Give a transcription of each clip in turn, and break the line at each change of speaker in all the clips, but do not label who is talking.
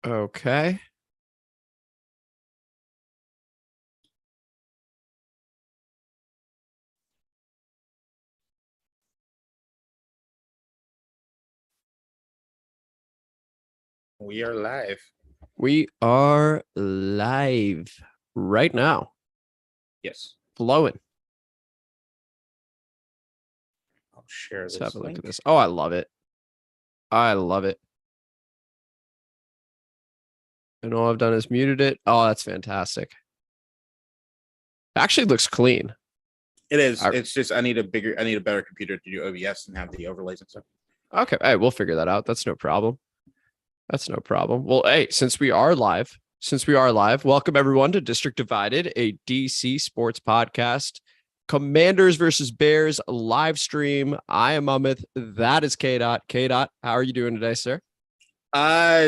Okay.
We are live.
We are live right now.
Yes.
Flowing.
I'll share
Let's
this
have a look
link.
at this. Oh, I love it. I love it. And all I've done is muted it. Oh, that's fantastic. Actually looks clean.
It is. It's just I need a better computer to do OBS and have the overlays and stuff.
Okay. Hey, we'll figure that out. That's no problem. That's no problem. Well, hey, since we are live, welcome everyone to District Divided, a DC sports podcast. Commanders versus Bears live stream. I am Amit. That is K. K. How are you doing today, sir?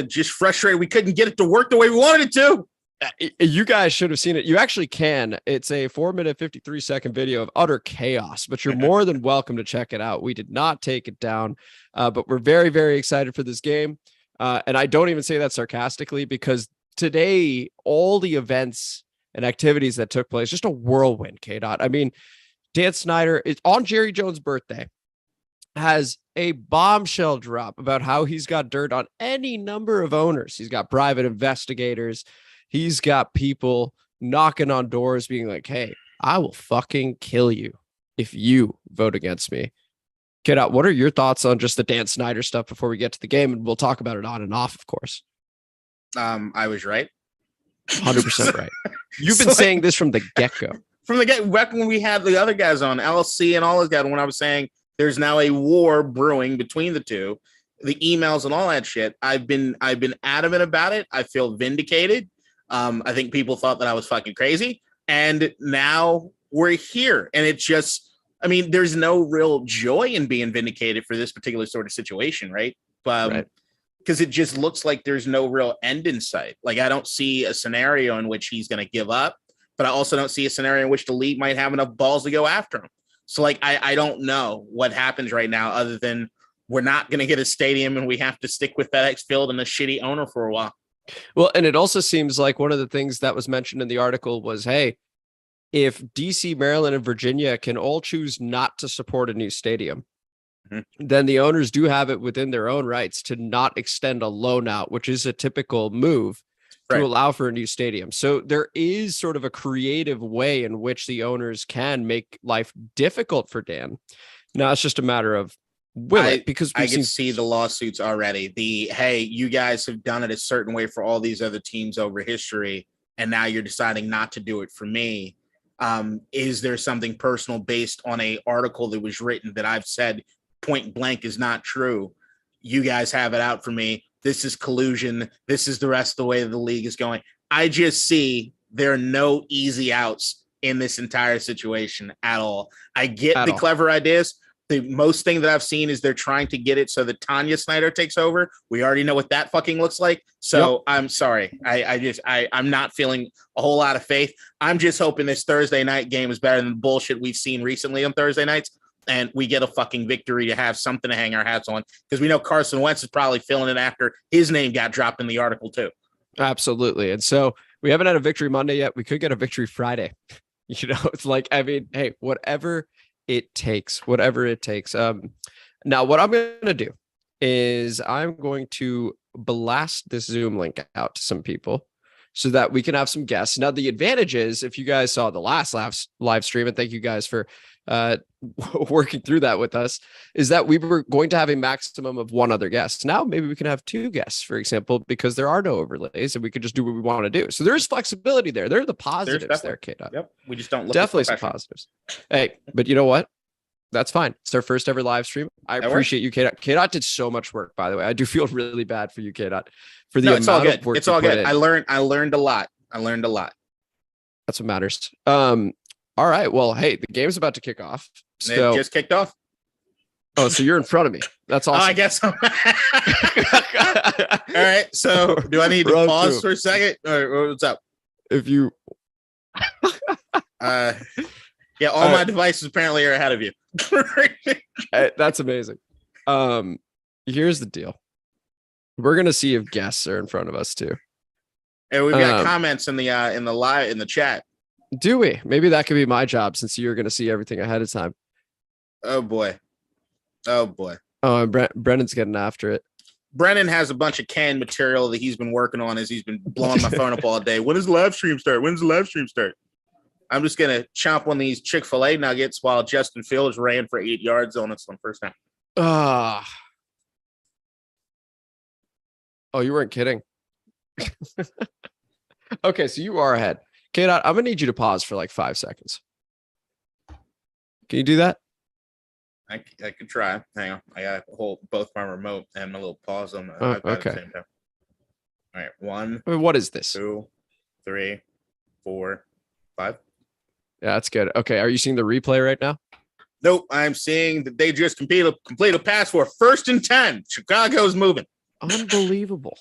Just frustrated we couldn't get it to work the way we wanted it to.
You guys should have seen it. You actually can. It's a 4-minute, 53-second video of utter chaos, but you're more than welcome to check it out. We did not take it down, but we're very, very excited for this game. And I don't even say that sarcastically because today, all the events and activities that took place, just a whirlwind, K. I mean, Dan Snyder is on Jerry Jones' birthday, has a bombshell drop about how he's got dirt on any number of owners. He's got private investigators. He's got people knocking on doors being like, hey, I will fucking kill you if you vote against me. Kid out, what are your thoughts on just the Dan Snyder stuff before we get to the game? And we'll talk about it on and off, of course.
I was right.
100% right. You've been saying this from the get-go.
From the get, back when we had the other guys on, LLC and all those guys, when I was saying there's now a war brewing between the two, the emails and all that shit, I've been adamant about it. I feel vindicated. I think people thought that I was fucking crazy. And now we're here. And it's just, I mean, there's no real joy in being vindicated for this particular sort of situation, right?
Right.
Because it just looks like there's no real end in sight. Like, I don't see a scenario in which he's going to give up, but I also don't see a scenario in which the league might have enough balls to go after him. So, like, I don't know what happens right now other than we're not going to get a stadium and we have to stick with FedEx Field and a shitty owner for a while.
Well, and it also seems like one of the things that was mentioned in the article was, hey, if DC, Maryland, and Virginia can all choose not to support a new stadium, then the owners do have it within their own rights to not extend a loan out, which is a typical move to allow for a new stadium. So there is sort of a creative way in which the owners can make life difficult for Dan. Now it's just a matter of will it, because
I can see the lawsuits already. Hey, you guys have done it a certain way for all these other teams over history, and now you're deciding not to do it for me. Is there something personal based on a article that was written that I've said point blank is not true? You guys have it out for me. This is collusion. This is the rest of the way the league is going. I just see there are no easy outs in this entire situation at all. I get the clever ideas. The most thing that I've seen is they're trying to get it so that Tanya Snyder takes over. We already know what that fucking looks like. So I'm sorry. I'm not feeling a whole lot of faith. I'm just hoping this Thursday night game is better than the bullshit we've seen recently on Thursday nights. And we get a fucking victory to have something to hang our hats on, because we know Carson Wentz is probably feeling it after his name got dropped in the article too.
Absolutely. And so we haven't had a victory Monday yet. We could get a victory Friday. You know, it's like, I mean, hey, whatever it takes. Now what I'm going to do is I'm going to blast this Zoom link out to some people so that we can have some guests. Now, the advantage is, if you guys saw the last live stream, and thank you guys for working through that with us, is that we were going to have a maximum of one other guest. Now, maybe we can have two guests, for example, because there are no overlays and we could just do what we want to do. So there's flexibility there. There are the positives there, K-Dot.
Yep. We just don't look
definitely some positives. Hey, but you know what? That's fine. It's our first ever live stream. I appreciate you, K-Dot. K-Dot did so much work, by the way. I do feel really bad for you, K-Dot, for the amount of work.
It's all good. I learned a lot. That's
what matters. All right. Well, hey, the game's about to kick off.
So, it just kicked off.
Oh, so you're in front of me. That's awesome.
Oh, I guess so. All right. So do I need to pause for a second? Or what's up?
If you
all my devices apparently are ahead of you.
That's amazing. Here's the deal. We're gonna see if guests are in front of us too.
And we've got comments in the chat.
Do we? Maybe that could be my job since you're gonna see everything ahead of time.
Oh boy. Oh,
and Brennan's getting after it.
Brennan has a bunch of canned material that he's been working on as he's been blowing my phone up all day. When does the live stream start? I'm just going to chomp on these Chick-fil-A nuggets while Justin Fields ran for 8 yards on us on first down.
Oh, you weren't kidding. Okay, so you are ahead. K-Dot, I'm going to need you to pause for like 5 seconds. Can you do that?
I could try. Hang on. I got to hold both my remote and my little pause on the
okay.
at the same time. All right. 1.
What is this?
2, 3, 4, 5.
Yeah, that's good. Okay. Are you seeing the replay right now?
Nope. I'm seeing that they just complete a pass for 1st and 10. Chicago's moving.
Unbelievable.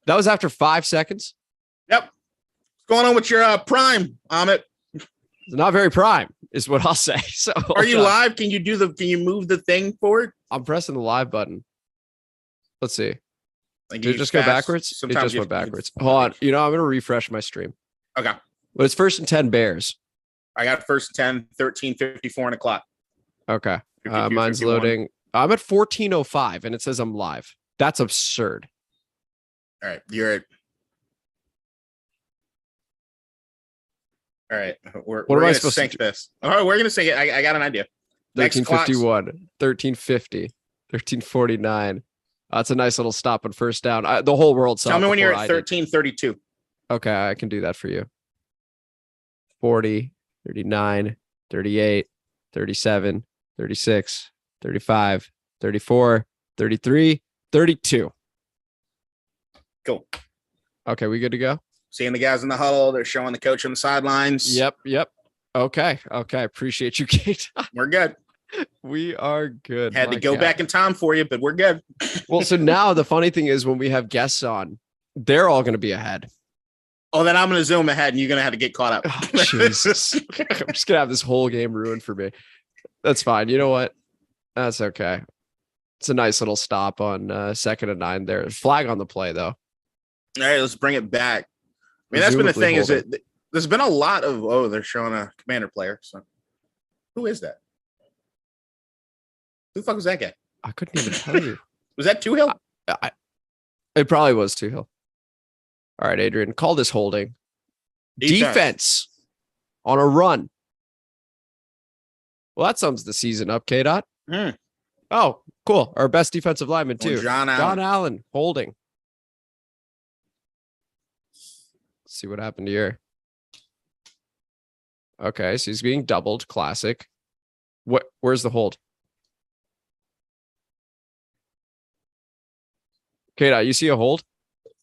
That was after 5 seconds?
Yep. What's going on with your prime, Amit?
It's not very prime, is what I'll say. So
are you live? Can you move the thing forward?
I'm pressing the live button. Let's see.
Like,
did it just go backwards? It just went backwards. Hold on. I'm going to refresh my stream.
Okay.
But it's 1st and 10 Bears.
I got 1st and 10, 13:54 o'clock.
Okay. Mine's 51. Loading. I'm at 14:05 and it says I'm live. That's absurd.
All right. You're at. All right. We're going to sync this. All right. We're going to sync it. I got an idea.
13:51, 13:50, 13:49. That's a nice little stop on first down. The whole world saw.
Tell me when you're at 13:32.
Okay. I can do that for you. 40, 39, 38, 37, 36, 35, 34, 33, 32.
Cool.
Okay, we good to go?
Seeing the guys in the huddle. They're showing the coach on the sidelines.
Yep. Okay. Appreciate you, Kate.
We're good.
We are good.
Had to go back in time for you, but we're good.
Well, so now the funny thing is when we have guests on, they're all going to be ahead.
Oh, then I'm going to zoom ahead and you're going to have to get caught up.
Oh, Jesus. I'm just going to have this whole game ruined for me. That's fine. You know what? That's okay. It's a nice little stop on 2nd and 9 there. Flag on the play, though.
All right, let's bring it back. I mean, that's been the thing is that there's been a lot of, they're showing a commander player. So who is that? Who the fuck was that guy?
I couldn't even tell you.
Was that Two-Hill?
It probably was Two-Hill. All right, Adrian, call this holding. Defense on a run. Well, that sums the season up, K-Dot. Oh, cool. Our best defensive lineman, too.
John
Allen, holding. Let's see what happened here. Okay, so he's being doubled. Classic. Where's the hold? K-Dot, you see a hold?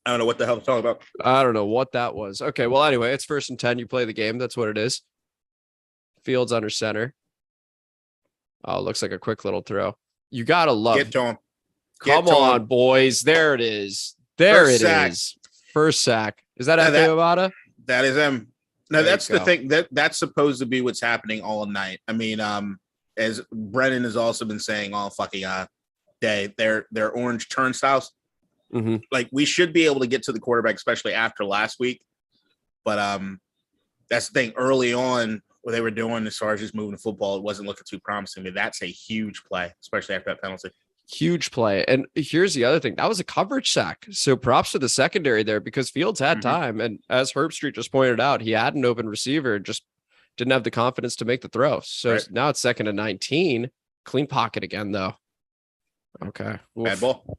I don't know what the hell I'm talking about.
I don't know what that was. Okay, well, anyway, it's 1st and 10. You play the game. That's what it is. Fields under center. Oh, looks like a quick little throw. You got to love it.
Get to him.
Come on, boys. There it is. First sack. Is that Efe Obada?
That is him. No, that's the thing. That's supposed to be what's happening all night. I mean, as Brennan has also been saying all fucking day, they're orange turnstiles.
Mm-hmm.
Like, we should be able to get to the quarterback, especially after last week. But that's the thing. Early on, what they were doing as far as just moving the football, it wasn't looking too promising. But that's a huge play, especially after that penalty.
Huge play. And here's the other thing. That was a coverage sack. So props to the secondary there because Fields had time. And as Herbstreit just pointed out, he had an open receiver, just didn't have the confidence to make the throw. So now it's 2nd and 19. Clean pocket again, though. Okay.
Bad ball.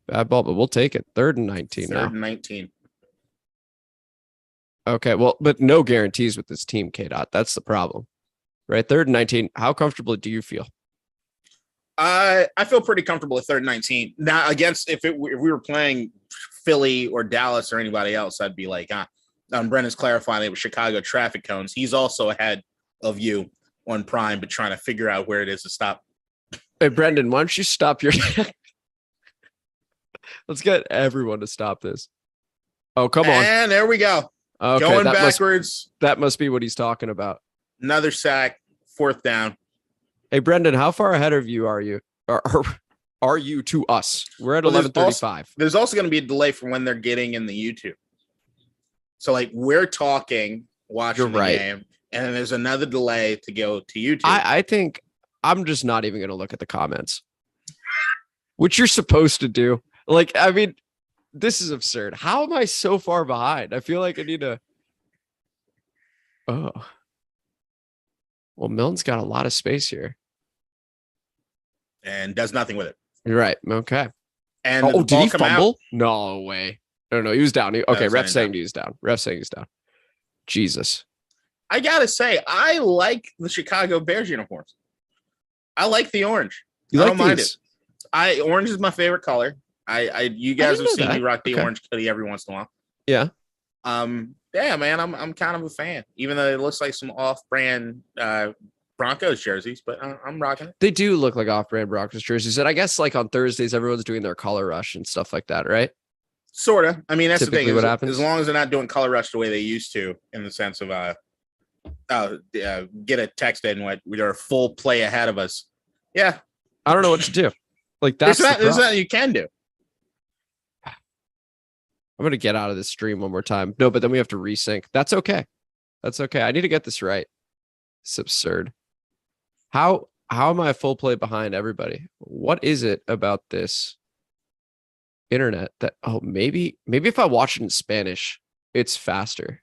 Bad ball, but we'll take it. 3rd and 19 now.
3rd and 19.
Okay, well, but no guarantees with this team, K-Dot. That's the problem. Right? 3rd and 19. How comfortable do you feel?
I feel pretty comfortable at 3rd and 19. Now, against if we were playing Philly or Dallas or anybody else, I'd be like, Brennan's clarifying it with Chicago traffic cones. He's also ahead of you on prime, but trying to figure out where it is to stop.
Hey, Brendan, why don't you stop your... Let's get everyone to stop this. Oh, come on.
And there we go.
Okay,
going backwards.
That must be what he's talking about.
Another sack, 4th down.
Hey, Brendan, how far ahead of you are you? are you to us? We're at
Well,
11:35.
There's also going to be a delay from when they're getting in the YouTube. So like we're talking, watching the game, and then there's another delay to go to YouTube.
I think I'm just not even going to look at the comments, which you're supposed to do. Like, I mean, this is absurd. How am I so far behind? I feel like I need to. Oh, well, Milton's got a lot of space here
and does nothing with it.
You're right. Okay.
And
did he fumble? Out? No way. No, he was down. Okay, ref saying he was down. Ref saying he's down. Jesus.
I gotta say, I like the Chicago Bears uniforms. I like the orange. I don't mind it. Orange is my favorite color. You guys have seen me rock the orange hoodie every once in a while.
Yeah.
Yeah, man, I'm kind of a fan, even though it looks like some off-brand Broncos jerseys, but I'm rocking it.
They do look like off-brand Broncos jerseys, and I guess like on Thursdays, everyone's doing their color rush and stuff like that, right?
Sort of. I mean, that's
typically
the thing.
What happens?
As long as they're not doing color rush the way they used to, in the sense of get a text in what we are a full play ahead of us. Yeah,
I don't know what to do. Like that's
there's nothing you can do.
I'm gonna get out of this stream one more time. No, but then we have to resync. That's okay. That's okay. I need to get this right. It's absurd. How am I a full play behind everybody? What is it about this internet that maybe if I watch it in Spanish, it's faster.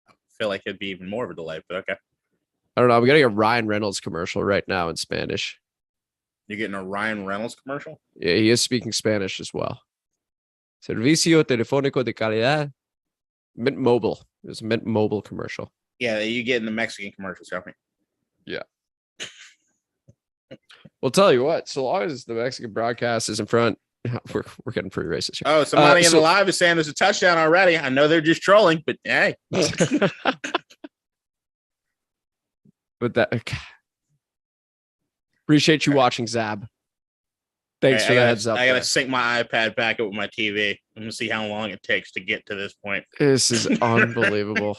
I feel like it'd be even more of a delay, but okay.
I don't know. I'm getting a Ryan Reynolds commercial right now in Spanish.
You're getting a Ryan Reynolds commercial?
Yeah, he is speaking Spanish as well. Servicio telefónico de calidad. Mint Mobile. It was a Mint Mobile commercial.
Yeah, you get in the Mexican commercials, help me.
Yeah. Well, tell you what, so long as the Mexican broadcast is in front, we're getting pretty racist here.
Oh, somebody in the live is saying there's a touchdown already. I know they're just trolling, but hey.
But appreciate you watching, Zab. Thanks for the heads up.
I gotta sync my iPad back up with my TV. I'm gonna see how long it takes to get to this point.
This is unbelievable.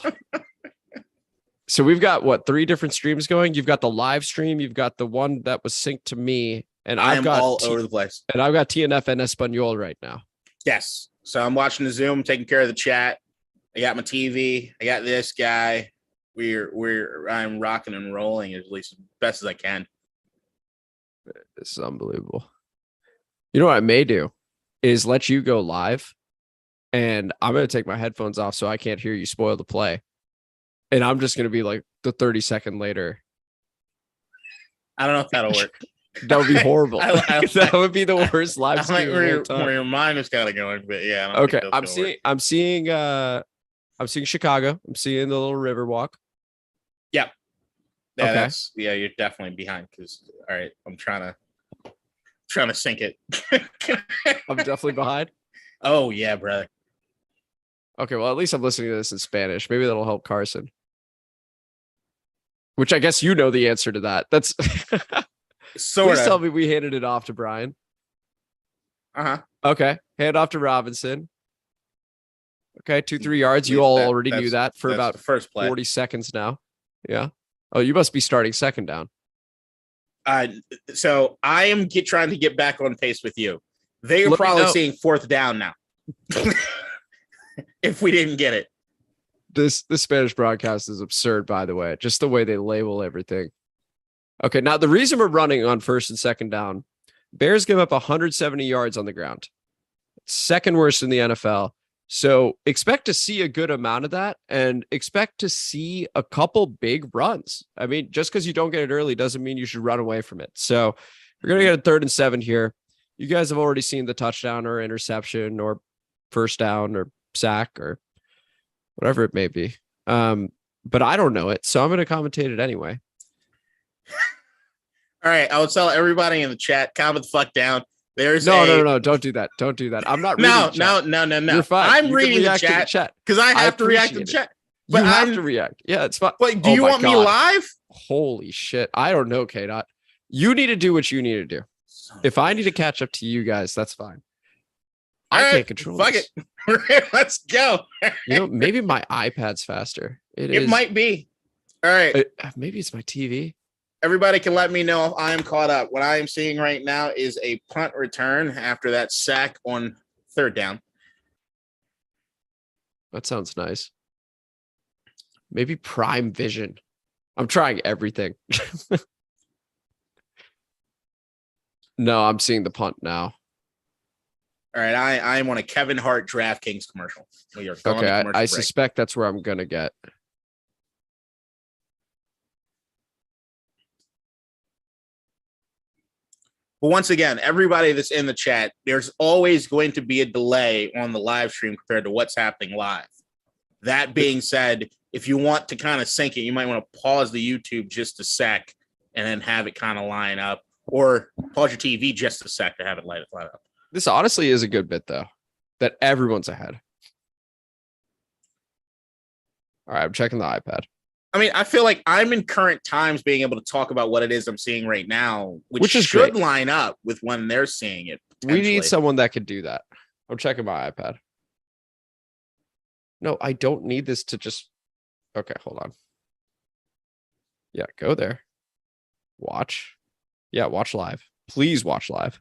So we've got 3 different streams going. You've got the live stream, you've got the one that was synced to me, and I've got
all over the place.
And I've got TNF and Espanol right now.
Yes. So I'm watching the Zoom, taking care of the chat. I got my TV. I got this guy. I'm rocking and rolling at least as best as I can.
This is unbelievable. You know what I may do is let you go live, and I'm going to take my headphones off so I can't hear you spoil the play. And I'm just going to be like the 30-second later.
I don't know if that'll work.
That would be horrible. That would be the worst live stream.
Where your mind is kind of going, but yeah.
Okay, I'm seeing Chicago. I'm seeing the little river walk.
Yep. Yeah, okay. You're definitely behind because all right, I'm trying to sync it.
I'm definitely behind.
Oh yeah, brother.
Okay, well at least I'm listening to this in Spanish. Maybe that'll help Carson. Which I guess you know the answer to that. That's Please tell me we handed it off to Brian. Okay, hand off to Robinson. Okay, 2-3 yards. You all already knew that for about
first play.
40 seconds now. Yeah. Oh, you must be starting second down.
So I am trying to get back on pace with you. They are probably seeing 4th down now. If we didn't get it.
This Spanish broadcast is absurd, by the way. Just the way they label everything. Okay, now the reason we're running on 1st and 2nd down, Bears give up 170 yards on the ground. Second worst in the NFL. So expect to see a good amount of that and expect to see a couple big runs. I mean, just because you don't get it early doesn't mean you should run away from it. So we're going to get a 3rd and 7 here. You guys have already seen the touchdown or interception or first down or sack or whatever it may be. But I don't know it. So I'm going to commentate it anyway.
All right. I will tell everybody in the chat, calm the fuck down. There's
no. Don't do that. Don't do that. I'm not reading the chat.
No.
You're fine.
I'm reading the chat because I have to react to the chat.
But you have to react. Yeah, it's fine.
Wait, do you want me live?
Holy shit. I don't know, K-Dot. You need to do what you need to do. If I need to catch up to you guys, that's fine. I can't control this.
Fuck it. Let's go.
Maybe my iPad's faster.
It might be. All right.
Maybe it's my TV.
Everybody can let me know if I am caught up. What I am seeing right now is a punt return after that sack on third down.
That sounds nice. Maybe prime vision. I'm trying everything. No, I'm seeing the punt now.
All right, I am on a Kevin Hart DraftKings commercial. We are going
Okay, I suspect that's where I'm going to get.
But once again, everybody that's in the chat, there's always going to be a delay on the live stream compared to what's happening live. That being said, if you want to kind of sync it, you might want to pause the YouTube just a sec and then have it kind of line up, or pause your TV just a sec to have it light up.
This honestly is a good bit, though, that everyone's ahead. All right, I'm checking the iPad.
I mean, I feel like I'm in current times being able to talk about what it is I'm seeing right now, which
is
should
great.
line up with when they're seeing it.
We need someone that could do that. I'm checking my iPad. No, I don't need this to just... Okay, hold on. Yeah, go there. Watch. Yeah, watch live. Please watch live.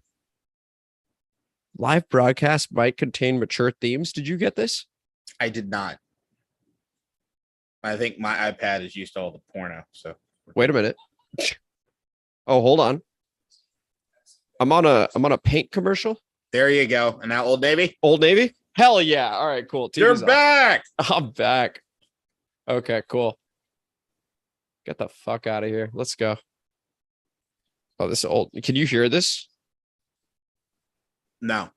Live broadcast might contain mature themes. Did you get this?
I did not. I think my iPad is used to all the porno. So
wait a minute. Oh, hold on. I'm on a paint commercial.
There you go. And now Old Navy?
Old Navy? Hell yeah. All right, cool.
You're back.
I'm back. Okay, cool. Get the fuck out of here. Let's go. Oh, this is old. Can you hear this?
No.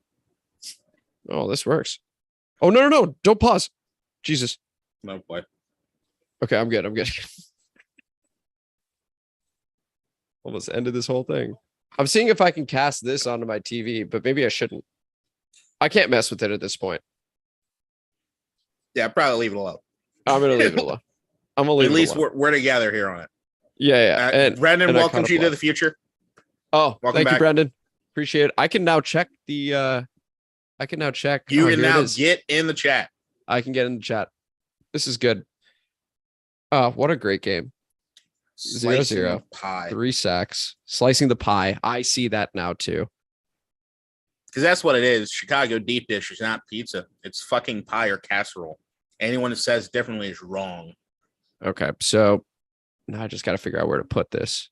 Oh, this works. Oh, no. Don't pause. Jesus.
No boy.
Okay, I'm good. Almost ended this whole thing. I'm seeing if I can cast this onto my TV, but maybe I shouldn't. I can't mess with it at this point.
Yeah, probably leave it alone.
I'm going to leave it alone. I'm going to leave
At
it
least
alone.
we're together here on it.
Yeah.
And Brendan, welcome you to the future.
Oh,
welcome
thank
back.
you, Brendan. Appreciate it. I can now check the... I can now check.
You can now get in the chat.
I can get in the chat. This is good. Oh, what a great game. 0-0.
Pie.
3 sacks. Slicing the pie. I see that now too.
Because that's what it is. Chicago deep dish is not pizza. It's fucking pie or casserole. Anyone who says differently is wrong.
Okay, so now I just got to figure out where to put this.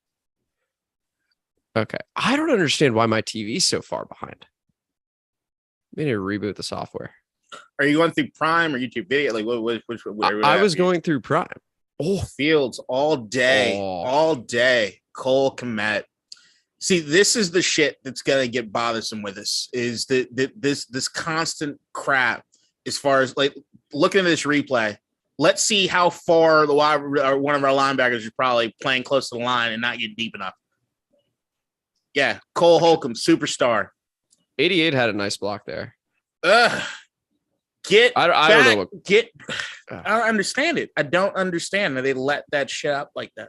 Okay, I don't understand why my TV's so far behind. I need to reboot the software.
Are you going through Prime or YouTube Video? Like, what
I was going through Prime.
Oh, Fields all day, all day. Cole Kmet. See, this is the shit that's gonna get bothersome with us. Is this constant crap as far as like looking at this replay. Let's see how far one of our linebackers is probably playing close to the line and not getting deep enough. Yeah, Cole Holcomb, superstar.
88 had a nice block there.
I don't understand it. I don't understand that they let that shit up like that.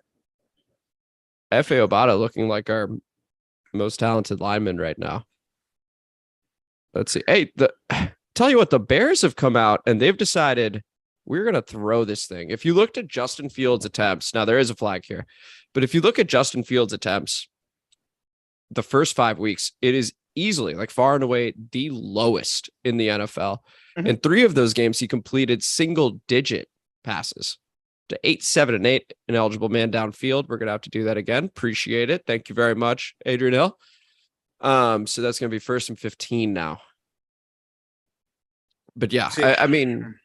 F.A. Obata looking like our most talented lineman right now. Let's see. Hey, tell you what, the Bears have come out and they've decided we're going to throw this thing. If you looked at Justin Fields' attempts, now there is a flag here, but if you look at Justin Fields' attempts, the first 5 weeks, it is easily, like far and away, the lowest in the NFL. Mm-hmm. In 3 of those games, he completed single-digit passes to 8, 7, and 8. An eligible man downfield. We're going to have to do that again. Appreciate it. Thank you very much, Adrian Hill. So that's going to be 1st and 15 now. But yeah, I mean,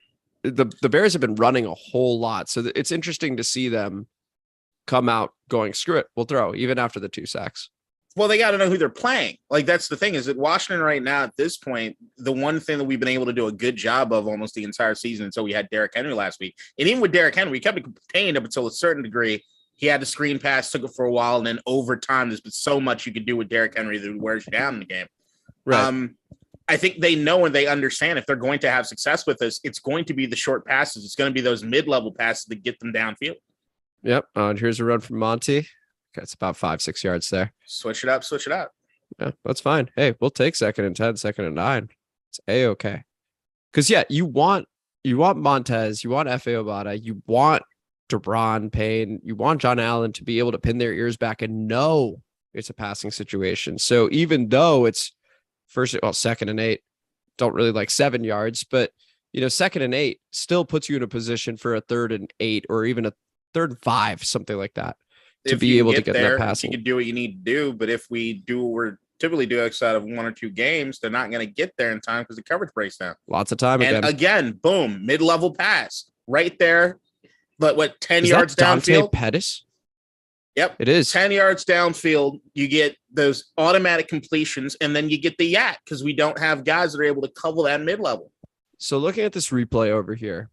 the Bears have been running a whole lot. So it's interesting to see them come out going, screw it, we'll throw, even after the 2 sacks.
Well, they got to know who they're playing. Like, that's the thing is that Washington right now at this point, the one thing that we've been able to do a good job of almost the entire season until we had Derrick Henry last week. And even with Derrick Henry, we kept it contained up until a certain degree. He had the screen pass, took it for a while, and then over time, there's been so much you could do with Derrick Henry that wears you down in the game. Right. I think they know and they understand if they're going to have success with this, it's going to be the short passes. It's going to be those mid-level passes that get them downfield.
Yep. And here's a run from Monty. Okay, it's about 5-6 yards there.
Switch it up.
Yeah, that's fine. Hey, we'll take 2nd and 10, 2nd and 9. It's A-okay. Because, yeah, you want Montez, you want F.A. Obata, you want De'Ron Payne. You want John Allen to be able to pin their ears back and know it's a passing situation. So even though it's second and 8, don't really like 7 yards, but second and 8 still puts you in a position for a 3rd and 8 or even a 3rd and 5, something like that, to be able to get
there,
that passing.
You can do what you need to do, but if we do what we're typically do outside of 1 or 2 games, they're not going to get there in time because the coverage breaks down.
Lots of time
and again, boom, mid-level pass right there. But what 10 yards downfield?
Pettis?
Yep,
it is
10 yards downfield. You get those automatic completions, and then you get the yak because we don't have guys that are able to cover that mid-level.
So looking at this replay over here,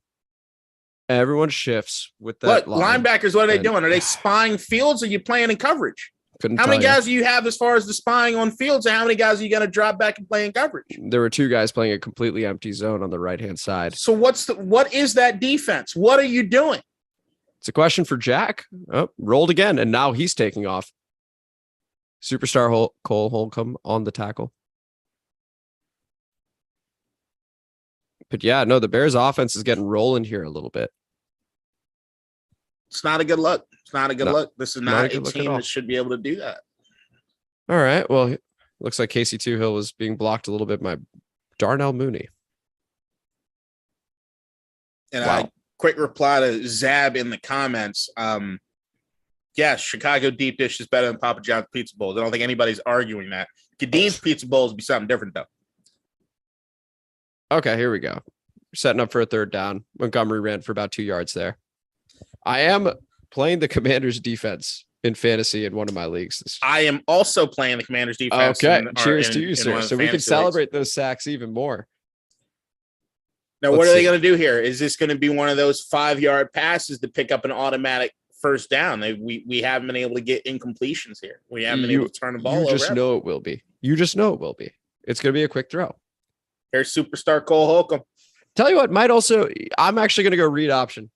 everyone shifts with that.
Look, linebackers, what are they doing? Are they spying Fields, or are you playing in coverage?
How
many guys do you have as far as the spying on Fields, and how many guys are you going to drop back and play in coverage?
There were 2 guys playing a completely empty zone on the right-hand side.
So what is that defense? What are you doing?
It's a question for Jack. Oh, rolled again, and now he's taking off. Superstar Cole Holcomb on the tackle. But yeah, no, the Bears offense is getting rolling here a little bit.
It's not a good look. It's not a good look. This is not a team that should be able to do that.
All right. Well, looks like Casey Toohill was being blocked a little bit by Darnell Mooney.
And a quick reply to Zab in the comments. Yes, Chicago deep dish is better than Papa John's Pizza Bowls. I don't think anybody's arguing that. Kadeen's Pizza Bowls would be something different, though.
Okay, here we go. Setting up for a 3rd down. Montgomery ran for about 2 yards there. I am playing the Commanders defense in fantasy in one of my leagues.
I am also playing the Commanders defense.
Okay, cheers to you, sir. So we can celebrate those sacks even more.
Now, what are they going to do here? Is this going to be one of those 5-yard passes to pick up an automatic first down? We haven't been able to get incompletions here. We haven't been able to turn the ball over.
You just know it will be. It's going to be a quick throw.
Here's superstar Cole Holcomb.
Tell you what, I'm actually going to go read option.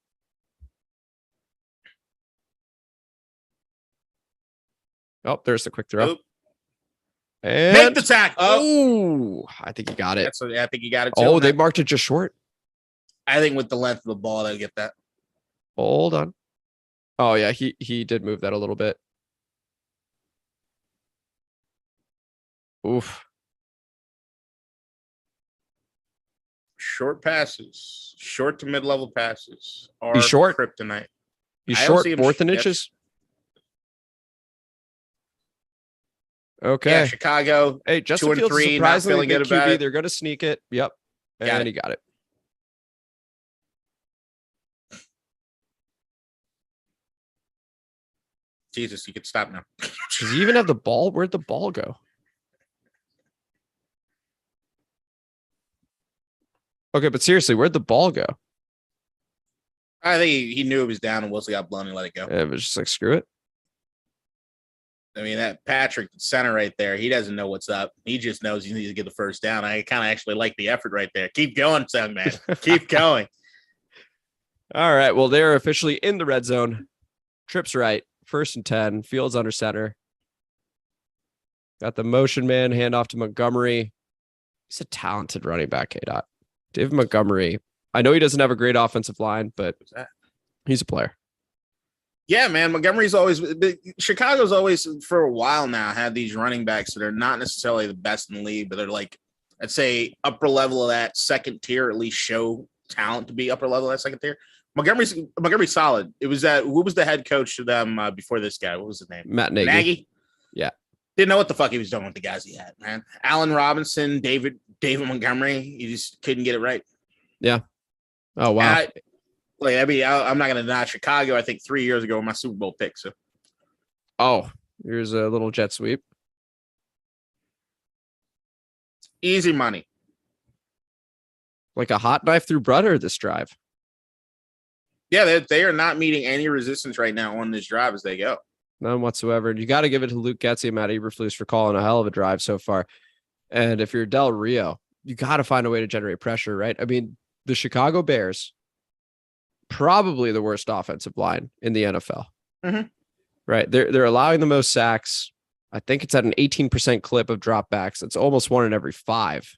Oh, there's the quick throw.
Oop.
And
make the tackle.
Oh, I think he got it.
I think he got it too.
Oh, they marked it just short.
I think with the length of the ball, they'll get that.
Hold on. Oh, yeah, he did move that a little bit. Oof.
Short passes, short to mid-level passes are
He's short.
Kryptonite.
He's short, 4th and inches. Okay.
Yeah, Chicago.
Hey, Justin Fields is surprisingly good QB. They're going to sneak it. Yep. And he got it.
Jesus, you could stop now.
Does he even have the ball? Where'd the ball go? Okay, but seriously, where'd the ball go?
I think he knew it was down and Wilson got blown and let it go.
It was just like, screw it.
I mean, that Patrick center right there, he doesn't know what's up. He just knows he needs to get the first down. I kind of actually like the effort right there. Keep going, son, man. Keep going.
All right. Well, they're officially in the red zone. Trips right. 1st and 10. Fields under center. Got the motion man. Handoff to Montgomery. He's a talented running back, K-Dot. David Montgomery. I know he doesn't have a great offensive line, but he's a player.
Yeah, man. Chicago's always, for a while now, had these running backs that are not necessarily the best in the league, but they're like, I'd say upper level of that second tier, at least show talent to be upper level of that second tier. Montgomery's solid. It was who was the head coach to them before this guy? What was his name?
Matt Nagy.
Nagy?
Yeah.
Didn't know what the fuck he was doing with the guys he had, man. Allen Robinson, David Montgomery, he just couldn't get it right.
Yeah. Oh, wow.
I'm not going to deny Chicago. I think 3 years ago with my Super Bowl pick. So,
here's a little jet sweep.
Easy money.
Like a hot knife through butter this drive.
Yeah, they are not meeting any resistance right now on this drive as they go.
None whatsoever. You got to give it to Luke Getsy and Matt Eberflus for calling a hell of a drive so far. And if you're Del Rio, you got to find a way to generate pressure, right? I mean, the Chicago Bears, probably the worst offensive line in the NFL.
Mm-hmm.
Right? They're allowing the most sacks. I think it's at an 18% clip of dropbacks. It's almost 1 in every 5.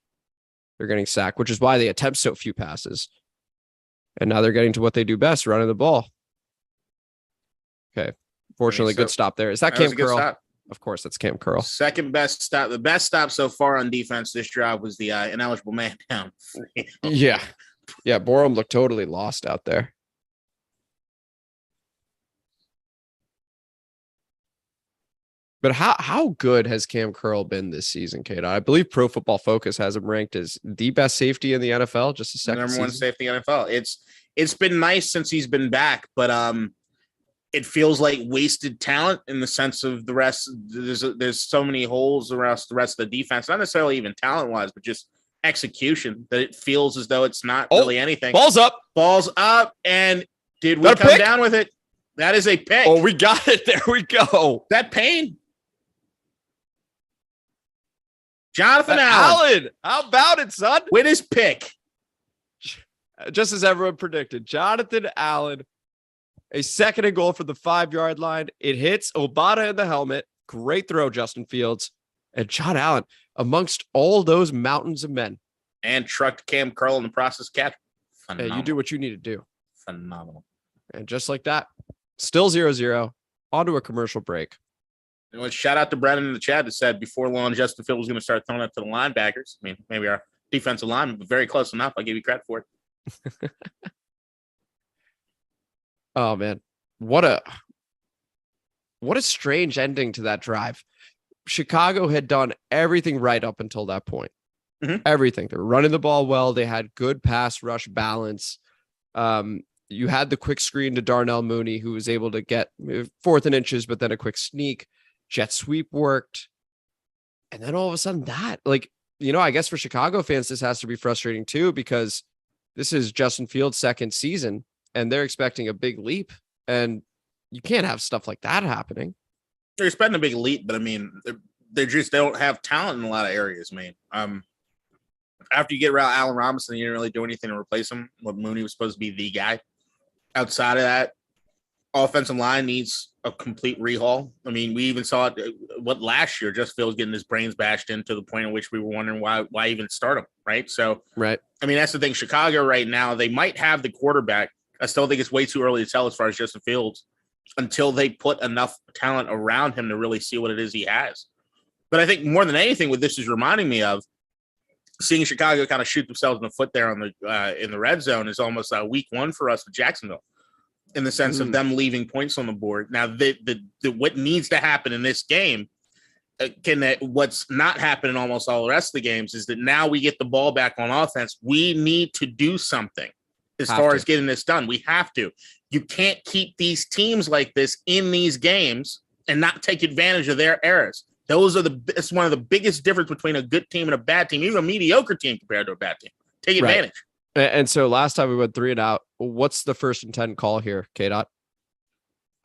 They're getting sacked, which is why they attempt so few passes. And now they're getting to what they do best, running the ball. Okay. Fortunately, good stop there. Is that Cam Curl? Stop. Of course, that's Cam Curl.
Second best stop. The best stop so far on defense this drive was the ineligible man down.
Yeah. Borom looked totally lost out there. But how good has Cam Curl been this season, Kate? I believe Pro Football Focus has him ranked as the best safety in the NFL. Just a second,
number one safety in the NFL. It's been nice since he's been back, but it feels like wasted talent in the sense of the rest. There's so many holes around the rest of the defense, not necessarily even talent wise, but just execution, that it feels as though it's not really anything.
Balls up, and did we come down with it? That is a pick. Oh, we got it. There we go.
That pain. Jonathan Allen.
How about it, son?
With his pick.
Just as everyone predicted, Jonathan Allen, a second and goal for the 5-yard line. It hits Obata in the helmet. Great throw, Justin Fields. And John Allen, amongst all those mountains of men.
And trucked Cam Curl in the process catch.
Phenomenal. Hey, you do what you need to do.
Phenomenal.
And just like that, still 0-0. On to a commercial break.
Shout out to Brennan in the chat that said before long Justin Fields was going to start throwing it to the linebackers. I mean, maybe our defensive lineman, but very close enough. I'll give you credit for it.
Oh man, what a strange ending to that drive. Chicago had done everything right up until that point. Mm-hmm. Everything. They were running the ball well. They had good pass rush balance. You had the quick screen to Darnell Mooney, who was able to get 4th and inches, but then a quick sneak. Jet sweep worked. And then all of a sudden that, I guess for Chicago fans, this has to be frustrating too, because this is Justin Fields' second season and they're expecting a big leap. And you can't have stuff like that happening.
They're expecting a big leap, but I mean, they don't have talent in a lot of areas, man. After you get around Allen Robinson, you didn't really do anything to replace him. What Mooney was supposed to be the guy. Outside of that, offensive line needs a complete rehaul. I mean, we even saw it last year, just Fields getting his brains bashed in to the point in which we were wondering why even start him, right? So,
right.
I mean, that's the thing. Chicago right now, they might have the quarterback. I still think it's way too early to tell as far as Justin Fields until they put enough talent around him to really see what it is he has. But I think more than anything, what this is reminding me of, seeing Chicago kind of shoot themselves in the foot there on in the red zone is almost week 1 for us with Jacksonville, in the sense of them leaving points on the board. Now, what needs to happen in this game, what's not happening in almost all the rest of the games, is that now we get the ball back on offense. We need to do something as far as getting this done. We have to. You can't keep these teams like this in these games and not take advantage of their errors. It's one of the biggest difference between a good team and a bad team, even a mediocre team compared to a bad team. Take advantage.
Right. And so last time we went 3 and out. What's the 1st and 10 call here, K-Dot?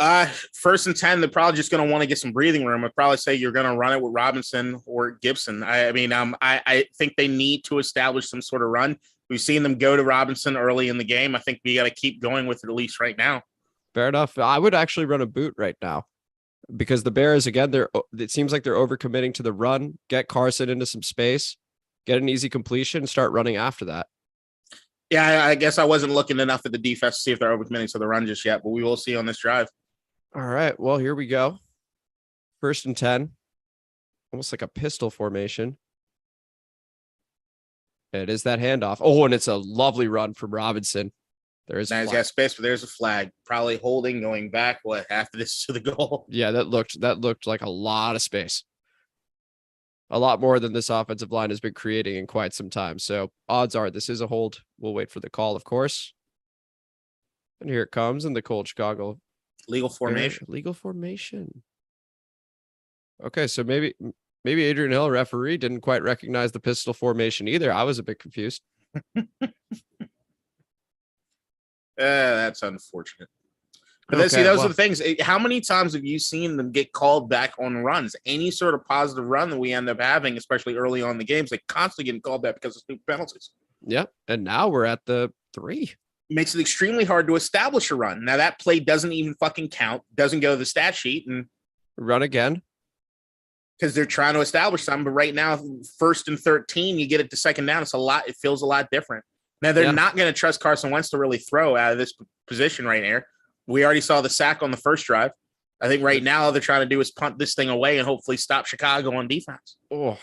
1st and 10, they're probably just going to want to get some breathing room. I'd probably say you're going to run it with Robinson or Gibson. I think they need to establish some sort of run. We've seen them go to Robinson early in the game. I think we got to keep going with it at least right now.
Fair enough. I would actually run a boot right now, because the Bears, again, it seems like they're overcommitting to the run. Get Carson into some space, get an easy completion, and start running after that.
Yeah, I guess I wasn't looking enough at the defense to see if they're overcommitting to the run just yet, but we will see on this drive.
All right. Well, here we go. 1st and 10. Almost like a pistol formation. It is that handoff. Oh, and it's a lovely run from Robinson. There is.
Now he's got space, but there's a flag. Probably holding, going back. After this to the goal?
Yeah, that looked like a lot of space. A lot more than this offensive line has been creating in quite some time. So odds are this is a hold. We'll wait for the call, of course. And here it comes in the cold Chicago.
Legal formation.
Legal formation. Okay, so maybe Adrian Hill, referee, didn't quite recognize the pistol formation either. I was a bit confused.
That's unfortunate. But those are the things. How many times have you seen them get called back on runs? Any sort of positive run that we end up having, especially early on in the games, they constantly getting called back because of stupid penalties.
Yep. And now we're at the 3.
Makes it extremely hard to establish a run. Now that play doesn't even fucking count, doesn't go to the stat sheet, and
run again.
Because they're trying to establish something. But right now, 1st and 13, you get it to 2nd down. It's a lot. It feels a lot different. Now they're not going to trust Carson Wentz to really throw out of this position right here. We already saw the sack on the first drive. I think right now all they're trying to do is punt this thing away and hopefully stop Chicago on defense.
Oh,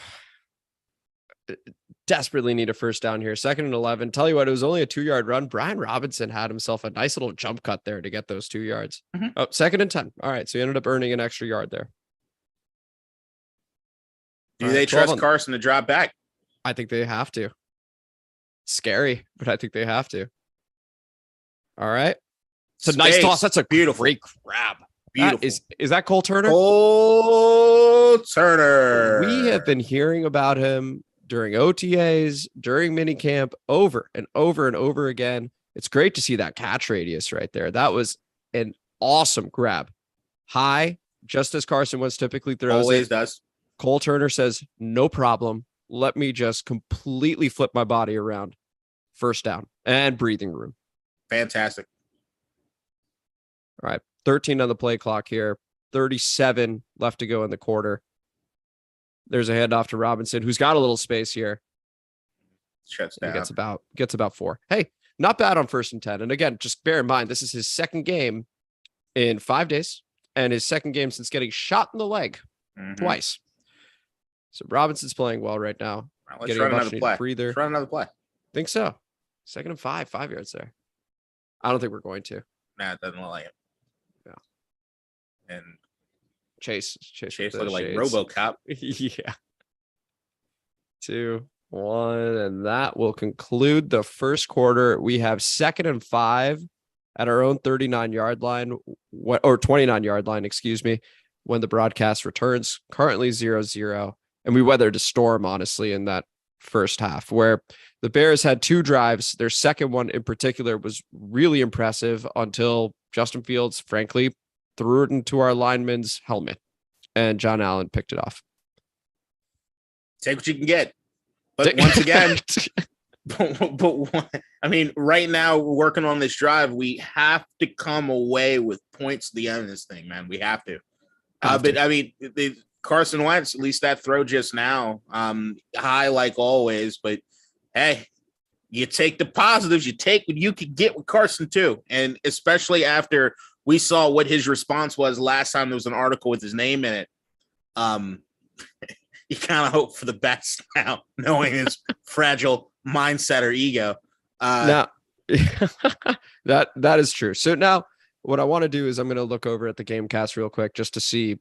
desperately need a first down here. 2nd and 11. Tell you what, it was only a 2-yard run. Brian Robinson had himself a nice little jump cut there to get those 2 yards. Oh, 2nd and 10. All right. So he ended up earning an extra yard there.
Do they trust Carson to drop back?
I think they have to. Scary, but I think they have to. All right. It's a nice toss. That's a beautiful, great grab. Beautiful. Is that Cole Turner?
Cole Turner.
We have been hearing about him during OTAs, during minicamp, over and over and over again. It's great to see that catch radius right there. That was an awesome grab. High, just as Carson Wentz typically throws.
Always does.
Cole Turner says, no problem. Let me just completely flip my body around. First down and breathing room.
Fantastic.
All right. 13 on the play clock here. 37 left to go in the quarter. There's a handoff to Robinson, who's got a little space here.
Shuts down.
Gets about 4. Hey, not bad on 1st and 10. And again, just bear in mind, this is his 2nd game in 5 days and his 2nd game since getting shot in the leg twice. So Robinson's playing well right now.
Right, let's run another play.
Breather.
Let's run another play.
Think so. 2nd and 5 yards there. I don't think we're going to.
Nah, it doesn't look like it.
Yeah.
And
Chase
looking like RoboCop.
Yeah. 2, 1, and that will conclude the first quarter. We have 2nd and 5 at our own 39-yard line, or 29-yard line, excuse me, when the broadcast returns. Currently 0-0, and we weathered a storm, honestly, in that first half, where the Bears had 2 drives. Their second one in particular was really impressive until Justin Fields, frankly, threw it into our lineman's helmet, and John Allen picked it off.
Take what you can get. But once again, I mean, right now we're working on this drive. We have to come away with points at the end of this thing, man. We have to. But I mean, Carson Wentz, at least that throw just now, high like always. But hey, you take the positives. You take what you could get with Carson too, and especially after we saw what his response was last time there was an article with his name in it. You kind of hope for the best now, knowing his fragile mindset or ego.
Now, that is true. So now what I want to do is I'm going to look over at the Gamecast real quick just to see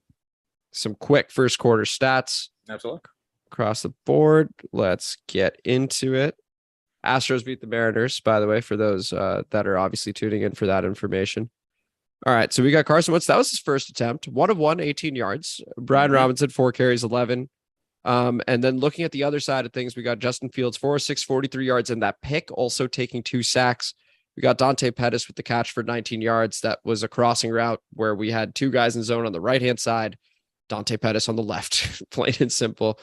some quick first quarter stats.
Absolutely.
Across the board. Let's get into it. Astros beat the Mariners, by the way, for those that are obviously tuning in for that information. All right, so we got Carson Wentz. That was his first attempt. 1 of 1, 18 yards. Brian Robinson, 4 carries, 11. And then looking at the other side of things, we got Justin Fields, 4 of 6, 43 yards, and that pick also taking 2 sacks. We got Dante Pettis with the catch for 19 yards. That was a crossing route where we had 2 guys in zone on the right-hand side, Dante Pettis on the left, plain and simple.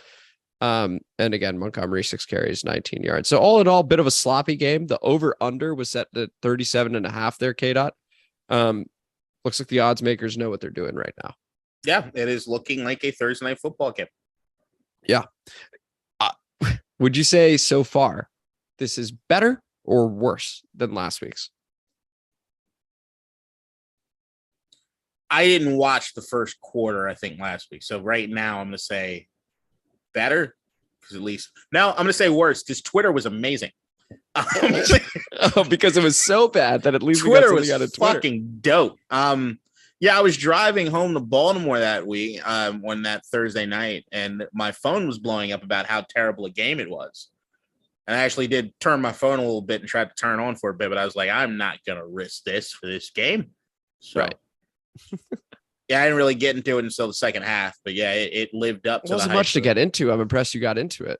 And again, Montgomery, 6 carries, 19 yards. So all in all, bit of a sloppy game. The over-under was set to 37.5 there, K-Dot. Looks like the odds makers know what they're doing right now.
Yeah, it is looking like a Thursday night football game.
Yeah. Would you say so far this is better or worse than last week's?
I didn't watch the first quarter, I think, last week. So right now I'm going to say better, because at least now I'm going to say worse, because Twitter was amazing.
Because it was so bad that at least
Twitter was fucking dope. Yeah, I was driving home to Baltimore that week on that Thursday night, and my phone was blowing up about how terrible a game it was. And I actually did turn my phone a little bit and tried to turn on for a bit, but I was like, I'm not gonna risk this for this game. So, right. Yeah, I didn't really get into it until the second half, but yeah, it lived up to the hype. It wasn't
much to get into. I'm impressed you got into it.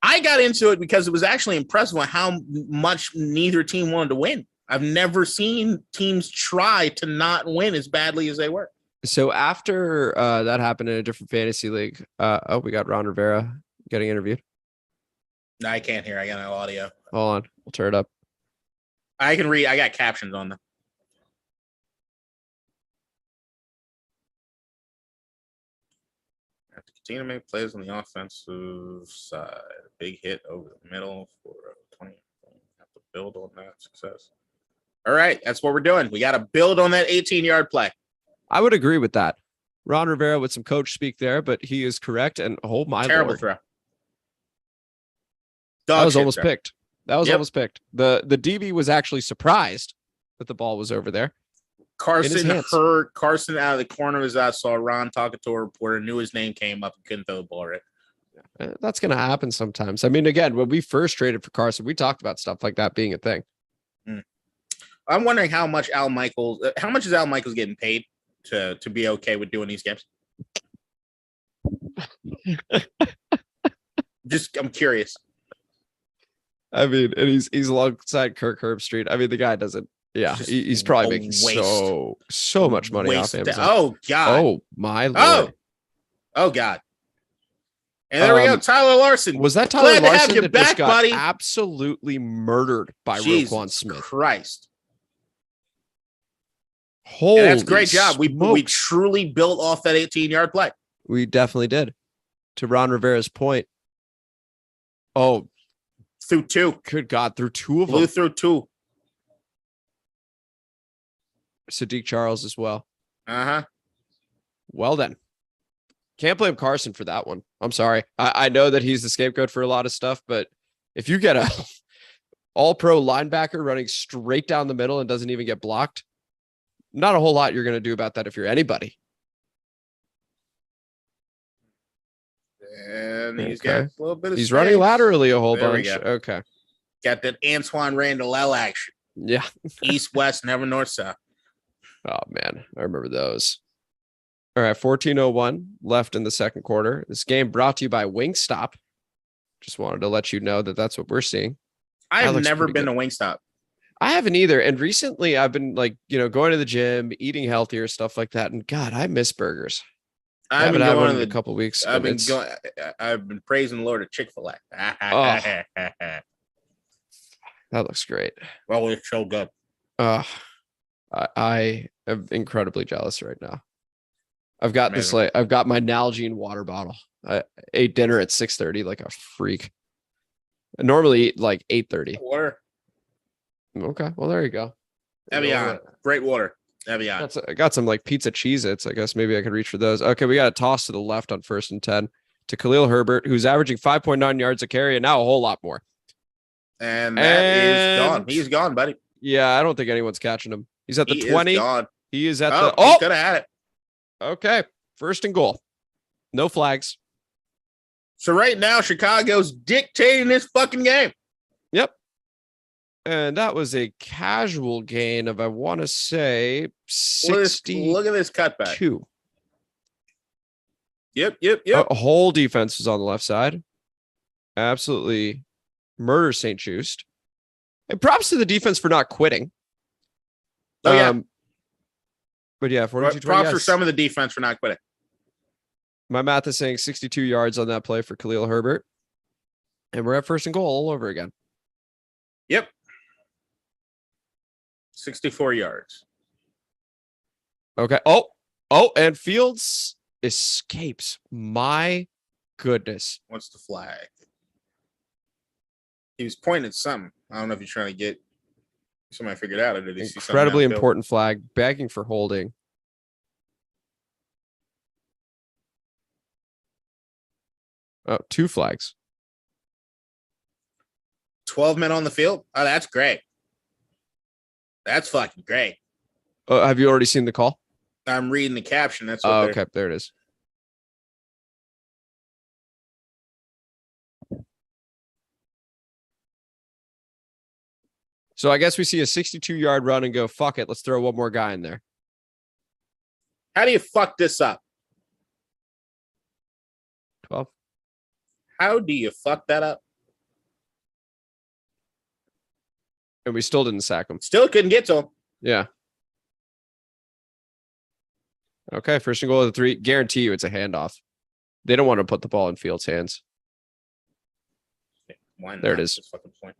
I got into it because it was actually impressive on how much neither team wanted to win. I've never seen teams try to not win as badly as they were.
So after that happened in a different fantasy league, we got Ron Rivera getting interviewed.
No, I can't hear. I got no audio.
Hold on. We'll turn it up.
I can read. I got captions on them. Have to continue to make plays on the offensive side. Big hit over the middle for 20. Have to build on that success. All right, that's what we're doing. We got to build on that 18-yard play.
I would agree with that. Ron Rivera with some coach speak there, but he is correct. And oh my
Terrible
Lord.
throw.
That was almost picked. That was almost picked. The DB was actually surprised that the ball was over there.
Carson heard Carson out of the corner of his eye, saw Ron talking to a reporter, knew his name came up and couldn't throw the ball right.
That's going to happen sometimes. I mean, again, when we first traded for Carson, we talked about stuff like that being a thing.
I'm wondering how much is Al Michaels getting paid to be okay with doing these games? I'm curious.
I mean, and he's alongside Kirk Herbstreit. I mean, the guy doesn't. Yeah, he's probably making so much money off Amazon.
Oh God!
Oh my Lord!
Oh God! And there we go, Tyler Larson.
Was that Tyler Larson that
back,
just got
buddy.
absolutely murdered by Roquan Smith?
Christ!
Holy,
and that's a great job. We truly built off that 18-yard play.
We definitely did. To Ron Rivera's point. Oh,
through two.
Good God, through two of them.
Blew through two.
Sadiq Charles as well.
Uh-huh.
Well then. Can't blame Carson for that one. I'm sorry. I know that he's the scapegoat for a lot of stuff, but if you get a all-pro linebacker running straight down the middle and doesn't even get blocked, not a whole lot you're going to do about that if you're anybody.
And he's got a little bit of
He's
space.
running laterally a whole bunch. Okay.
Got that Antoine Randall L action.
Yeah.
East, west, never north, south.
Oh, man. I remember those. All right. 14:01 left in the second quarter. This game brought to you by Wingstop. Just wanted to let you know that that's what we're seeing.
I have never been to Wingstop.
I haven't either. And recently I've been going to the gym, eating healthier, stuff like that. And God, I miss burgers. I haven't had one in a couple weeks.
I've been praising the Lord at Chick-fil-A.
That looks great.
Well, it's so good.
I am incredibly jealous right now. I've got I've got my Nalgene water bottle. I ate dinner at 6:30 like a freak. I normally eat like 8:30.
Water.
Okay, well there you go.
Evian, great water. Evian.
I got some like pizza Cheez-Its. I guess maybe I could reach for those. Okay, we got a toss to the left on 1st and 10 to Khalil Herbert, who's averaging 5.9 yards a carry and now a whole lot more.
And that is gone. He's gone, buddy.
Yeah, I don't think anyone's catching him. He's at the 20. He is at the.
He could have had it.
Okay, 1st and goal. No flags.
So right now, Chicago's dictating this fucking game.
Yep. And that was a casual gain of, I want to say, 60.
Look at this cutback.
2.
Yep.
A whole defense was on the left side. Absolutely murder St. Just. And props to the defense for not quitting.
Oh, yeah.
But yeah, 42
props for some of the defense for not quitting.
My math is saying 62 yards on that play for Khalil Herbert. And we're at 1st and goal all over again.
Yep. 64 yards.
Okay. Oh, and Fields escapes. My goodness.
What's the flag? He was pointing at something. I don't know if he's trying to get somebody figured out. Or did he see
incredibly important flag, begging for holding. Oh, 2 flags.
12 men on the field. Oh, that's great. That's fucking great.
Have you already seen the call?
I'm reading the caption. That's what
okay. There it is. So I guess we see a 62-yard run and go, fuck it. Let's throw one more guy in there.
How do you fuck this up?
12.
How do you fuck that up?
And we still didn't sack him.
Still couldn't get to him.
Yeah. Okay, 1st and goal of the 3. Guarantee you it's a handoff. They don't want to put the ball in Fields' hands.
Why not?
There it is.
Fucking point.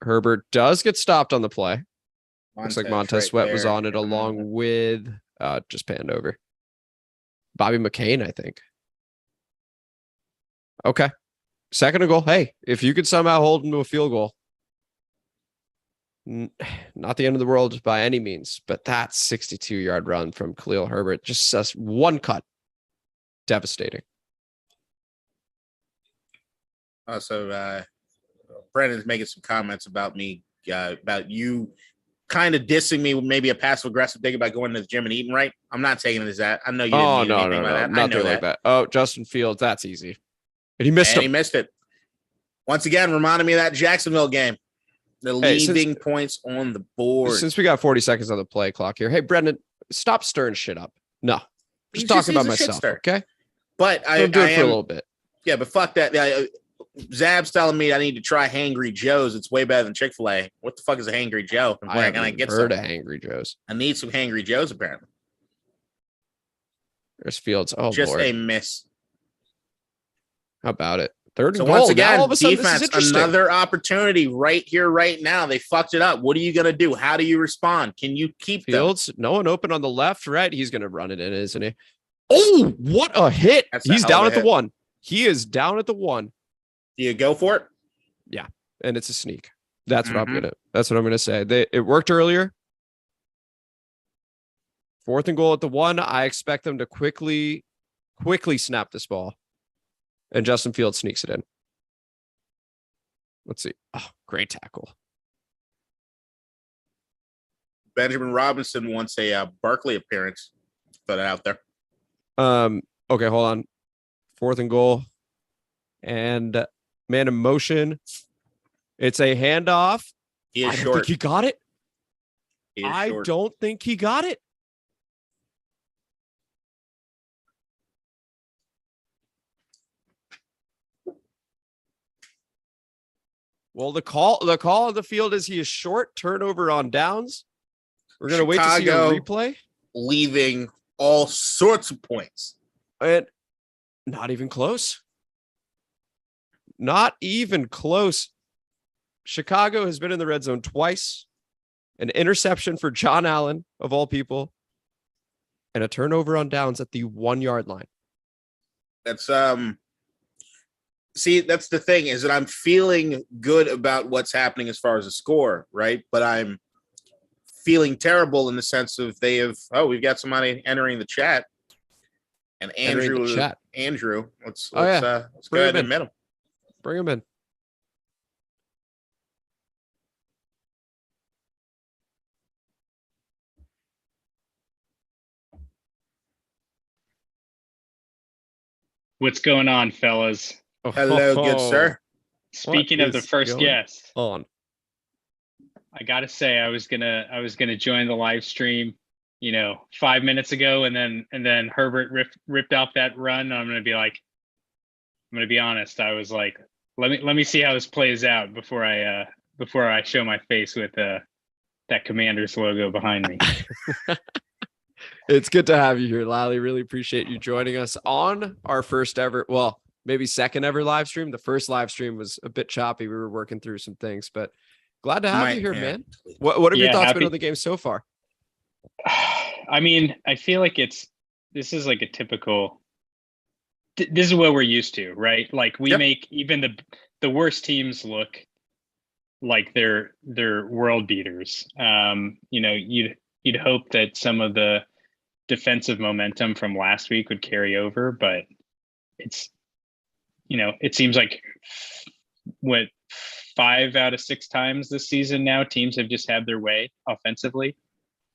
Herbert does get stopped on the play. Looks like Montez Sweat
there.
was on it along with just panned over. Bobby McCain, I think. Okay. 2nd and goal. Hey, if you could somehow hold him to a field goal. Not the end of the world by any means, but that 62-yard run from Khalil Herbert, just one cut, devastating.
So Brandon's making some comments about me, about you kind of dissing me with maybe a passive aggressive thing about going to the gym and eating right. I'm not taking it as that. I know you didn't mean anything by that.
Not
I know
like that. Oh, Justin Fields, that's easy. And he missed it.
Once again, reminded me of that Jacksonville game. The leaving points on the board.
Since we got 40 seconds on the play clock here. Hey, Brendan, stop stirring shit up. No, just talking about myself. Okay.
But
I'll do it for a little bit.
Yeah, but fuck that. Zab's telling me I need to try Hangry Joe's. It's way better than Chick-fil-A. What the fuck is a Hangry Joe?
I haven't heard of Hangry Joe's.
I need some Hangry Joe's, apparently.
There's Fields. Oh,
just
Lord.
A miss.
How about it? Third and
so
goal.
Once again,
all of a sudden,
defense, another opportunity right here, right now. They fucked it up. What are you going to do? How do you respond? Can you keep
Fields? Them? No one open on the left, right? He's going to run it in, isn't he? Oh, what a hit. He's down at the 1. He is down at the 1.
Do you go for it?
Yeah, and it's a sneak. That's what I'm gonna say. It worked earlier. 4th and goal at the 1. I expect them to quickly snap this ball. And Justin Fields sneaks it in. Let's see. Oh, great tackle.
Benjamin Robinson wants a Barkley appearance. Put it out there.
Okay, hold on. 4th and goal. And man in motion. It's a handoff.
He is
I don't
short.
think he got it. Don't think he got it. Well, the call of the field is he is short. Turnover on downs. We're going to wait to see a replay.
Leaving all sorts of points.
And not even close. Not even close. Chicago has been in the red zone twice. An interception for John Allen, of all people. And a turnover on downs at the 1-yard line.
That's see, that's the thing, is that I'm feeling good about what's happening as far as the score, right? But I'm feeling terrible in the sense of we've got somebody entering the chat. And Andrew, let's go ahead and admit him.
Bring him in.
What's going on, fellas?
Hello, good sir.
Speaking of the first guest,
I
gotta say I was gonna join the live stream, 5 minutes ago, and then Herbert ripped off that run. I'm gonna be honest. I was like, let me see how this plays out before I show my face with that Commanders logo behind me.
It's good to have you here, Lally. Really appreciate you joining us on our first ever, well, maybe second ever live stream. The first live stream was a bit choppy. We were working through some things, but glad to have you here, man. What have your thoughts been on the game so far?
I mean, I feel like this is like a typical, this is what we're used to, right? Like we make even the worst teams look like they're world beaters. You'd hope that some of the defensive momentum from last week would carry over, but it seems like 5 out of 6 times this season now teams have just had their way offensively.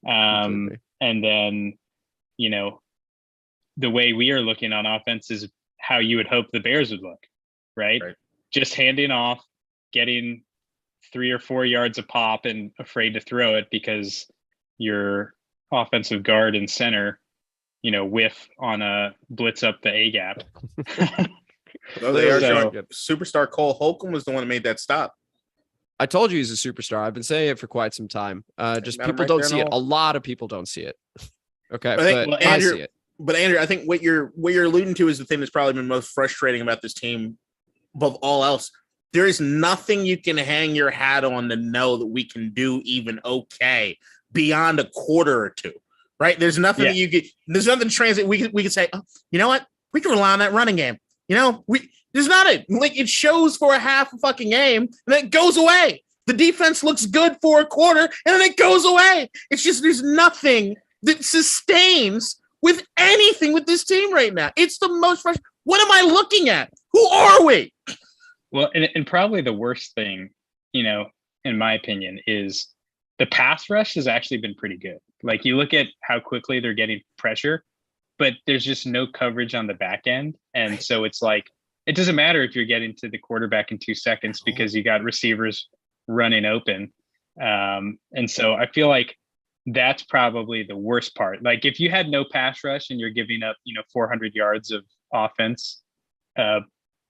And then, the way we are looking on offense is how you would hope the Bears would look, right? Just handing off, getting 3 or 4 yards a pop and afraid to throw it because your offensive guard and center, whiff on a blitz up the A gap.
They are superstar Cole Holcomb was the one that made that stop.
I told you he's a superstar. I've been saying it for quite some time. Just people don't see it. A lot of people don't see it. Okay, but I see it.
But Andrew, I think what you're alluding to is the thing that's probably been most frustrating about this team above all else. There is nothing you can hang your hat on to know that we can do even okay beyond a quarter or two, right? There's nothing that you get. There's nothing to translate. We could say, oh, you know what? We can rely on that running game. There's not it. Like it shows for a half a fucking game and then it goes away. The defense looks good for a quarter, and then it goes away. It's just there's nothing that sustains with anything with this team right now. It's the most frustrating. What am I looking at? Who are we?
Well, and probably the worst thing, in my opinion, is the pass rush has actually been pretty good. Like, you look at how quickly they're getting pressure, but there's just no coverage on the back end. And so it's like, it doesn't matter if you're getting to the quarterback in 2 seconds because you got receivers running open. And so I feel like that's probably the worst part. Like, if you had no pass rush and you're giving up, 400 yards of offense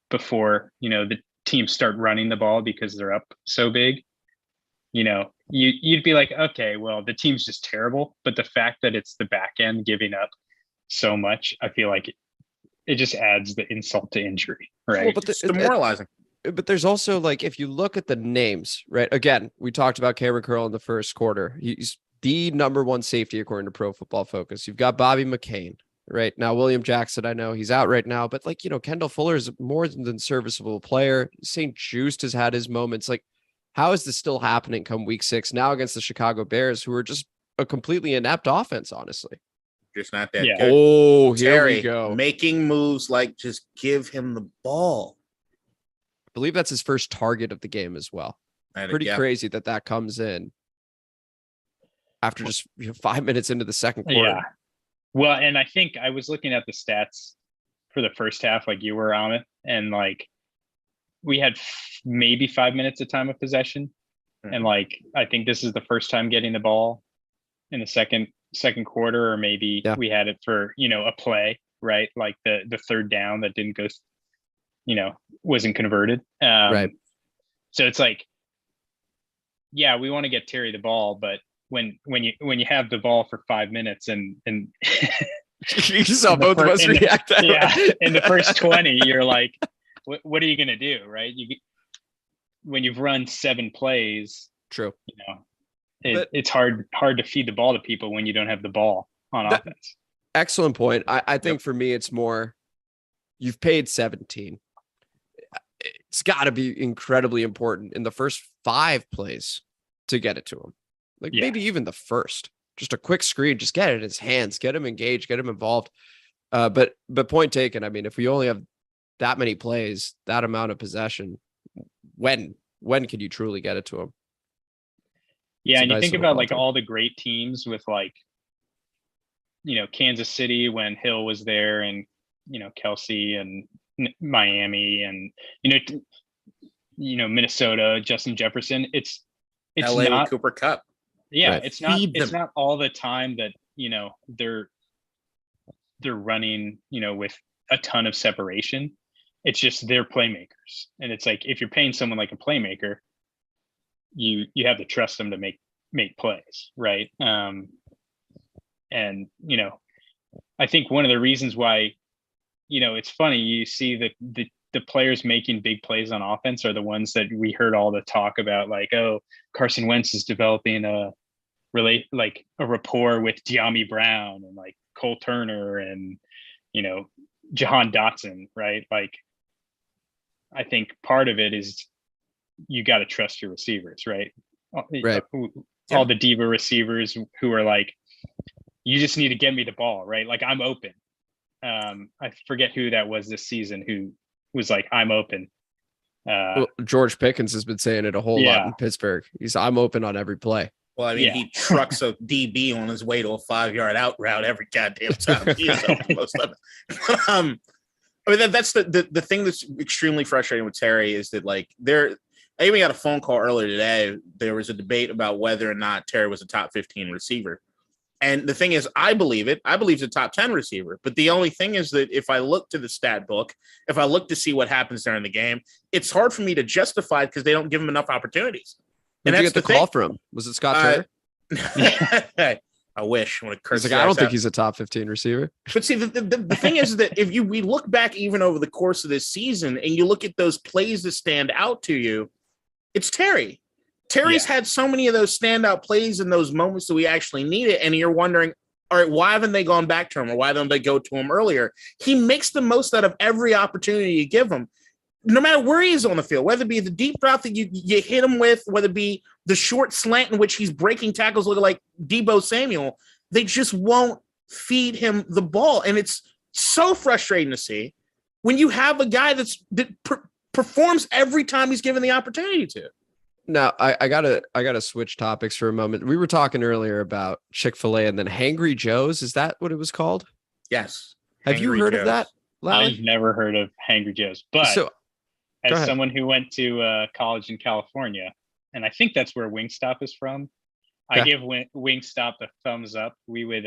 before, the teams start running the ball because they're up so big, you'd be like, okay, well, the team's just terrible. But the fact that it's the back end giving up so much, I feel like it just adds the insult to injury, right?
Well, but it's demoralizing.
But there's also, like, if you look at the names, right? Again, we talked about Cameron Curl in the first quarter. He's the number one safety according to Pro Football Focus. You've got Bobby McCain, right? Now, William Jackson, I know he's out right now, but Kendall Fuller is a more than serviceable player. St. Just has had his moments. Like, how is this still happening come week 6 now against the Chicago Bears, who are just a completely inept offense, honestly?
Just not that
Yeah.
good.
Oh, here
Terry,
we go.
making moves like just give him the ball.
I believe that's his first target of the game as well. Pretty crazy that comes in after just 5 minutes into the second quarter.
Yeah. Well, and I think I was looking at the stats for the first half, like you were on it, and like we had maybe 5 minutes of time of possession. And like, I think this is the first time getting the ball in the second quarter, or maybe we had it for, a play, right? Like the third down that didn't go, wasn't converted.
Right.
So it's like, yeah, we want to get Terry the ball, but when you have the ball for 5 minutes and
you saw both of us react that way.
In the first 20, you're like, what are you going to do? Right. When you've run 7 plays,
true.
It's hard to feed the ball to people when you don't have the ball on offense.
Excellent point. I think for me, it's more, you've paid 17. It's got to be incredibly important in the first 5 plays to get it to him. Like maybe even the first, just a quick screen, just get it in his hands, get him engaged, get him involved. But point taken. I mean, if we only have that many plays, that amount of possession, when can you truly get it to him?
Yeah, and you think about like all the great teams with like, Kansas City when Hill was there, and Kelsey, and Miami, and Minnesota, Justin Jefferson. It's
LA
not
Cooper Kupp.
Yeah,
right.
It's not all the time that they're running with a ton of separation. It's just they're playmakers, and it's like if you're paying someone like a playmaker, you have to trust them to make plays, right? And I think one of the reasons why it's funny, you see the players making big plays on offense are the ones that we heard all the talk about, like, oh, Carson Wentz is developing a rapport with De'Ami Brown and like Cole Turner and Jahan Dotson, right? Like, I think part of it is you got to trust your receivers, right?
Right.
All the diva receivers who are like, you just need to get me the ball, right? Like, I'm open. I forget who that was this season who was like, I'm open.
Well, George Pickens has been saying it a whole lot in Pittsburgh. I'm open on every play.
Well, I mean, he trucks a DB on his way to a 5-yard out route every goddamn time. He is open most of it. I mean, that's the thing that's extremely frustrating with Terry is that, like, I even got a phone call earlier today. There was a debate about whether or not Terry was a top 15 receiver. And the thing is, I believe it. I believe he's a top 10 receiver. But the only thing is that if I look to the stat book, if I look to see what happens during the game, it's hard for me to justify it because they don't give him enough opportunities.
Did you get the call from? Was it Scott Turner?
I wish.
I don't think he's a top 15 receiver.
But see, the thing is that if we look back even over the course of this season and you look at those plays that stand out to you, it's Terry. Terry's had so many of those standout plays in those moments that we actually need it. And you're wondering, all right, why haven't they gone back to him, or why don't they go to him earlier? He makes the most out of every opportunity you give him. no matter where he is on the field, whether it be the deep route that you hit him with, whether it be the short slant in which he's breaking tackles looking like Deebo Samuel, they just won't feed him the ball. And it's so frustrating to see when you have a guy that performs every time he's given the opportunity to.
Now, I gotta switch topics for a moment. We were talking earlier about Chick-fil-A and then Hangry Joe's. Is that what it was called?
Yes.
Have you heard of that, Lally?
I've never heard of Hangry Joe's, but as someone who went to college in California, and I think that's where Wingstop is from, I give Wingstop the thumbs up. We'd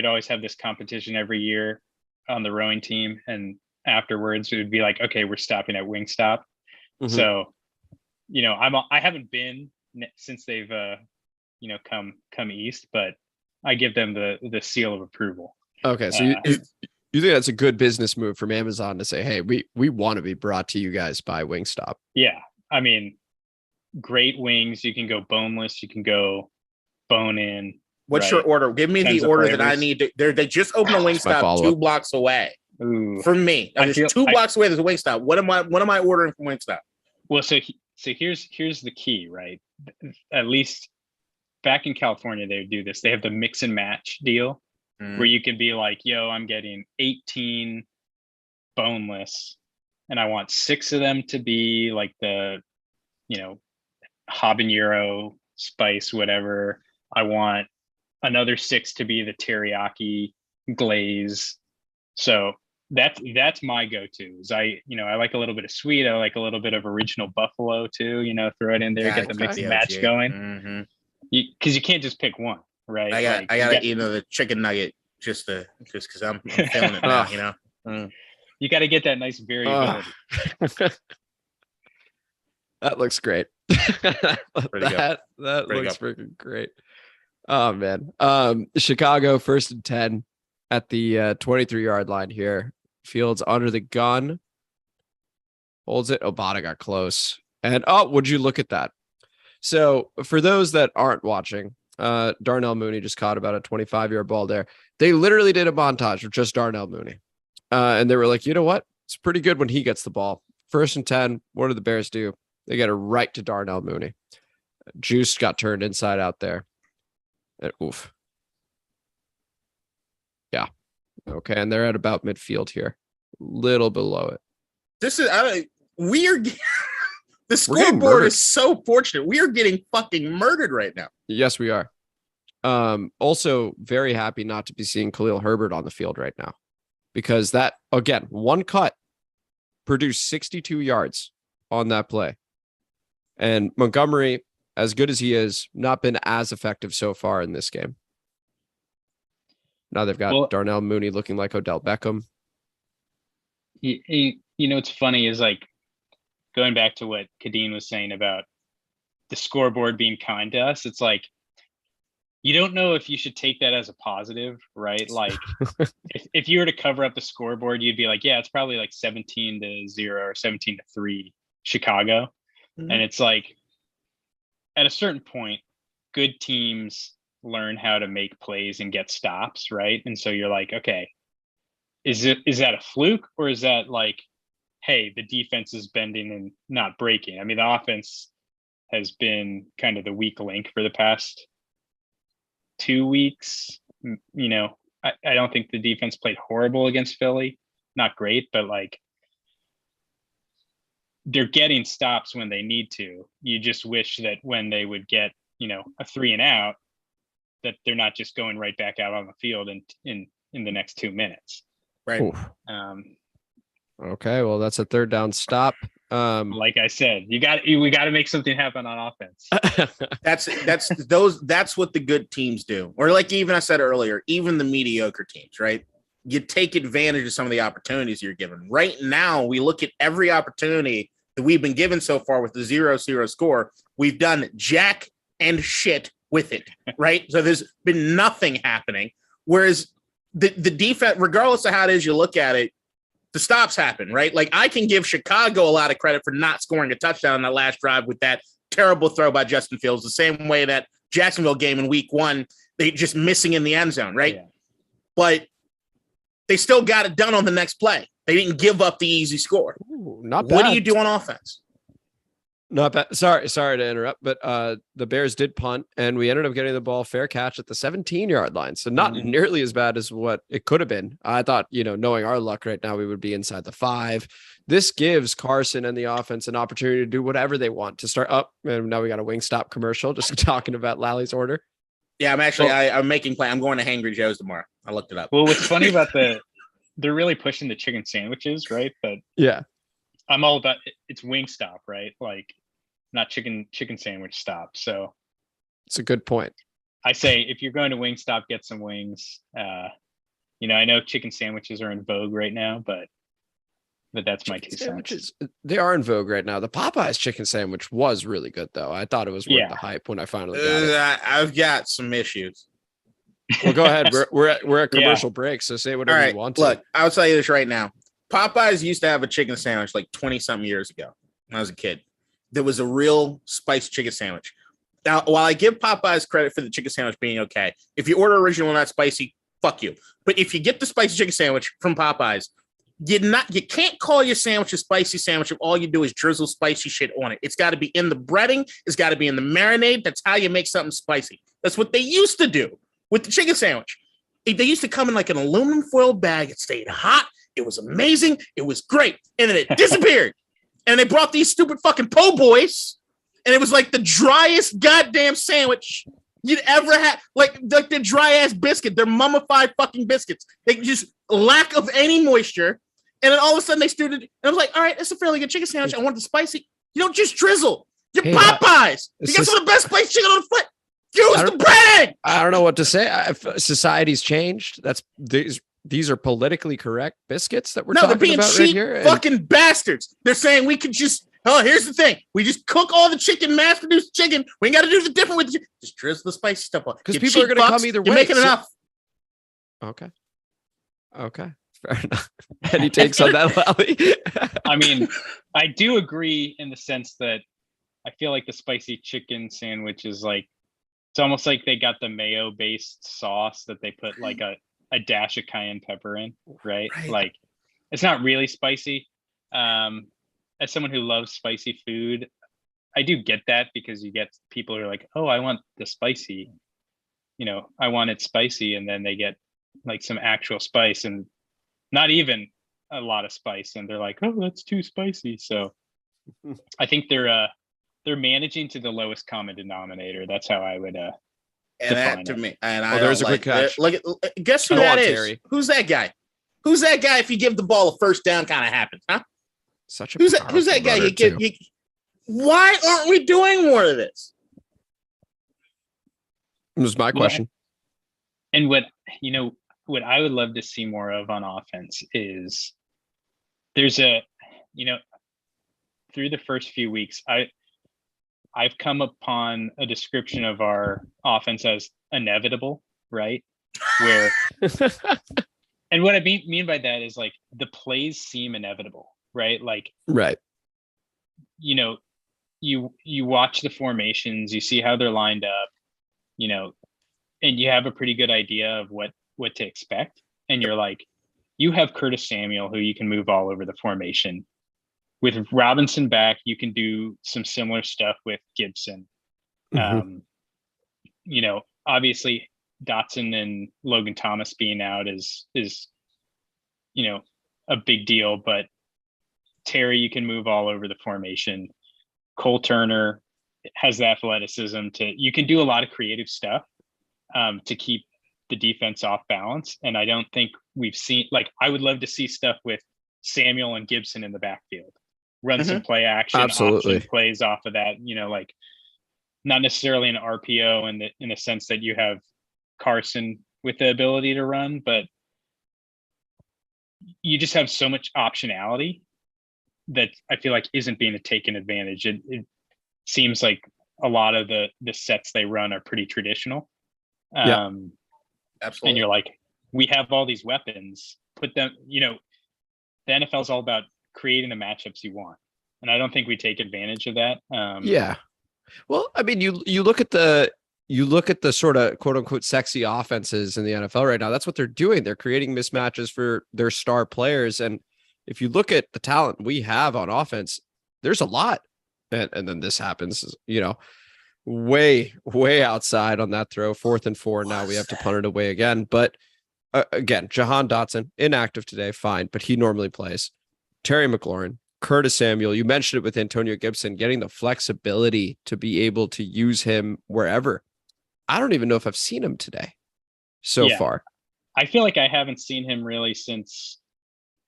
always have this competition every year on the rowing team, and afterwards it would be like, okay, we're stopping at Wingstop. Mm-hmm. So, I haven't been since they've come east, but I give them the seal of approval.
Okay, so you think that's a good business move from Amazon to say, hey, we want to be brought to you guys by Wingstop?
Yeah, I mean, great wings. You can go boneless. You can go bone in.
What's your order? Give me the order that I need to. They just opened a Wingstop 2 blocks away.
Ooh.
From me. There's 2 blocks away. There's a Wingstop. What am I ordering from Wingstop?
Well, so here's the key, right? At least back in California, they would do this. They have the mix and match deal where you can be like, yo, I'm getting 18 boneless and I want 6 of them to be like the, habanero spice, whatever. I want another 6 to be the teriyaki glaze. So that's my go-to. Is I like a little bit of sweet. I like a little bit of original buffalo too. Throw it in there, get the mix and match going. Mm-hmm. Because you can't just pick one, right?
I got the chicken nugget just because I'm feeling it now.
You got to get that nice variability.
That looks great. That looks freaking great. Oh man. Chicago 1st and 10 at the 23-yard line here. Fields under the gun. Holds it. Obata got close. And would you look at that? So for those that aren't watching, Darnell Mooney just caught about a 25-yard ball there. They literally did a montage of just Darnell Mooney. And they were like, you know what? It's pretty good when he gets the ball. 1st and 10. What do the Bears do? They get it right to Darnell Mooney. Juice got turned inside out there. And oof. Yeah. Okay. And they're at about midfield here. Little below it.
This is weird. The scoreboard is so fortunate. We are getting fucking murdered right now.
Yes, we are. Also very happy not to be seeing Khalil Herbert on the field right now, because that, again, one cut produced 62 yards on that play. And Montgomery, as good as he is, not been as effective so far in this game. Now they've got Darnell Mooney looking like Odell Beckham.
What's funny is like going back to what Kadeen was saying about the scoreboard being kind to us. It's like, you don't know if you should take that as a positive, right? Like if you were to cover up the scoreboard, you'd be like, yeah, it's probably like 17-0 or 17-3 Chicago. Mm-hmm. And it's like, at a certain point, good teams learn how to make plays and get stops, right? And so you're like, okay, is that a fluke, or is that like, hey, the defense is bending and not breaking? I mean, the offense has been kind of the weak link for the past 2 weeks. I don't think the defense played horrible against Philly. Not great, but like, they're getting stops when they need to. You just wish that when they would get, a 3 and out, that they're not just going right back out on the field in the next 2 minutes.
Right.
Okay. Well, that's a 3rd down stop.
Like I said, we got to make something happen on offense.
That's what the good teams do. Or like even I said earlier, even the mediocre teams, right? You take advantage of some of the opportunities you're given. Right now, we look at every opportunity that we've been given so far with the 0-0 score. We've done jack and shit with it, right? So there's been nothing happening. Whereas the defense, regardless of how it is you look at it, the stops happen, right? Like, I can give Chicago a lot of credit for not scoring a touchdown on that last drive with that terrible throw by Justin Fields, the same way that Jacksonville game in week 1, they just missing in the end zone, right? Yeah. But They still got it done on the next play. They didn't give up the easy score.
Ooh, not bad.
What do you do on offense?
Not bad. Sorry to interrupt, but the Bears did punt, and we ended up getting the ball fair catch at the 17-yard line. So not nearly as bad as what it could have been. I thought, knowing our luck right now, we would be inside the 5. This gives Carson and the offense an opportunity to do whatever they want to start up. And now we got a Wingstop commercial just talking about Lally's order.
Yeah, I'm actually, I'm making plans. I'm going to Hangry Joe's tomorrow. I looked it up.
Well, what's funny about they're really pushing the chicken sandwiches, right? But
yeah,
I'm all about it's Wingstop, right? Like, not chicken sandwich stop. So
it's a good point.
I say if you're going to Wingstop, get some wings. I know chicken sandwiches are in vogue right now, but that's my 2 cents.
They are in vogue right now. The Popeyes chicken sandwich was really good, though. I thought it was worth the hype when I finally got it.
I've got some issues.
Well, go ahead. We're at commercial break, so say whatever you want to.
Look, I'll tell you this right now. Popeyes used to have a chicken sandwich like 20-something years ago when I was a kid. There was a real spiced chicken sandwich. Now, while I give Popeyes credit for the chicken sandwich being okay, if you order original and not spicy, fuck you. But if you get the spicy chicken sandwich from Popeyes, you can't call your sandwich a spicy sandwich if all you do is drizzle spicy shit on it. It's got to be in the breading. It's got to be in the marinade. That's how you make something spicy. That's what they used to do with the chicken sandwich. They used to come in like an aluminum foil bag. It stayed hot. It was amazing. It was great. And then it disappeared. And they brought these stupid fucking po' boys, and it was like the driest goddamn sandwich you'd ever had. Like the dry ass biscuit. They're mummified fucking biscuits. They just lack of any moisture. And then all of a sudden they stood it. And I was like, all right, that's a fairly good chicken sandwich. I want the spicy. You don't just drizzle. You're Popeyes. You got some of the best spiced chicken on the foot. Use the breading.
I don't know what to say. Society's changed. These are politically correct biscuits that we're talking about right here. No, they're being cheap
fucking bastards. They're saying we could just, here's the thing. We just cook all the chicken, mass-produced chicken. We ain't got to do the different with just drizzle the spicy stuff on.
Because people are going to come either way.
You're making enough.
Okay. Fair enough. Any takes on that, Lally?
I mean, I do agree in the sense that I feel like the spicy chicken sandwich is like, it's almost like they got the mayo-based sauce that they put like a dash of cayenne pepper in, right? Like, it's not really spicy. As someone who loves spicy food, I do get that, because you get people who are like, oh, I want the spicy, I want it spicy, and then they get like some actual spice and not even a lot of spice, and they're like, oh, that's too spicy. So I think they're managing to the lowest common denominator. That's how I would
and that to me, and
there's a good catch.
Guess who that is? Terry. Who's that guy? Who's that guy? If you give the ball a first down, kind of happens, huh? Who's that guy? Why aren't we doing more of this?
It was my question.
And what I would love to see more of on offense is there's through the first few weeks, I've come upon a description of our offense as inevitable, right? Where, and what I mean by that is like the plays seem inevitable, right? Like,
right.
You watch the formations, you see how they're lined up, and you have a pretty good idea of what to expect. And you're like, you have Curtis Samuel, who you can move all over the formation. With Robinson back, you can do some similar stuff with Gibson. Mm-hmm. Obviously Dotson and Logan Thomas being out is a big deal, but Terry, you can move all over the formation. Cole Turner has the athleticism you can do a lot of creative stuff to keep the defense off balance. And I don't think we've seen, I would love to see stuff with Samuel and Gibson in the backfield. Run some play action,
absolutely,
option plays off of that. Not necessarily an RPO in the sense that you have Carson with the ability to run, but you just have so much optionality that I feel like isn't being taken advantage. It seems like a lot of the sets they run are pretty traditional.
Absolutely.
And you're like, we have all these weapons, put them, the NFL is all about creating the matchups you want. And I don't think we take advantage of that.
Yeah. Well, I mean, you look at the you look at the sort of quote unquote sexy offenses in the NFL right now, that's what they're doing. They're creating mismatches for their star players. And if you look at the talent we have on offense, there's a lot. And then this happens, way, way outside on that throw, 4th and 4. Now we have to punt it away again. But again, Jahan Dotson, inactive today, fine, but he normally plays. Terry McLaurin, Curtis Samuel, you mentioned it with Antonio Gibson, getting the flexibility to be able to use him wherever. I don't even know if I've seen him today so far.
I feel like I haven't seen him really since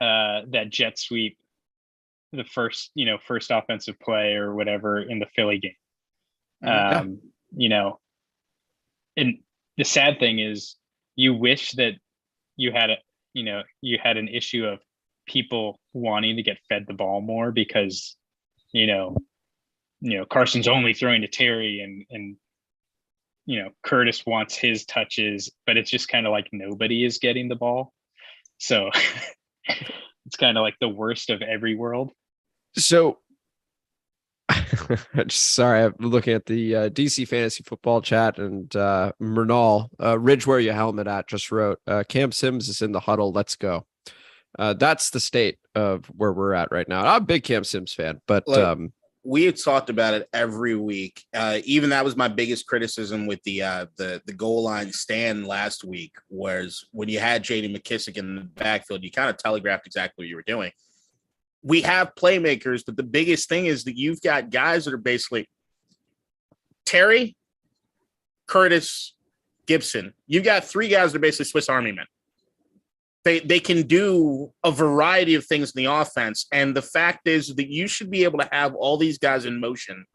that jet sweep, the first offensive play or whatever in the Philly game. And the sad thing is you wish that you had an issue of people wanting to get fed the ball more because, Carson's only throwing to Terry and Curtis wants his touches, but it's just kind of like nobody is getting the ball. So it's kind of like the worst of every world.
So sorry, I'm looking at the DC fantasy football chat, and Mernal, Ridge, where your helmet at, just wrote, Cam Sims is in the huddle. Let's go. That's the state of where we're at right now. I'm a big Cam Sims fan, but
look, we had talked about it every week. Even that was my biggest criticism with the goal line stand last week, was when you had J.D. McKissic in the backfield, you kind of telegraphed exactly what you were doing. We have playmakers, but the biggest thing is that you've got guys that are basically Terry, Curtis, Gibson. You've got 3 guys that are basically Swiss Army men. They can do a variety of things in the offense. And the fact is that you should be able to have all these guys in motion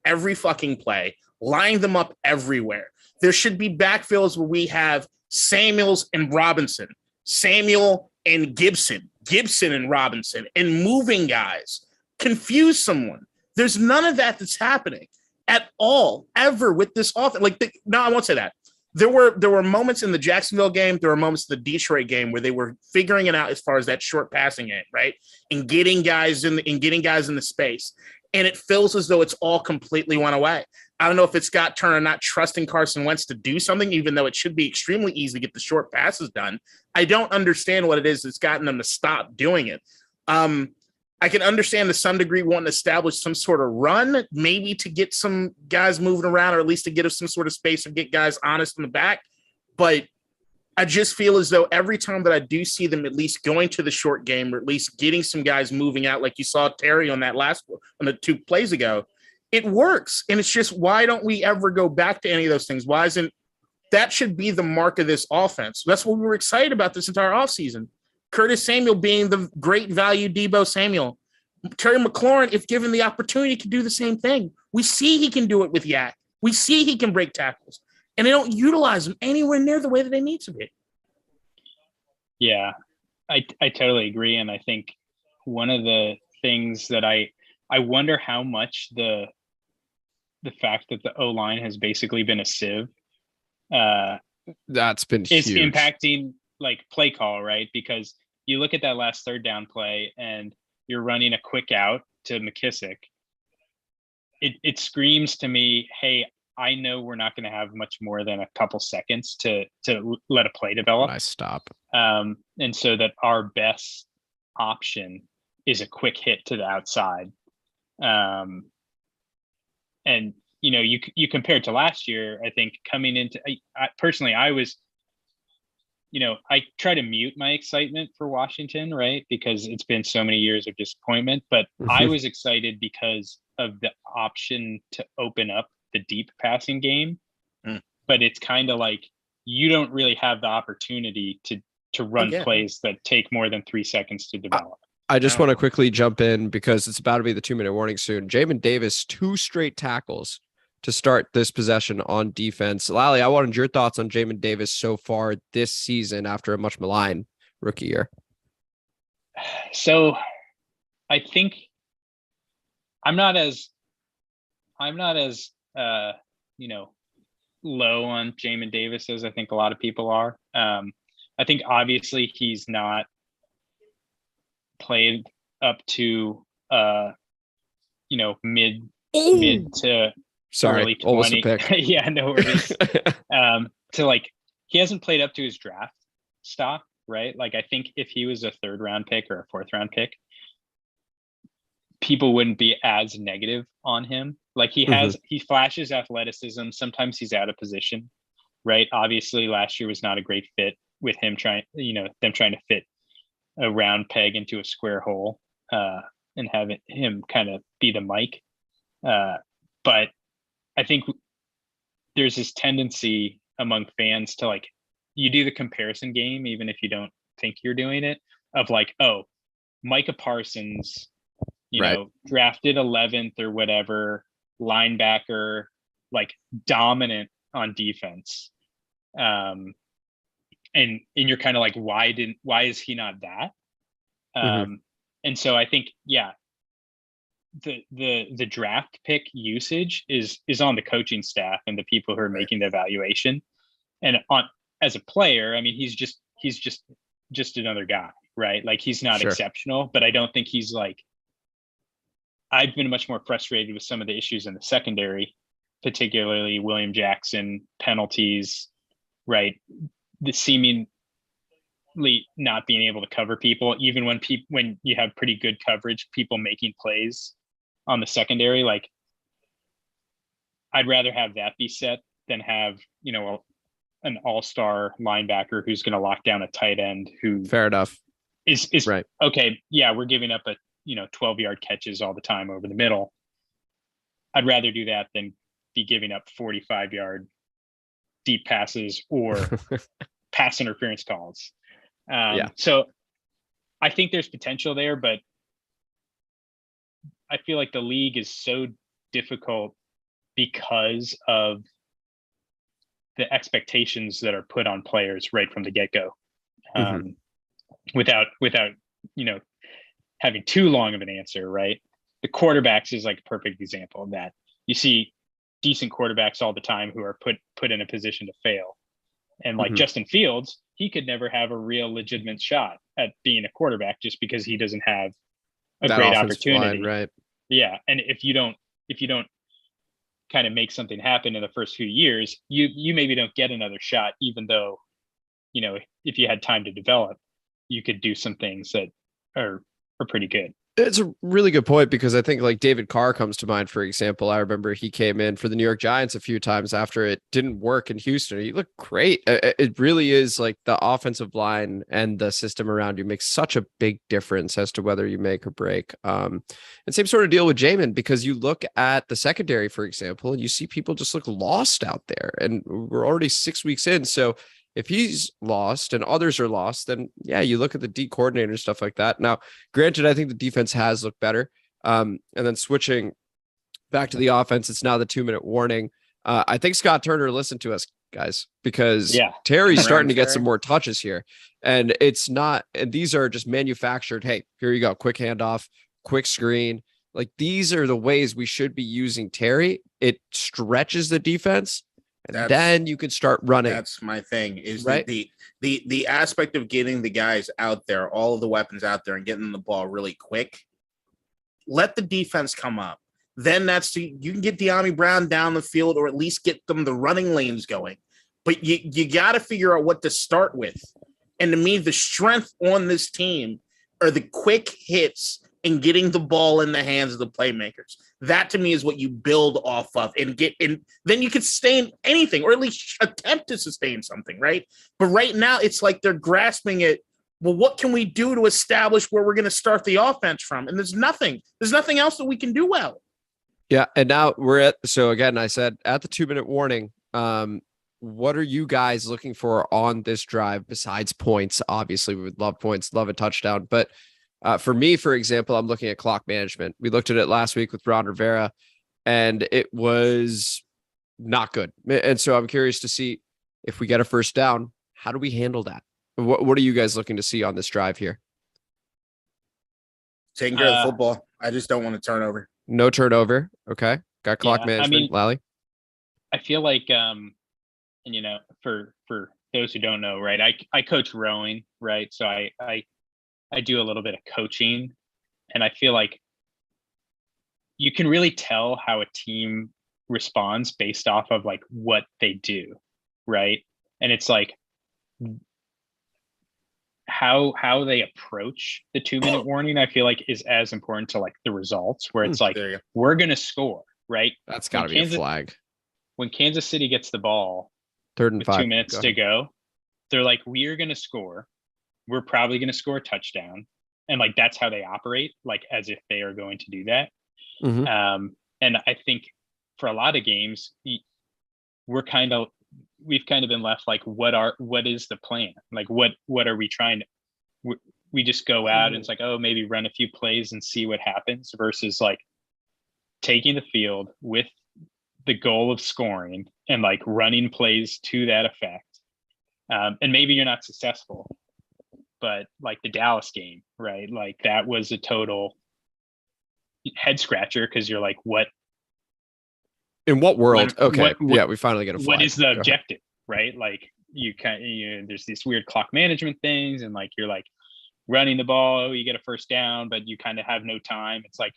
every fucking play, line them up everywhere. There should be backfields where we have Samuels and Robinson, Samuel and Gibson and Robinson, and moving guys, confuse someone. There's none of that that's happening at all, ever with this offense. No, I won't say that. There were moments in the Jacksonville game, there were moments in the Detroit game where they were figuring it out as far as that short passing game, right? And getting guys in the space. And it feels as though it's all completely went away. I don't know if it's Scott Turner not trusting Carson Wentz to do something, even though it should be extremely easy to get the short passes done. I don't understand what it is that's gotten them to stop doing it. I can understand to some degree wanting to establish some sort of run, maybe to get some guys moving around, or at least to get us some sort of space and get guys honest in the back. But I just feel as though every time that I do see them at least going to the short game, or at least getting some guys moving out, like you saw Terry on the 2 plays ago, it works. And it's just, why don't we ever go back to any of those things? Why isn't that should be the mark of this offense? That's what we were excited about this entire offseason. Curtis Samuel being the great value Debo Samuel. Terry McLaurin, if given the opportunity, can do the same thing. We see he can do it with Yak. We see he can break tackles. And they don't utilize him anywhere near the way that they need to be.
Yeah, I totally agree. And I think one of the things that I wonder how much the fact that the O-line has basically been a sieve
that's been
is
huge.
Impacting like play call, right? Because you look at that last 3rd down play and you're running a quick out to McKissic. It screams to me, hey, I know we're not going to have much more than a couple seconds to let a play develop.
Nice stop.
And so that our best option is a quick hit to the outside. And you compare it to last year. I think coming into, I personally, I was, I try to mute my excitement for Washington, right? Because it's been so many years of disappointment, but I was excited because of the option to open up the deep passing game. But it's kind of like, you don't really have the opportunity to run plays that take more than 3 seconds to develop.
I just want to quickly jump in because it's about to be the 2-minute warning soon. Jamin Davis, 2 straight tackles to start this possession on defense. Lally, I wanted your thoughts on Jamin Davis so far this season after a much maligned rookie year.
So I think I'm not as low on Jamin Davis as I think a lot of people are. I think obviously he's not played up to mid to
Sorry,
early
almost a
20.
pick.
Yeah, no worries. To like, he hasn't played up to his draft stock, right? Like, I think if he was a 3rd round pick or a 4th round pick, people wouldn't be as negative on him. Like, he flashes athleticism. Sometimes he's out of position, right? Obviously, last year was not a great fit with him them trying to fit a round peg into a square hole, and having him kind of be the mic. But I think there's this tendency among fans to, like, you do the comparison game, even if you don't think you're doing it, of like, oh, Micah Parsons, drafted 11th or whatever, linebacker, like, dominant on defense. And you're kind of like, why is he not that? And so I think, yeah, the draft pick usage is on the coaching staff and the people who are making the evaluation. And as a player, I mean, he's just another guy, right? Like, he's not exceptional, but I don't think he's like, I've been much more frustrated with some of the issues in the secondary, particularly William Jackson penalties, right? The seemingly not being able to cover people, even when you have pretty good coverage, people making plays on the secondary. Like, I'd rather have that be set than have, an all-star linebacker who's going to lock down a tight end who
fair enough
is right. Okay. Yeah. We're giving up 12-yard catches all the time over the middle. I'd rather do that than be giving up 45-yard deep passes or pass interference calls. So I think there's potential there, but I feel like the league is so difficult because of the expectations that are put on players right from the get-go, without having too long of an answer, right? The quarterbacks is like a perfect example of that. You see decent quarterbacks all the time who are put in a position to fail. And like Justin Fields, he could never have a real legitimate shot at being a quarterback just because he doesn't have a
that
great opportunity.
Line, right.
Yeah. And if you don't kind of make something happen in the first few years, you maybe don't get another shot, even though, if you had time to develop, you could do some things that are pretty good.
It's a really good point, because I think like David Carr comes to mind, for example. I remember he came in for the New York Giants a few times after it didn't work in Houston. He looked great. It really is like the offensive line and the system around you makes such a big difference as to whether you make or break. And same sort of deal with Jamin, because you look at the secondary, for example, and you see people just look lost out there, and we're already 6 weeks in. So if he's lost and others are lost, then yeah, you look at the D coordinator, stuff like that. Now, granted, I think the defense has looked better. And then switching back to the offense, it's now the 2-minute warning. I think Scott Turner listened to us, guys, because Terry's starting to get some more touches here. And it's not, and these are just manufactured. Hey, here you go. Quick handoff, quick screen. Like, these are the ways we should be using Terry. It stretches the defense. And then you could start running.
That's my thing, is
right?
the aspect of getting the guys out there, all of the weapons out there, and getting the ball really quick. Let the defense come up. Then you can get De'Ami Brown down the field, or at least get them the running lanes going. But you got to figure out what to start with. And to me, the strength on this team are the quick hits and getting the ball in the hands of the playmakers. That to me is what you build off of, and then you can sustain anything, or at least attempt to sustain something, right? But right now it's like they're grasping it. Well, what can we do to establish where we're going to start the offense from? And there's nothing else that we can do well.
Yeah. And now so again, I said at the 2-minute warning, what are you guys looking for on this drive besides points? Obviously, we would love points, love a touchdown, but for me, for example, I'm looking at clock management. We looked at it last week with Ron Rivera, and it was not good. And so I'm curious to see, if we get a first down, how do we handle that? What are you guys looking to see on this drive here?
Taking care of the football. I just don't want to turn over.
No turnover. Okay. Got clock management. Lally?
I feel like, for those who don't know, right, I coach rowing, right? So I do a little bit of coaching, and I feel like you can really tell how a team responds based off of like what they do, right? And it's like how they approach the 2-minute warning, I feel like is as important to like the results, where it's like we're gonna score, right?
That's got to be a flag.
When Kansas City gets the ball,
3rd and 5,
2 minutes to go, they're like, we are gonna score. We're probably gonna score a touchdown, and like that's how they operate, like as if they are going to do that.
Mm-hmm.
And I think for a lot of games, we've kind of been left like, what is the plan? Like, what are we trying to, we just go out and it's like, oh, maybe run a few plays and see what happens, versus like taking the field with the goal of scoring and like running plays to that effect. And maybe you're not successful, but like the Dallas game, right? Like that was a total head scratcher, because you're like, what?
In what world? We finally get a flag.
What is the objective, right? Like there's these weird clock management things, and like you're like running the ball, you get a first down, but you kind of have no time. It's like,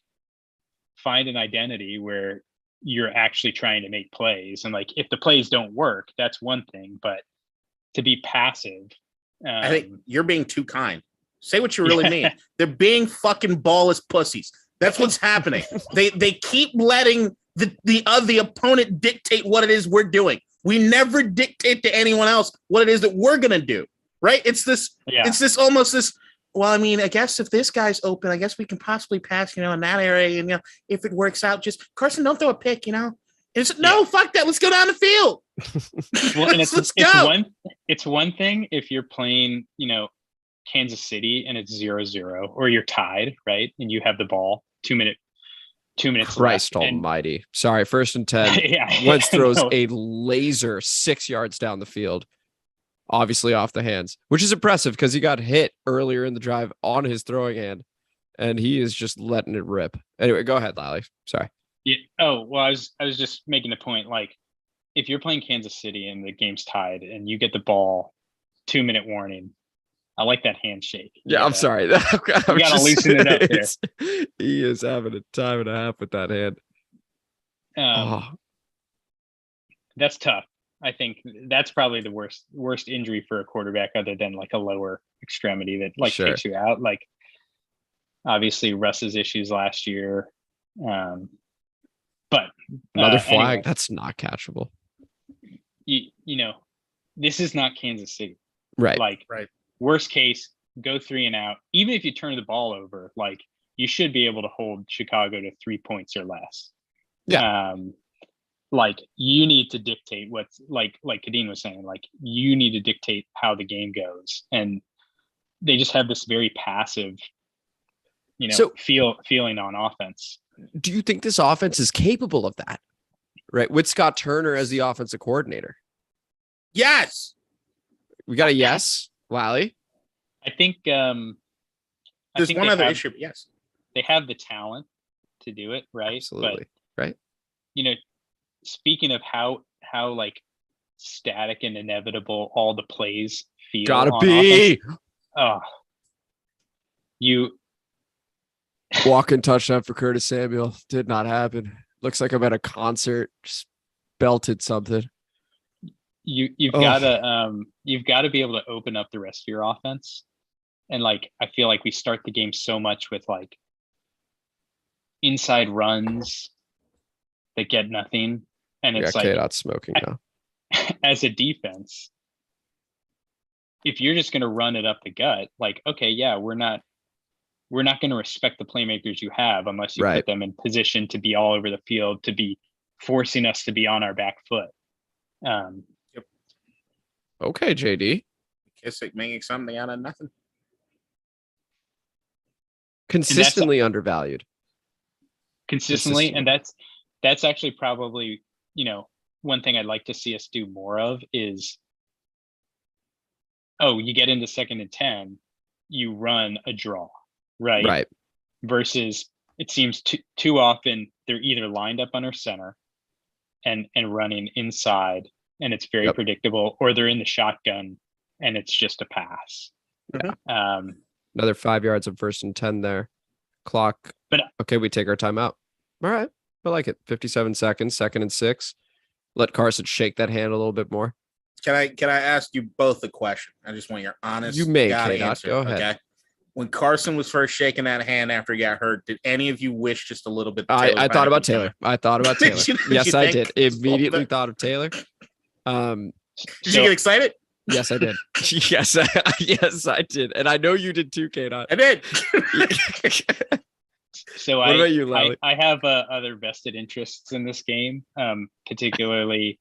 find an identity where you're actually trying to make plays, and like if the plays don't work, that's one thing, but to be passive,
I think you're being too kind. Say what you really mean. They're being fucking ballless pussies. That's what's happening. They keep letting the opponent dictate what it is we're doing. We never dictate to anyone else what it is that we're gonna do. Right? It's this. Yeah. It's this almost this. Well, I mean, I guess if this guy's open, I guess we can possibly pass, in that area, and if it works out, just Carson, don't throw a pick, It's fuck that. Let's go down the field.
Well, and let's go. It's one thing if you're playing, Kansas City and it's 0-0, or you're tied, right, and you have the ball, 2 minutes.
Christ left, almighty. Sorry, 1st and 10. Wentz throws a laser 6 yards down the field, obviously off the hands, which is impressive because he got hit earlier in the drive on his throwing hand, and he is just letting it rip. Anyway, go ahead, Lally. Sorry.
Yeah. Oh, well, I was just making the point, like, if you're playing Kansas City and the game's tied and you get the ball, 2-minute warning, I like that handshake.
I'm sorry. You
gotta loosen it up there.
He is having a time and a half with that hand.
That's tough. I think that's probably the worst injury for a quarterback, other than like a lower extremity that like takes you out. Like obviously Russ's issues last year. But
another flag, anyway, that's not catchable.
This is not Kansas City.
Right.
Right. Worst case, go 3 and out. Even if you turn the ball over, like you should be able to hold Chicago to 3 points or less.
Yeah.
Like you need to dictate what's like Kadeen was saying, like you need to dictate how the game goes. And they just have this very passive, feeling on offense.
Do you think this offense is capable of that? Right. With Scott Turner as the offensive coordinator?
Yes.
We got a yes, Lally.
I think
there's one other issue. Yes.
They have the talent to do it, right?
Absolutely. But, right.
Speaking of how like static and inevitable all the plays feel,
gotta be.
You
walking touchdown for Curtis Samuel did not happen. Looks like I'm at a concert. Just belted something.
You've got to be able to open up the rest of your offense, and like I feel like we start the game so much with like inside runs that get nothing. And it's like
not smoking now.
As a defense, if you're just going to run it up the gut, like, okay, yeah, we're not going to respect the playmakers you have unless you put them in position to be all over the field, to be forcing us to be on our back foot.
Yep.
Okay, JD.
Kissick making something out of nothing.
Consistently undervalued.
Consistently, and that's actually probably, one thing I'd like to see us do more of is, you get into 2nd and 10, you run a draw, right?
Right.
Versus it seems too often they're either lined up under center and running inside, and it's very predictable, or they're in the shotgun and it's just a pass.
Yeah. Another 5 yards of 1st and 10 there. Clock.
But
okay, we take our time out. All right. I like it. 57 seconds, 2nd and 6. Let Carson shake that hand a little bit more.
Can I ask you both a question? I just want your honest.
You may,
answer.
Go ahead.
Okay. When Carson was first shaking that hand after he got hurt, did any of you wish just a little bit?
I thought about Taylor. I thought about Taylor. Yes, I did. Immediately thought of Taylor.
Did you get excited?
Yes, I did. Yes, I did. And I know you did too, K-Dot.
I did.
So
what about you, Lally?
I have other vested interests in this game, particularly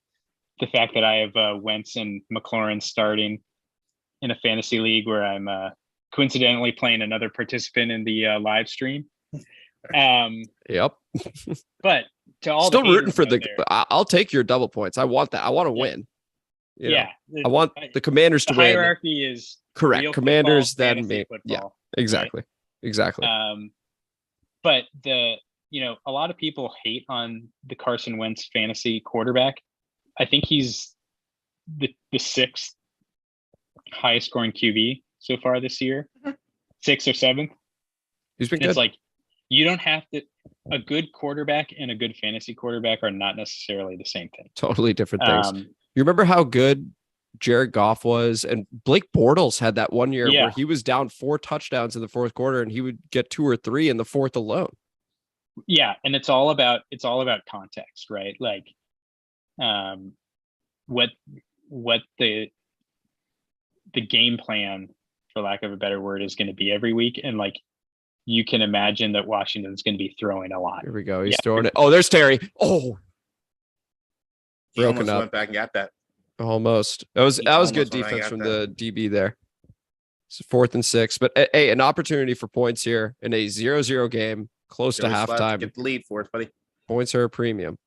the fact that I have Wentz and McLaurin starting in a fantasy league where I'm coincidentally playing another participant in the live stream.
Yep.
But to all
still
the
rooting for the.
there,
I'll take your double points. I want that. I want to win.
Yeah.
I want the Commanders to win.
Hierarchy is
correct. Commanders,
football,
then me.
football,
Yeah. Exactly.
Right?
Exactly.
But a lot of people hate on the Carson Wentz fantasy quarterback. I think he's the 6th highest scoring QB so far this year, 6th or 7th.
He's been good.
It's like you don't have to. A good quarterback and a good fantasy quarterback are not necessarily the same thing.
Totally different things. You remember how good Jared Goff was, and Blake Bortles had that one year where he was down 4 touchdowns in the 4th quarter, and he would get 2 or 3 in the 4th alone.
Yeah, and it's all about context, right? Like, what the game plan, for lack of a better word, is going to be every week, and like you can imagine that Washington's going to be throwing a lot.
Here we go. He's throwing it. Oh, there's Terry. Oh,
he broken up. Went back and got that.
Almost. That was good defense from the DB there. It's 4th and 6, but hey, an opportunity for points here in a 0-0 game, close to halftime.
Get the lead for us, buddy.
Points are a premium.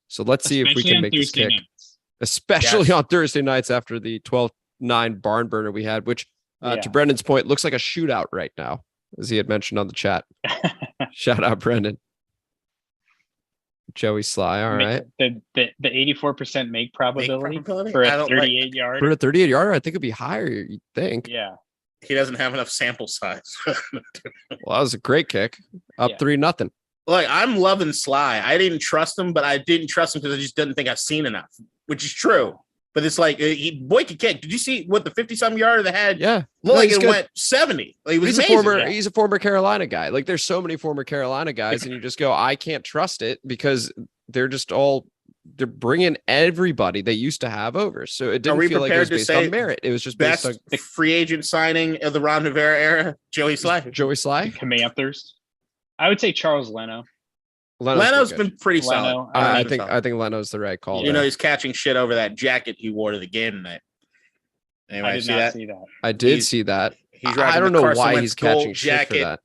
So let's see if we can make this kick.
Nights.
Especially on Thursday nights after the 12-9 barn burner we had, which to Brendan's point, looks like a shootout right now, as he had mentioned on the chat. Shout out, Brendan. Joey Sly, all right.
The 84% make probability for a 38-yard.
For a 38-yarder, I think it'd be higher, you'd think.
Yeah.
He doesn't have enough sample size.
Well, that was a great kick. Up 3-0.
Look, I'm loving Sly. I didn't trust him, but I didn't trust him because I just didn't think I've seen enough, which is true. But it's like, boy could kick. Did you see what the 50-something yarder that had?
Yeah.
Looked like it went 70. Like, it was amazing.
He's a former Carolina guy. Like, there's so many former Carolina guys, and you just go, I can't trust it because they're bringing everybody they used to have over. So it didn't feel like it was based on merit. It was just based on
the free agent signing of the Ron Rivera era. Joey Sly.
Commanders. I would say Charles Leno.
Leno's been pretty solid.
I think Leno's the right call.
He's catching shit over that jacket he wore to the game tonight. Anyway,
I did not see that.
I did see that.
I
don't know why he's catching shit for that.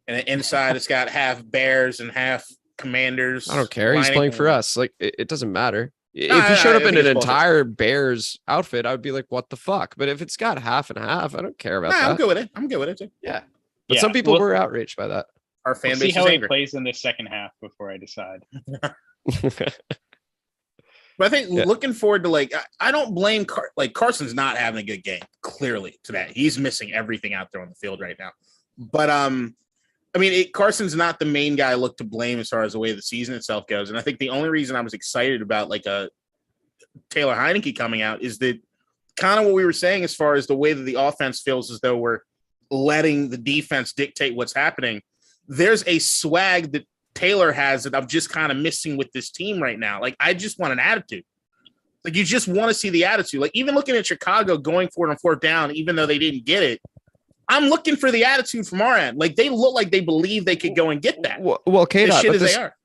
And inside it's got half Bears and half Commanders.
I don't care. He's playing for us. Like, it doesn't matter. If he showed up in an entire Bears outfit, I would be like, what the fuck? But if it's got half and half, I don't care about that.
I'm good with it. Too.
Yeah. But some people were outraged by that.
Our fan base
see
is
how
angry.
He plays in the second half before I decide.
But I think looking forward to, like, I don't blame Carson's not having a good game, clearly, today. He's missing everything out there on the field right now. But Carson's not the main guy I look to blame as far as the way the season itself goes. And I think the only reason I was excited about like a Taylor Heineke coming out is that kind of what we were saying as far as the way that the offense feels as though we're letting the defense dictate what's happening. There's a swag that Taylor has that I'm just kind of missing with this team right now. Like, I just want an attitude. Like, you just want to see the attitude. Like, even looking at Chicago going for it on 4th down, even though they didn't get it, I'm looking for the attitude from our end. Like, they look like they believe they could go and get that.
Well, K-Dot,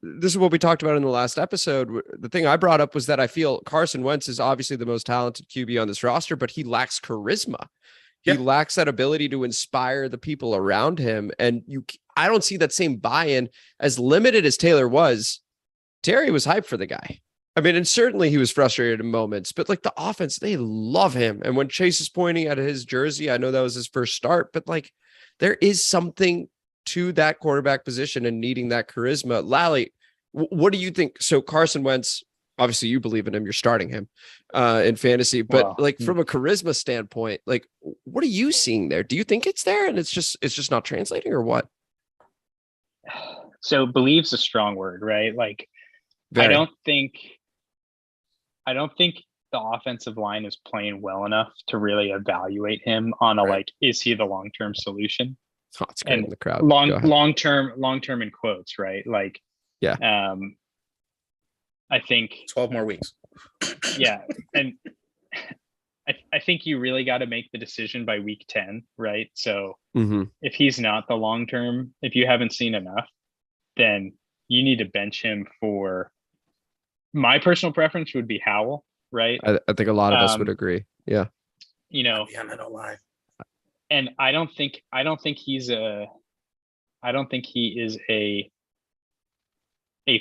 this
is what we talked about in the last episode. The thing I brought up was that I feel Carson Wentz is obviously the most talented QB on this roster, but he lacks charisma. He lacks that ability to inspire the people around him. And I don't see that same buy-in. As limited as Taylor was, Terry was hyped for the guy. I mean, and certainly he was frustrated in moments, but like the offense, they love him. And when Chase is pointing at his jersey, I know that was his first start, but like there is something to that quarterback position and needing that charisma. Lally, what do you think? So Carson Wentz, obviously you believe in him, you're starting him in fantasy, but from a charisma standpoint, like what are you seeing there? Do you think it's there and it's just not translating or what?
So believe's a strong word, right? Like, I
Very.
don't think the offensive line is playing well enough to really evaluate him on a
Right.
like, is he the long-term solution?
Oh, it's great
And
in the crowd. Go ahead.
long term in quotes, right? Like,
Yeah.
I think
12 more weeks.
yeah, and I think you really got to make the decision by week 10, right? So if he's not the long term, if you haven't seen enough, then you need to bench him for. My personal preference would be Howell, right?
I think a lot of us would agree. Yeah.
You know,
Yeah, I don't lie.
and I don't think he is a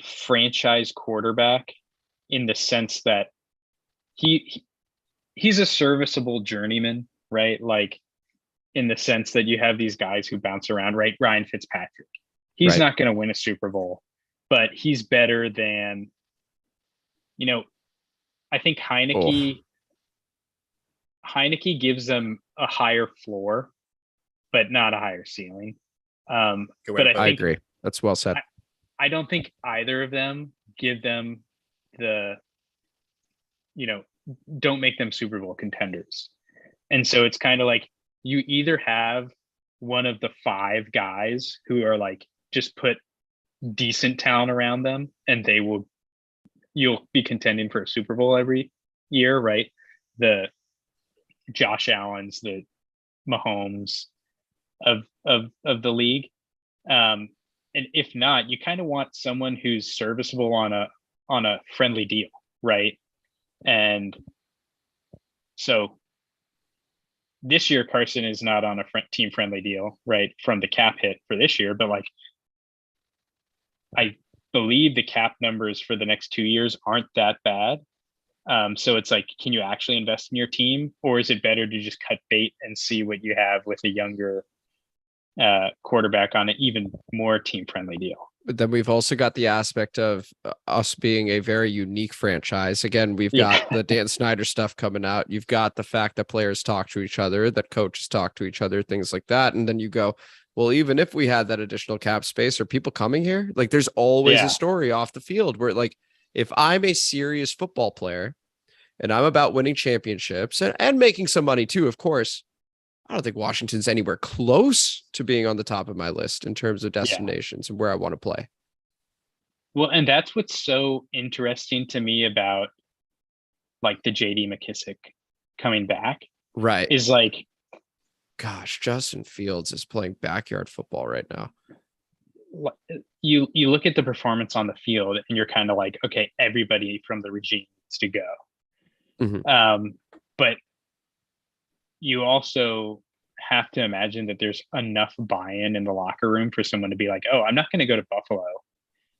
franchise quarterback in the sense that he's a serviceable journeyman, right? Like, in the sense that you have these guys who bounce around, right? Ryan Fitzpatrick. He's not going to win a Super Bowl, but he's better than, I think Heineke gives them a higher floor, but not a higher ceiling. But I
agree. That's well said.
I don't think either of them give them the, don't make them Super Bowl contenders. And so it's kind of like, you either have one of the 5 guys who are like, just put decent talent around them and you'll be contending for a Super Bowl every year, right? The Josh Allen's, the Mahomes of the league. And if not, you kind of want someone who's serviceable on a friendly deal, right? And so this year, Carson is not on a team friendly deal, right? From the cap hit for this year, but like, I believe the cap numbers for the next 2 years aren't that bad. So it's like, can you actually invest in your team, or is it better to just cut bait and see what you have with a younger quarterback on an even more team friendly deal?
But then we've also got the aspect of us being a very unique franchise. Again, we've got the Dan Snyder stuff coming out. You've got the fact that players talk to each other, that coaches talk to each other, things like that. And then you go, well, even if we had that additional cap space, are people coming here? Like, there's always a story off the field where, like, if I'm a serious football player and I'm about winning championships and making some money too, of course, I don't think Washington's anywhere close to being on the top of my list in terms of destinations and where I want to play.
Well, and that's what's so interesting to me about like the JD McKissick coming back.
Right.
Is like,
gosh, Justin Fields is playing backyard football right now.
You look at the performance on the field and you're kind of like, okay, everybody from the regime needs to go. But you also have to imagine that there's enough buy-in in the locker room for someone to be like, oh, I'm not going to go to Buffalo.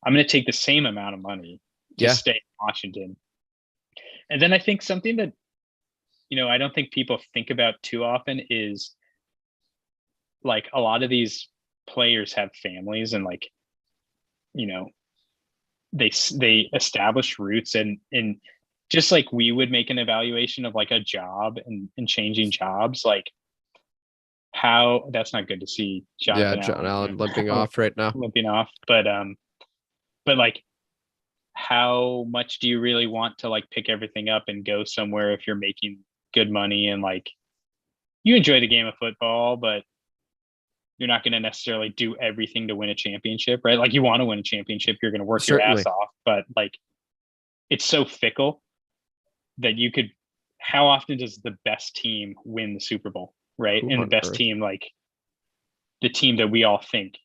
I'm going to take the same amount of money to stay in Washington. And then I think something that, I don't think people think about too often is like, a lot of these players have families and like, they establish roots and just like we would make an evaluation of like a job and changing jobs, like how that's not good to see John
Allen limping off right now.
But like, how much do you really want to like pick everything up and go somewhere if you're making good money and like you enjoy the game of football, but you're not going to necessarily do everything to win a championship, right? Like, you want to win a championship, you're going to work your ass off, but like, it's so fickle that how often does the best team win the Super Bowl, right? And the best team, like the team that we all think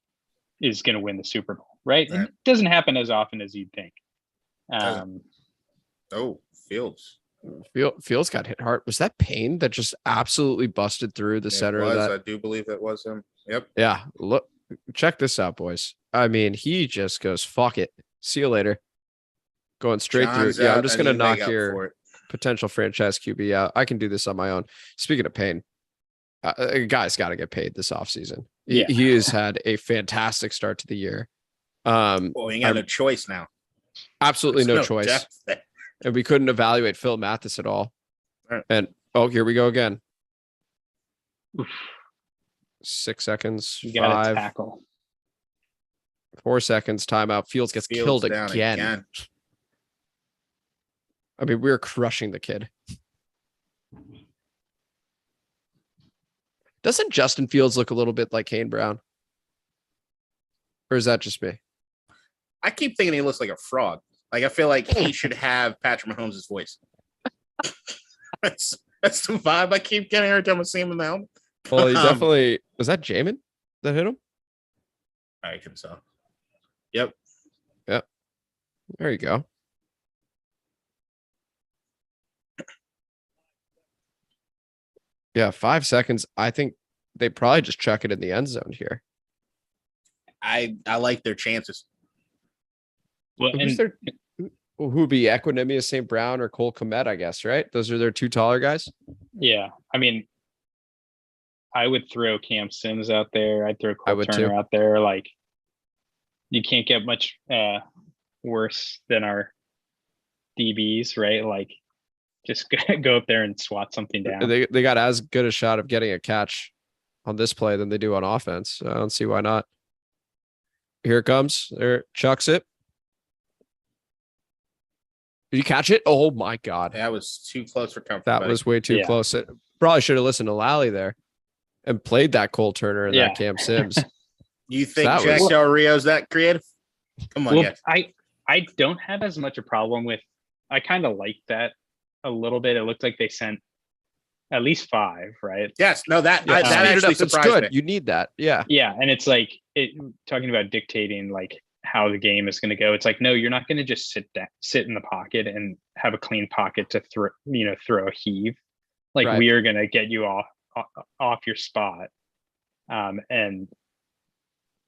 is going to win the Super Bowl, right? And it doesn't happen as often as you'd think.
Fields got hit hard. Was that Payne that just absolutely busted through the center of that?
I do believe that was him. Yep.
Yeah. Look, check this out, boys. I mean, he just goes, fuck it. See you later. Going straight through. Yeah, I'm just going to knock your potential franchise QB out. I can do this on my own. Speaking of Payne, a guy's got to get paid this offseason. He has had a fantastic start to the year.
Well, we ain't got a choice now.
Absolutely no choice. And we couldn't evaluate Phil Mathis at all.
Right.
And here we go again. 6 seconds.
You got to tackle.
4 seconds, timeout. Fields gets killed again. I mean, we're crushing the kid. Doesn't Justin Fields look a little bit like Kane Brown? Or is that just me?
I keep thinking he looks like a frog. Like, I feel like he should have Patrick Mahomes' voice. That's the vibe I keep getting every time I see him in the helmet.
Well, he definitely was that Jamin that hit him?
I think so. Yep.
There you go. Yeah, 5 seconds. I think they probably just chuck it in the end zone here.
I like their chances.
Well,
Who would be Equinemius St. Brown or Cole Kmet, I guess, right? Those are their two taller guys.
yeah, I mean, I would throw Cam Sims out there. I'd throw Cole Turner out there. Like, you can't get much worse than our DBs, right? Like, just go up there and swat something down.
They got as good a shot of getting a catch on this play than they do on offense. So I don't see why not. Here it comes. There, chucks it. Did you catch it? Oh my God.
That was too close for comfort.
That was way too close. It probably should have listened to Lally there and played that Cole Turner and that Cam Sims.
You think Jack Del Rio's that creative? Come on,
well, I don't have as much a problem with. I kind of like that a little bit. It looked like they sent at least 5, right?
Yes. No, that actually surprised me.
You need that. Yeah.
Yeah, and it's like talking about dictating like how the game is going to go. It's like, no, you're not going to just sit in the pocket and have a clean pocket to throw a heave. Like, right. We are going to get you off your spot, and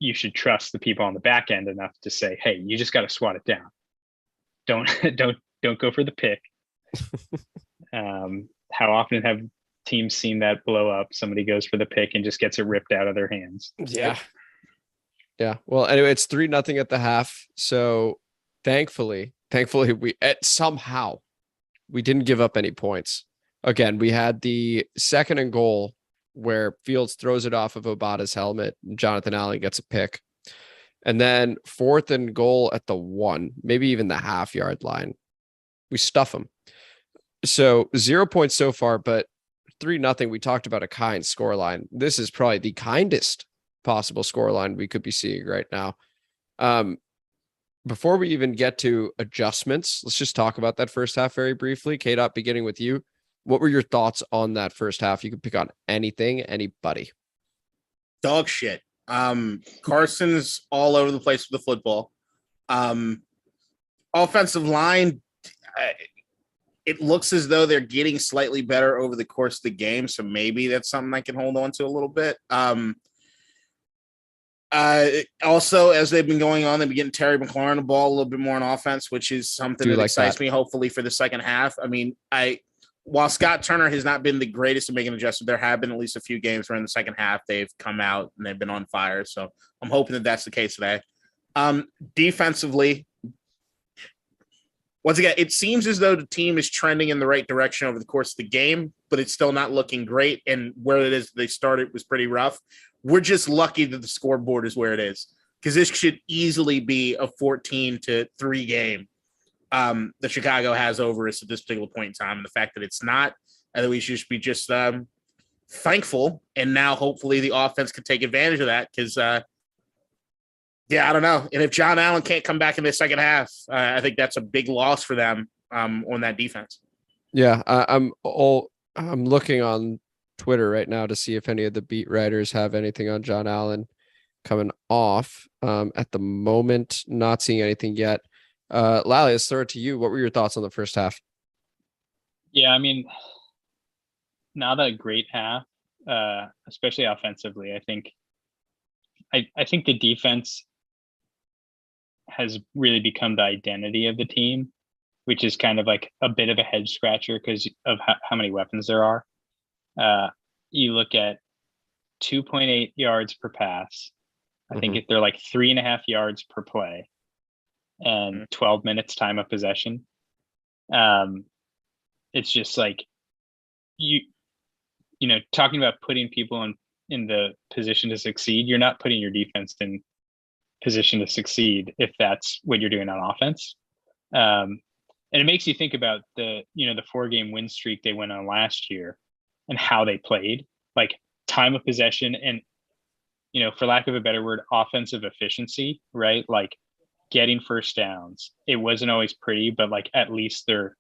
you should trust the people on the back end enough to say, hey, you just got to swat it down. Don't go for the pick. How often have teams seen that blow up? Somebody goes for the pick and just gets it ripped out of their hands.
Yeah. Yeah. Well, anyway, it's 3-0 at the half. So thankfully we somehow we didn't give up any points. Again, we had the 2nd and goal where Fields throws it off of Obata's helmet and Jonathan Allen gets a pick. And then 4th and goal at the 1, maybe even the half-yard line. We stuff them. So 0 points so far, but 3-0. We talked about a kind scoreline. This is probably the kindest possible scoreline we could be seeing right now. Before we even get to adjustments, let's just talk about that first half very briefly. K-Dot, beginning with you. What were your thoughts on that first half? You could pick on anything, anybody.
Dog shit. Carson's all over the place with the football. Offensive line, it looks as though they're getting slightly better over the course of the game, so maybe that's something I can hold on to a little bit. Also, as they've been going on, they've been getting Terry McLaurin the ball a little bit more on offense, which is something that excites me, hopefully, for the second half. I mean, while Scott Turner has not been the greatest at making adjustments, there have been at least a few games where in the second half they've come out and they've been on fire. So I'm hoping that that's the case today. Defensively, once again, it seems as though the team is trending in the right direction over the course of the game, but it's still not looking great. And where it is they started was pretty rough. We're just lucky that the scoreboard is where it is, because this should easily be a 14-3 game that Chicago has over us at this particular point in time. And the fact that it's not, I think we should be just thankful. And now hopefully the offense can take advantage of that, because I don't know. And if John Allen can't come back in the second half, I think that's a big loss for them on that defense.
Yeah, I'm looking on Twitter right now to see if any of the beat writers have anything on John Allen coming off. At the moment, not seeing anything yet. Lally, let's throw it to you. What were your thoughts on the first half?
Yeah, I mean, not a great half, especially offensively. I think the defense has really become the identity of the team, which is kind of like a bit of a head scratcher because of how many weapons there are. You look at 2.8 yards per pass. I think they're like 3.5 yards per play and 12 minutes time of possession. It's just like you know, talking about putting people in the position to succeed, you're not putting your defense in position to succeed if that's what you're doing on offense. And it makes you think about the 4-game win streak they went on last year and how they played, like time of possession and, for lack of a better word, offensive efficiency, right? Like getting first downs. It wasn't always pretty, but like at least they're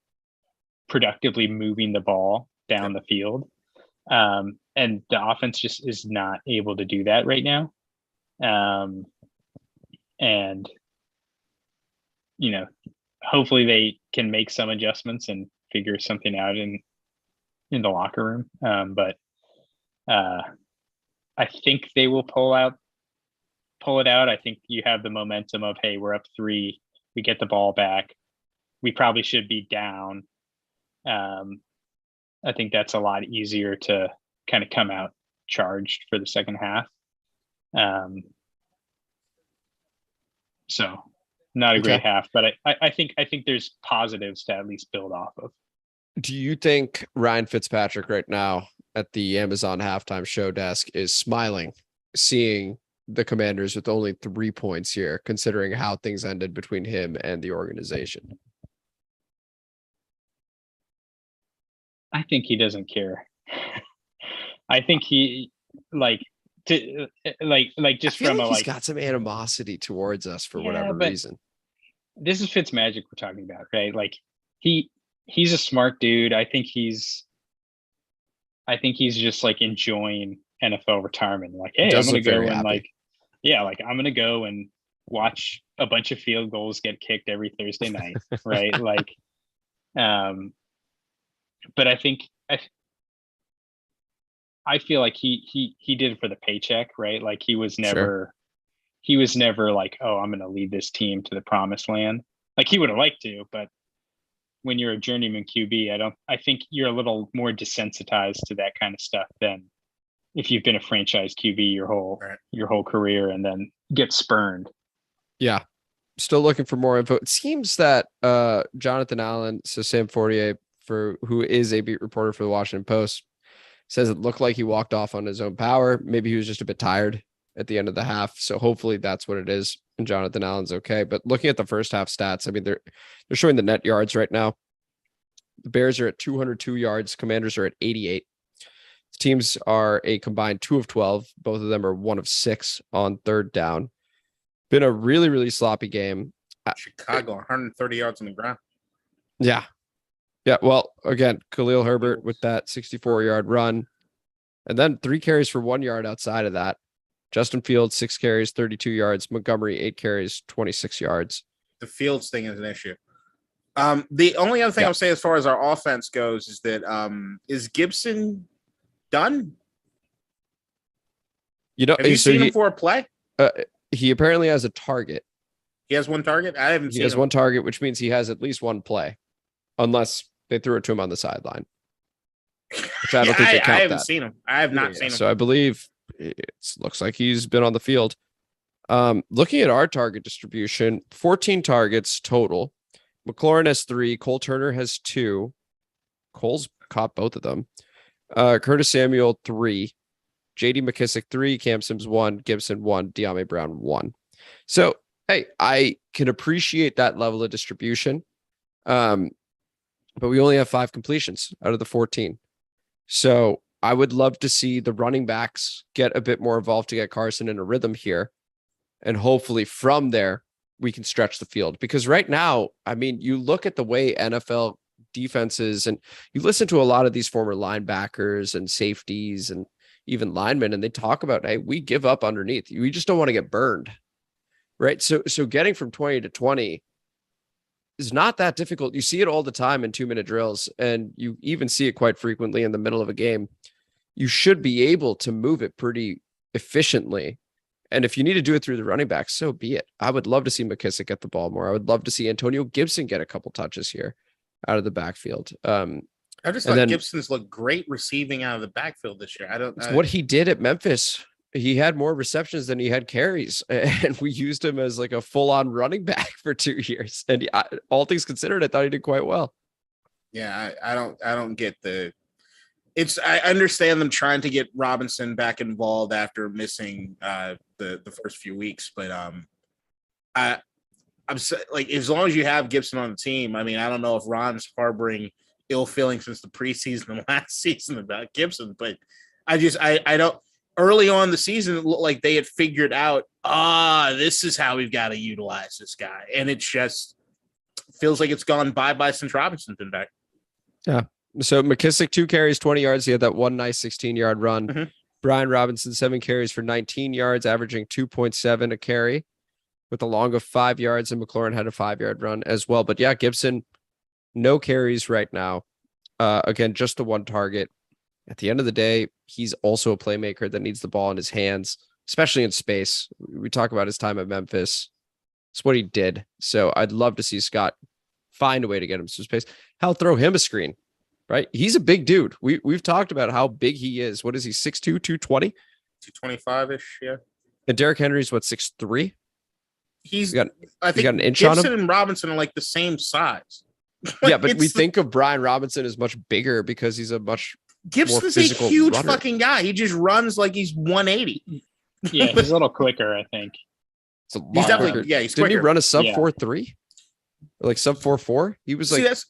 productively moving the ball down the field. And the offense just is not able to do that right now. And, hopefully they can make some adjustments and figure something out in the locker room. But I think they will pull it out. I think you have the momentum of, hey, we're up 3, we get the ball back. We probably should be down. I think that's a lot easier to kind of come out charged for the second half. So not a great half, but I think there's positives to at least build off of.
Do you think Ryan Fitzpatrick right now at the Amazon halftime show desk is smiling, seeing the Commanders with only 3 points here, considering how things ended between him and the organization?
I think he doesn't care. I think he just from
like he's got some animosity towards us for whatever reason.
This is Fitzmagic we're talking about, right? Like he's a smart dude. I think he's just like enjoying NFL retirement. Like, hey, I'm gonna go and I'm gonna go and watch a bunch of field goals get kicked every Thursday night, right? But I feel like he did it for the paycheck, right? Like he was never like, oh, I'm going to lead this team to the promised land. Like he would have liked to, but when you're a journeyman QB, I think you're a little more desensitized to that kind of stuff than if you've been a franchise QB your whole career and then get spurned.
Yeah. Still looking for more info. It seems that Jonathan Allen, so Sam Fortier, who is a beat reporter for the Washington Post, says it looked like he walked off on his own power. Maybe he was just a bit tired at the end of the half. So hopefully that's what it is. And Jonathan Allen's okay. But looking at the first half stats, I mean, they're showing the net yards right now. The Bears are at 202 yards. Commanders are at 88. The teams are a combined 2 of 12. Both of them are 1 of 6 on third down. Been a really, really sloppy game.
Chicago, 130 yards on the ground.
Yeah. Yeah. Well, again, Khalil Herbert with that 64-yard run. And then 3 carries for 1 yard outside of that. Justin Fields, 6 carries, 32 yards. Montgomery, 8 carries, 26 yards.
The Fields thing is an issue. The only other thing I'll say as far as our offense goes is that is Gibson done? Have you seen him for a play?
He apparently has a target.
He has 1 target? I haven't seen him.
He has 1 target, which means he has at least 1 play, unless they threw it to him on the sideline. Which I don't think they count.
I haven't seen him. I have not seen him.
So I believe it looks like he's been on the field. Looking at our target distribution, 14 targets total. McLaurin has 3. Cole Turner has 2. Cole's caught both of them. Curtis Samuel, 3. J.D. McKissick, 3. Cam Sims, 1. Gibson, 1. De'Ami Brown, 1. So, hey, I can appreciate that level of distribution. But we only have 5 completions out of the 14. So I would love to see the running backs get a bit more involved to get Carson in a rhythm here. And hopefully from there, we can stretch the field. Because right now, I mean, you look at the way NFL defenses, and you listen to a lot of these former linebackers and safeties and even linemen, and they talk about, hey, we give up underneath. We just don't want to get burned. Right. So getting from 20 to 20 is not that difficult. You see it all the time in 2-minute drills, and you even see it quite frequently in the middle of a game. You should be able to move it pretty efficiently. And if you need to do it through the running back, so be it. I would love to see McKissick get the ball more. I would love to see Antonio Gibson get a couple touches here out of the backfield.
I just thought Gibson's looked great receiving out of the backfield this year.
It's what he did at Memphis. He had more receptions than he had carries, and we used him as like a full-on running back for 2 years. And all things considered, I thought he did quite well.
Yeah, I don't get the. I understand them trying to get Robinson back involved after missing the first few weeks, but I'm like, as long as you have Gibson on the team, I mean, I don't know if Ron's harboring ill feelings since the preseason and last season about Gibson, but I don't. Early on the season, it looked like they had figured out, this is how we've got to utilize this guy, and it just feels like it's gone bye since Robinson's been back.
Yeah. So McKissick 2 carries, 20 yards. He had that one nice 16-yard run.
Mm-hmm.
Brian Robinson 7 carries for 19 yards, averaging 2.7 a carry, with a long of 5 yards, and McLaurin had a 5-yard run as well. But yeah, Gibson, no carries right now. Again, just the one target. At the end of the day, he's also a playmaker that needs the ball in his hands, especially in space. We talk about his time at Memphis. It's what he did. So I'd love to see Scott find a way to get him some space. Hell, throw him a screen, right? He's a big dude. We've talked about how big he is. What is he, 6'2", 220?
225-ish, yeah.
And Derrick Henry's what, 6'3"?
I think
got an inch
Gibson
on him?
and Robinson are like the same size.
Yeah, but we think of Brian Robinson as much bigger because he's a much
Gibson's
more
a
physical
huge
runner.
fucking guy. He just runs like he's 180.
Yeah, he's a little quicker, I think.
It's a lot
He's definitely
quicker.
he's
Didn't
quicker.
he run a sub
Yeah.
4.3? Like sub 4.4? He was like
that's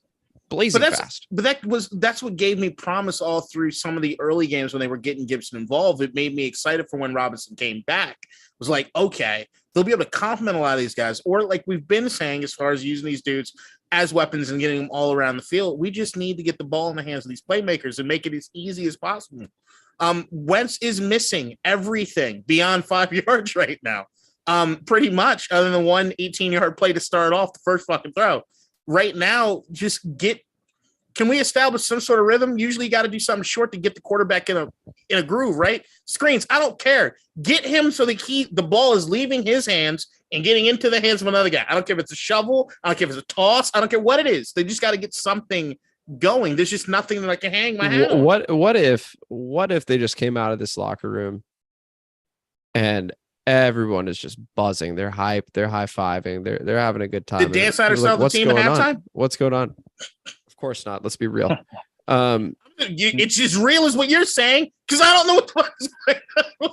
blazing fast.
But that's what gave me promise all through some of the early games when they were getting Gibson involved. It made me excited for when Robinson came back. It was like, okay, they'll be able to complement a lot of these guys. Or like we've been saying, as far as using these dudes as weapons and getting them all around the field, we just need to get the ball in the hands of these playmakers and make it as easy as possible. Wentz is missing everything beyond 5 yards right now. Pretty much, other than one 18-yard play to start off the first fucking throw. Right now, can we establish some sort of rhythm? Usually you got to do something short to get the quarterback in a groove, right? Screens, I don't care. Get him so the ball is leaving his hands and getting into the hands of another guy. I don't care if it's a shovel. I don't care if it's a toss. I don't care what it is. They just got to get something going. There's just nothing that I can hang my hat on.
What if they just came out of this locker room and everyone is just buzzing? They're hyped. They're high-fiving. They're having a good time.
Did Dan Snyder sell the
what's
team at
going on?
halftime?
What's going on? Of course not. Let's be real.
It's just real as what you're saying because I don't know what the fuck is going on.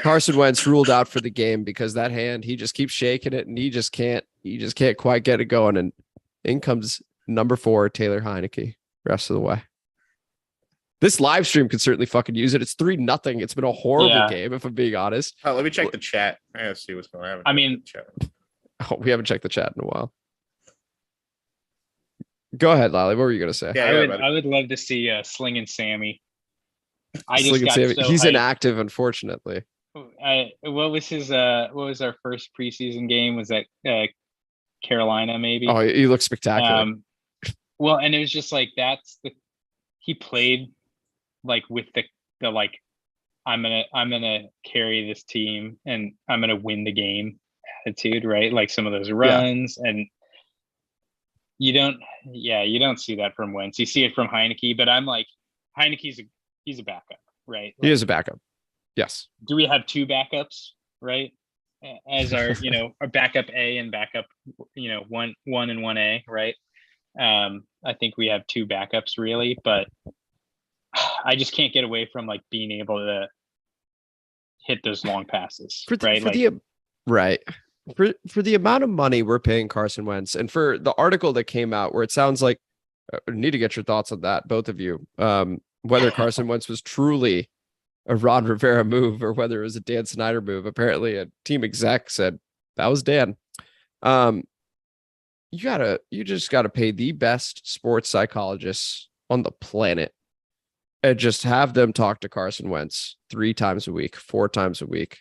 Carson Wentz ruled out for the game because that hand, he just keeps shaking it and he just can't quite get it going. And in comes number 4, Taylor Heineke, rest of the way. This live stream could certainly fucking use it. It's 3-0. It's been a horrible game, if I'm being honest.
Oh, let me check the chat. I gotta see what's going on.
I mean,
Oh, we haven't checked the chat in a while. Go ahead, Lally. What were you going to say?
Yeah,
I would love to see Slingin' Sammy.
He's inactive, unfortunately.
What was our first preseason game? Was that Carolina, maybe?
Oh, he looks spectacular.
Well, and it was just like he played like with the like I'm gonna carry this team and I'm gonna win the game attitude, right? Like some of those runs, and you don't see that from Wentz. You see it from Heineke, but I'm like, he's a backup, right? Like,
he is a backup. Yes.
Do we have 2 backups, right? As our, our backup A and backup, 1 and 1A, right? I think we have 2 backups really, but I just can't get away from like being able to hit those long passes, right? For the amount of money we're paying Carson Wentz, and for the article that came out where it sounds like I need to get your thoughts on that, both of you, whether Carson Wentz was truly a Ron Rivera move or whether it was a Dan Snyder move. Apparently a team exec said that was Dan. You just gotta pay the best sports psychologists on the planet and just have them talk to Carson Wentz 3 times a week, 4 times a week,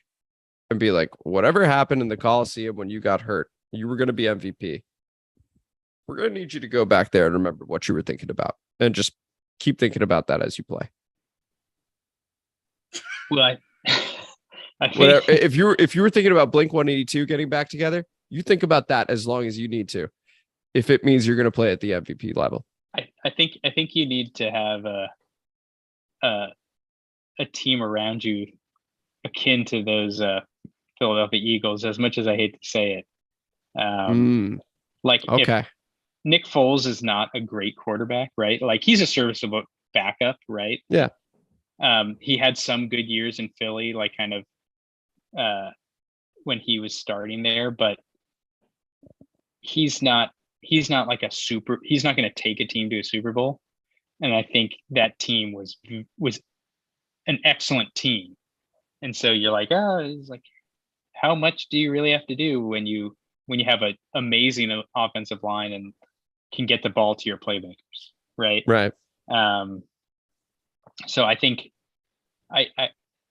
and be like, whatever happened in the Coliseum when you got hurt, you were going to be MVP. We're going to need you to go back there and remember what you were thinking about and just keep thinking about that as you play. Well,
if you were thinking about Blink 182 getting back together, you think about that as long as you need to, if it means you're going to play at the MVP level.
I think you need to have a team around you akin to those Philadelphia Eagles, as much as I hate to say it. Like, if Nick Foles is not a great quarterback, right? Like, he's a serviceable backup, right?
Yeah.
He had some good years in Philly, like kind of when he was starting there, but he's not like he's not going to take a team to a Super Bowl. And I think that team was an excellent team. And so you're like, it's like, how much do you really have to do when you have an amazing offensive line and can get the ball to your playmakers, right?
Right.
So I think I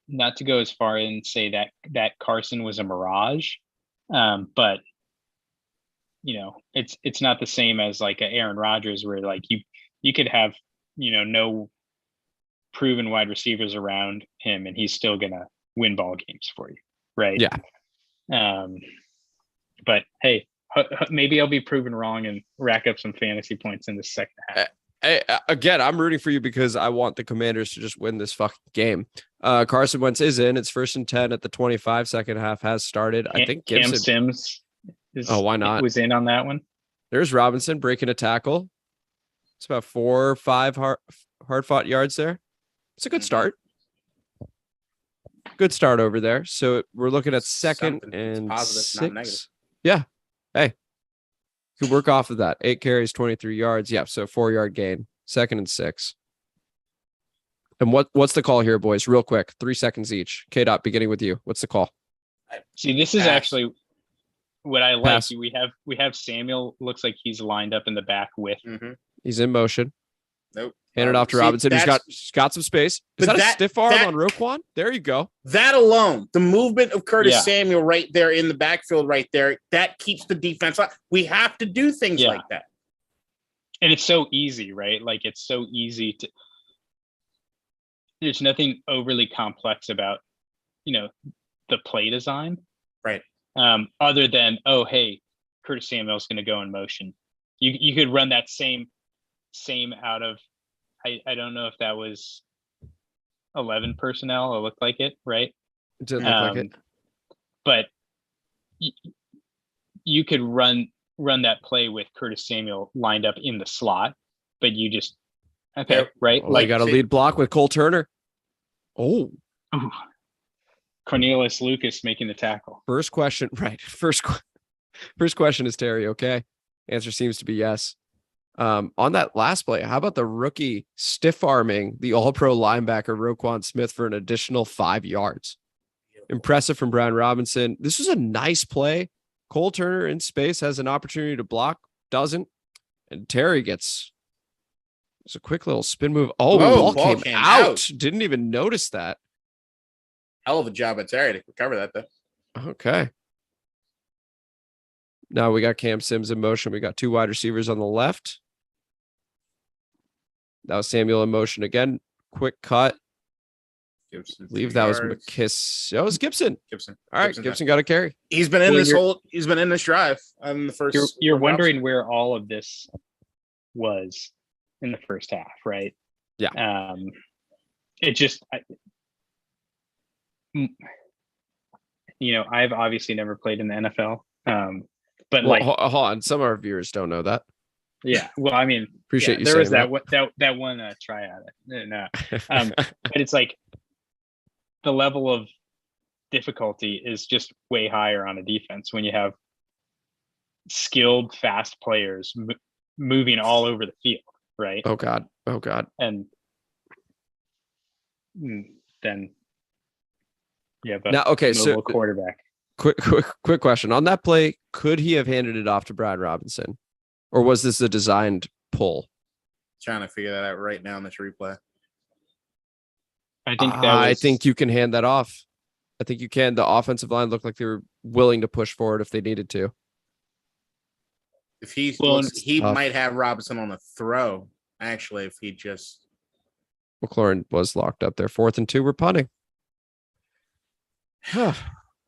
not to go as far and say that Carson was a mirage, but it's not the same as like a Aaron Rodgers where like you could have no proven wide receivers around him and he's still gonna win ball games for you, right?
Yeah.
But hey, maybe I'll be proven wrong and rack up some fantasy points in the second half.
Again, I'm rooting for you because I want the Commanders to just win this fucking game. Carson Wentz is in. It's 1st and 10 at the 25. Second half has started. I think Gibson.
Cam Sims
why not?
Was in on that one.
There's Robinson breaking a tackle. It's about 4 or 5 hard fought yards there. It's a good start. Good start over there. So we're looking at second and
positive,
6.
not negative.
Yeah. Hey. Could work off of that. 8 carries, 23 yards. Yeah. So 4-yard gain. 2nd and 6. And what's the call here, boys? Real quick. 3 seconds each. K-Dot, beginning with you. What's the call?
See, this is actually what I like.
Pass.
We have Samuel. Looks like he's lined up in the back with.
Mm-hmm.
He's in motion.
Nope.
Hand it off to Robinson. He's got some space. Is that a stiff arm on Roquan? There you go.
That alone, the movement of Curtis Samuel right there in the backfield right there, that keeps the defense up. We have to do things like that.
And it's so easy, right? Like it's so easy to. There's nothing overly complex about, the play design.
Right.
Other than, hey, Curtis Samuel's going to go in motion. You could run that same out of, I don't know if that was 11 personnel. It looked like it, right?
It did look like it.
But you could run that play with Curtis Samuel lined up in the slot, but you just right?
Well, like got a lead block with Cole Turner. Oh.
Cornelius Lucas making the tackle.
First question, right? First question is Terry, okay? Answer seems to be yes. On that last play, how about the rookie stiff arming the all-pro linebacker Roquan Smith for an additional 5 yards? Impressive from Brian Robinson. This was a nice play. Cole Turner in space has an opportunity to block, doesn't. And Terry gets a quick little spin move. Oh, the ball came out. Didn't even notice that.
Hell of a job at Terry to recover that, though.
Okay. Now we got Cam Sims in motion. We got 2 wide receivers on the left. Now Samuel in motion again. Quick cut.
Gibson,
I believe that was McKiss. That was Gibson. All right, Gibson got a carry.
He's been in he's been in this drive on the first.
You're wondering where all of this was in the first half, right?
Yeah.
It just I've obviously never played in the NFL. But
hold on, some of our viewers don't know that.
Yeah, well, I mean,
appreciate you.
There
saying
was that one try at it. No, but it's like the level of difficulty is just way higher on a defense when you have skilled, fast players moving all over the field, right?
Oh God.
And then but
now, okay, so
quarterback.
Quick question on that play. Could he have handed it off to Brian Robinson, or was this a designed pull?
Trying to figure that out right now in this replay.
I think you can hand that off. I think you can. The offensive line looked like they were willing to push forward if they needed to.
If he might have Robinson on the throw, actually, if he just
McLaurin was locked up there. 4th and 2, we're punting.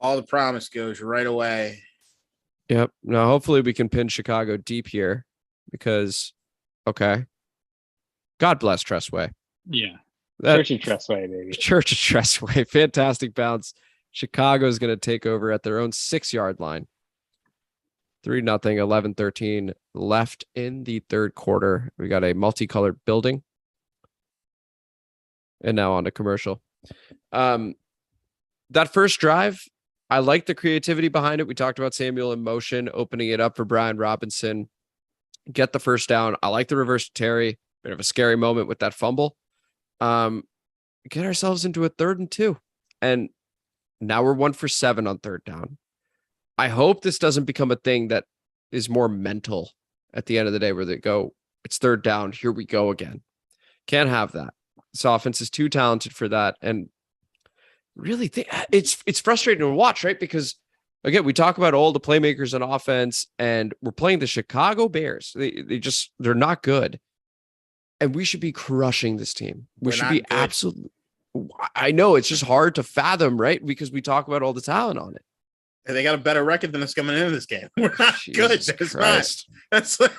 All the promise goes right away.
Yep. Now, hopefully we can pin Chicago deep here because, okay. God bless Tressway.
Yeah. Church of Tressway, baby.
Church of Tressway. Fantastic bounce. Chicago is going to take over at their own 6-yard line. 3-0, 11-13 left in the third quarter. We got a multicolored building. And now on to commercial. That first drive, I like the creativity behind it. We talked about Samuel in motion, opening it up for Brian Robinson, get the first down. I like the reverse to Terry. Bit of a scary moment with that fumble. Get ourselves into a 3rd and 2. And now we're 1 for 7 on 3rd down. I hope this doesn't become a thing that is more mental at the end of the day where they go, it's 3rd down. Here we go again. Can't have that. This offense is too talented for that. And really it's frustrating to watch, right? Because again, we talk about all the playmakers on offense and we're playing the Chicago Bears. They're not good. And we should be crushing this team. We should be absolutely. I know it's just hard to fathom, right? Because we talk about all the talent on it.
And they got a better record than us coming into this game. We're not good. That's not. That's like,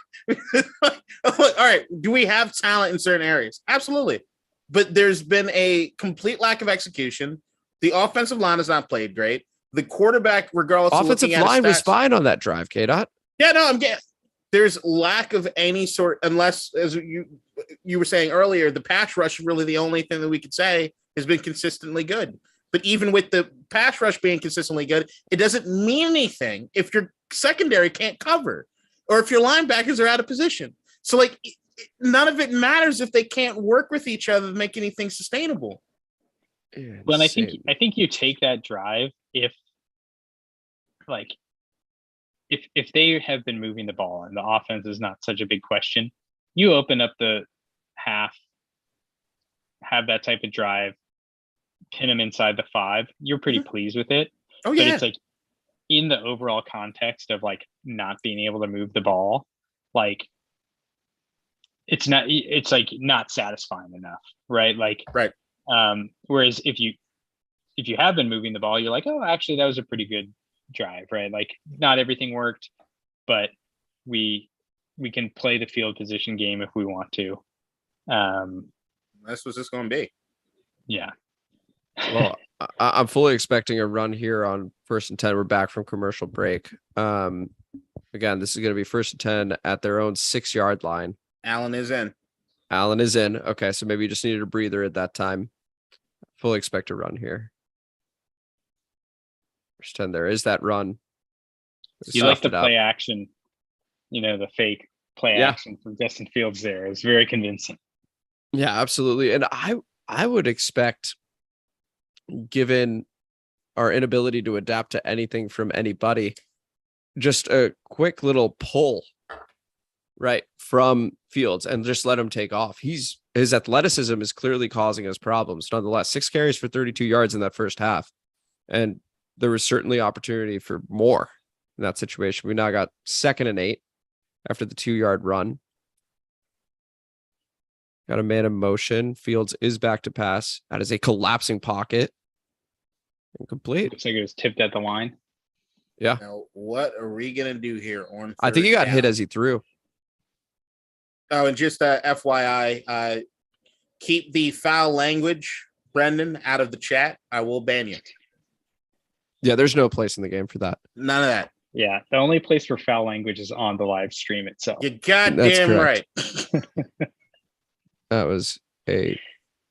all right. Do we have talent in certain areas? Absolutely. But there's been a complete lack of execution. The offensive line has not played great. The quarterback, regardless
offensive
of
line was fine on that drive, K-Dot.
Yeah, no, I'm getting. There's lack of any sort, unless, as you were saying earlier, the pass rush is really the only thing that we could say has been consistently good. But even with the pass rush being consistently good, it doesn't mean anything if your secondary can't cover or if your linebackers are out of position. So, like, none of it matters if they can't work with each other to make anything sustainable.
Well, I think you take that drive if they have been moving the ball and the offense is not such a big question, you open up the half, have that type of drive, pin them inside the 5, you're pretty pleased with it.
Oh, yeah.
But it's like in the overall context of like not being able to move the ball, like it's like not satisfying enough, right? Like,
right.
Whereas if you have been moving the ball, you're like, oh, actually that was a pretty good drive, right? Like not everything worked, but we can play the field position game if we want to.
That's what it's going to be.
Yeah.
Well, I'm fully expecting a run here on 1st and 10. We're back from commercial break. Again, this is going to be 1st and 10 at their own 6-yard line.
Allen is in.
Okay, so maybe you just needed a breather at that time. Fully expect a run here. 1st 10, there is that run.
You like the play action, the fake play action from Justin Fields there. It was very convincing.
Yeah, absolutely. And I would expect, given our inability to adapt to anything from anybody, just a quick little pull right from Fields and just let him take off. His athleticism is clearly causing us problems. Nonetheless, 6 carries for 32 yards in that first half. And there was certainly opportunity for more in that situation. We now got 2nd and 8 after the 2-yard run. Got a man in motion. Fields is back to pass. That is a collapsing pocket. Incomplete.
Looks like it was tipped at the line.
Yeah.
Now, what are we going to do here?
I think he got hit as he threw.
Oh, and just FYI, keep the foul language, Brendan, out of the chat. I will ban you.
Yeah, there's no place in the game for that.
None of that.
Yeah, the only place for foul language is on the live stream itself.
You're goddamn right.
That was a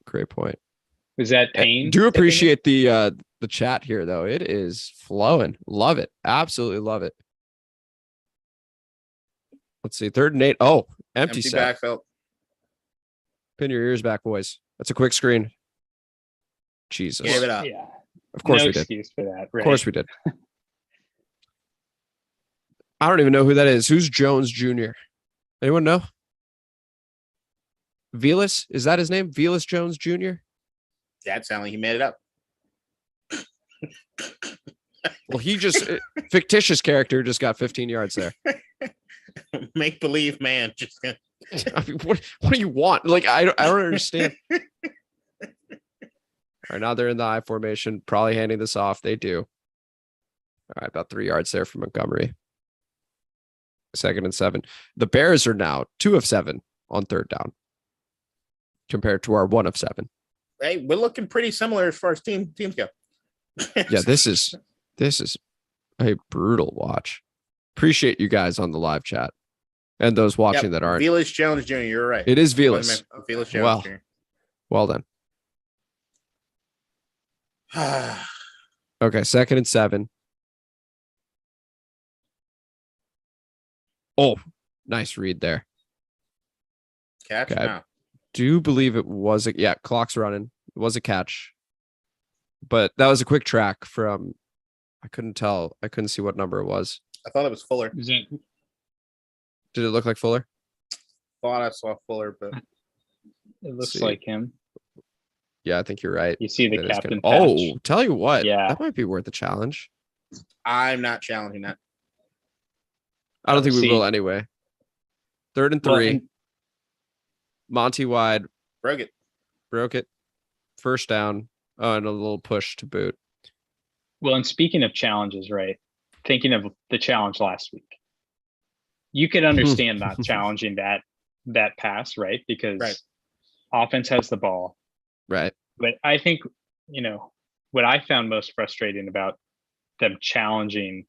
great point.
Was that Payne?
I do appreciate the chat here, though. It is flowing. Love it. Absolutely love it. Let's see. 3rd and 8. Oh, empty set.
Backfield.
Pin your ears back, boys. That's a quick screen. Jesus.
Gave it up.
Yeah.
Of course
no
we did.
Excuse for that. Right?
Of course we did. I don't even know who that is. Who's Jones Jr.? Anyone know? Velas? Is that his name? Velas Jones Jr.?
That sounded like he made it up.
Well, he just fictitious character just got 15 yards there.
Make believe, man. Just
I mean, what do you want? Like, I don't understand. All right, now they're in the I formation, probably handing this off. They do. All right, about 3 yards there from Montgomery. 2nd and 7. The Bears are now 2 of 7 on 3rd down compared to our 1 of 7.
Hey, we're looking pretty similar as far as teams go.
Yeah, this is a brutal watch. Appreciate you guys on the live chat and those watching that aren't.
Velas Jones Jr., you're right.
It is Velas.
Velas Jones Jr.
Well done. Okay, 2nd and 7. Oh, nice read there.
Catch?
Okay.
No.
Do believe it was clock's running. It was a catch. But that was a quick track from I couldn't tell. I couldn't see what number it was.
I thought it was Fuller.
Did it look like Fuller?
Thought I saw Fuller, but
It looks like him.
Yeah, I think you're right.
You see the
That is
captain
gonna-
patch.
Oh, tell you what.
Yeah.
That might be worth a challenge.
I'm not challenging that.
I don't think we
See.
will anyway. 3rd and 3.
Well, and-
Monty wide.
Broke it.
Broke it. 1st down. Oh, and a little push to boot.
Well, and speaking of challenges, right? Thinking of the challenge last week, you could understand not challenging that pass, right? Because
Right.
offense has the ball.
Right.
But I think, what I found most frustrating about them challenging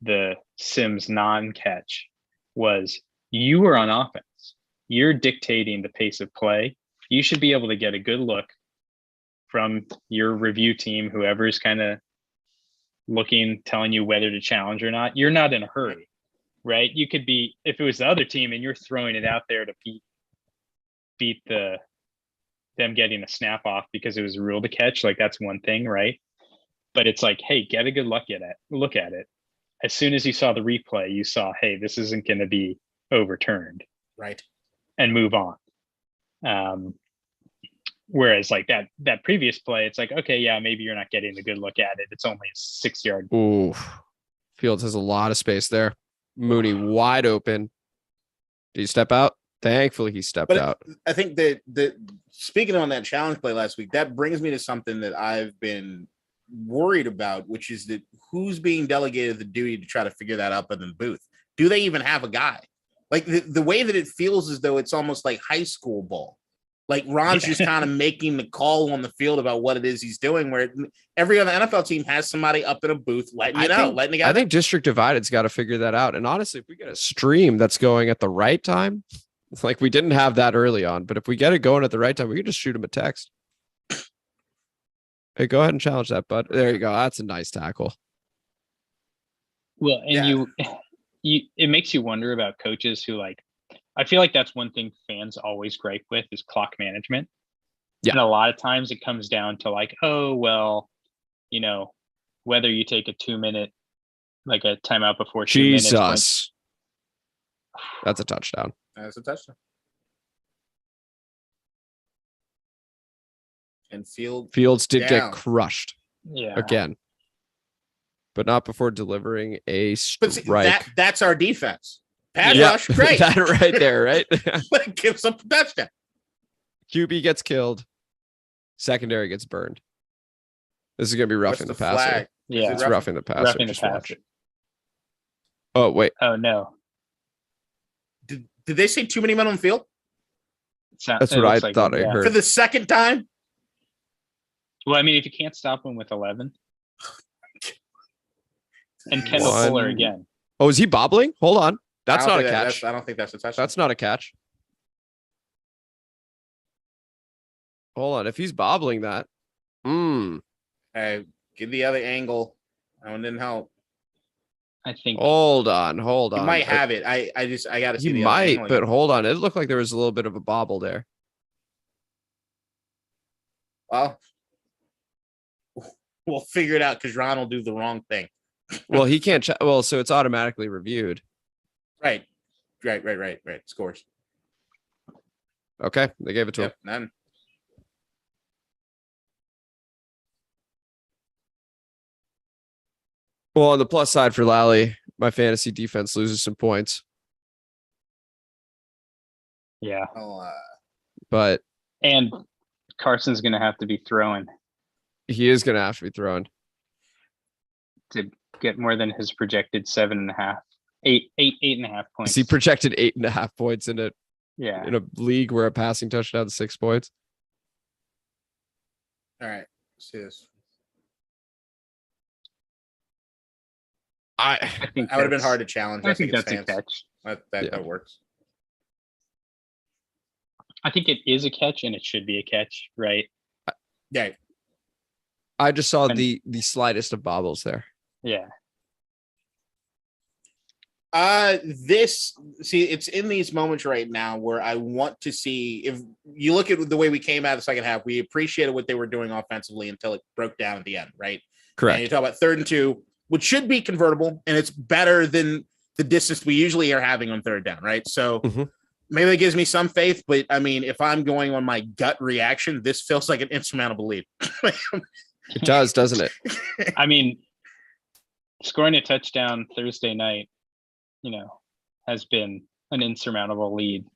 the Sims non-catch was you were on offense. You're dictating the pace of play. You should be able to get a good look from your review team, whoever's kind of looking, telling you whether to challenge or not. You're not in a hurry, right? You could be, if it was the other team and you're throwing it out there to beat them getting a snap off because it was a rule to catch, like that's one thing, right? But it's like, hey, get a good look at it. As soon as you saw the replay, you saw, hey, this isn't going to be overturned,
Right.
and move on. Whereas like that previous play, it's like, okay, yeah, maybe you're not getting a good look at it. It's only a 6-yard.
Ooh. Fields has a lot of space there. Mooney wide open. Did he step out? Thankfully, he stepped out.
I think that speaking on that challenge play last week, that brings me to something that I've been worried about, which is that who's being delegated the duty to try to figure that out in the booth? Do they even have a guy? Like the way that it feels as though it's almost like high school ball. Like Ron's just kind of making the call on the field about what it is he's doing, where every other NFL team has somebody up in a booth letting letting the guy.
I think District Divided's got to figure that out. And honestly, if we get a stream that's going at the right time, it's like we didn't have that early on, but if we get it going at the right time, we can just shoot him a text. Hey, go ahead and challenge that, bud. There you go. That's a nice tackle.
Well, and it makes you wonder about coaches who I feel like that's one thing fans always gripe with is clock management.
Yeah.
And a lot of times it comes down to oh, well, whether you take a 2-minute, like a timeout before 2 minutes.
Jesus. That's a touchdown.
That's a touchdown. And Fields
did get crushed.
Yeah.
Again. But not before delivering a
But
strike.
see, that's our defense. Pass rush, great.
That right there, right?
Gives up a touchdown.
QB gets killed. Secondary gets burned. This is going to be roughing the passer.
Flag?
Yeah.
It's roughing the passer.
Roughing the
Just watch.
passer.
Oh, wait.
Oh, no.
Did they say too many men on the field?
That's what I thought I heard.
For the second time?
Well, I mean, if you can't stop him with 11. And Kendall Fuller again.
Oh, is he bobbling? Hold on. That's not a catch.
I don't think that's a touchdown.
That's not a catch. Hold on. If he's bobbling that.
Hey, give the other angle. That one didn't help.
I think.
Hold on.
He might have it. I got to see the
might,
other angle.
but hold on. It looked like there was a little bit of a bobble there.
Well, we'll figure it out because Ron will do the wrong thing.
Well, he can't. So it's automatically reviewed.
Right. Scores.
Okay, they gave it to him.
None.
Well, on the plus side for Lally, my fantasy defense loses some points.
Yeah.
But
and Carson's going to have to be throwing.
He is going to have to be throwing
to get more than his projected 7.5, 8.5 points.
He projected 8.5 points in a
in
a league where a passing touchdown is 6 points.
All right, let's see this.
I think
that would have been hard to challenge.
I think that's a catch.
That works.
I think it is a catch, and it should be a catch, right?
Yeah.
I just saw the slightest of bobbles there.
Yeah.
It's in these moments right now where I want to see, if you look at the way we came out of the second half, we appreciated what they were doing offensively until it broke down at the end, right?
Correct.
And you talk about 3rd and 2, which should be convertible, and it's better than the distance we usually are having on 3rd down, right? So maybe that gives me some faith, but I mean, if I'm going on my gut reaction, this feels like an insurmountable lead.
It does, doesn't it?
I mean, scoring a touchdown Thursday night, has been an insurmountable lead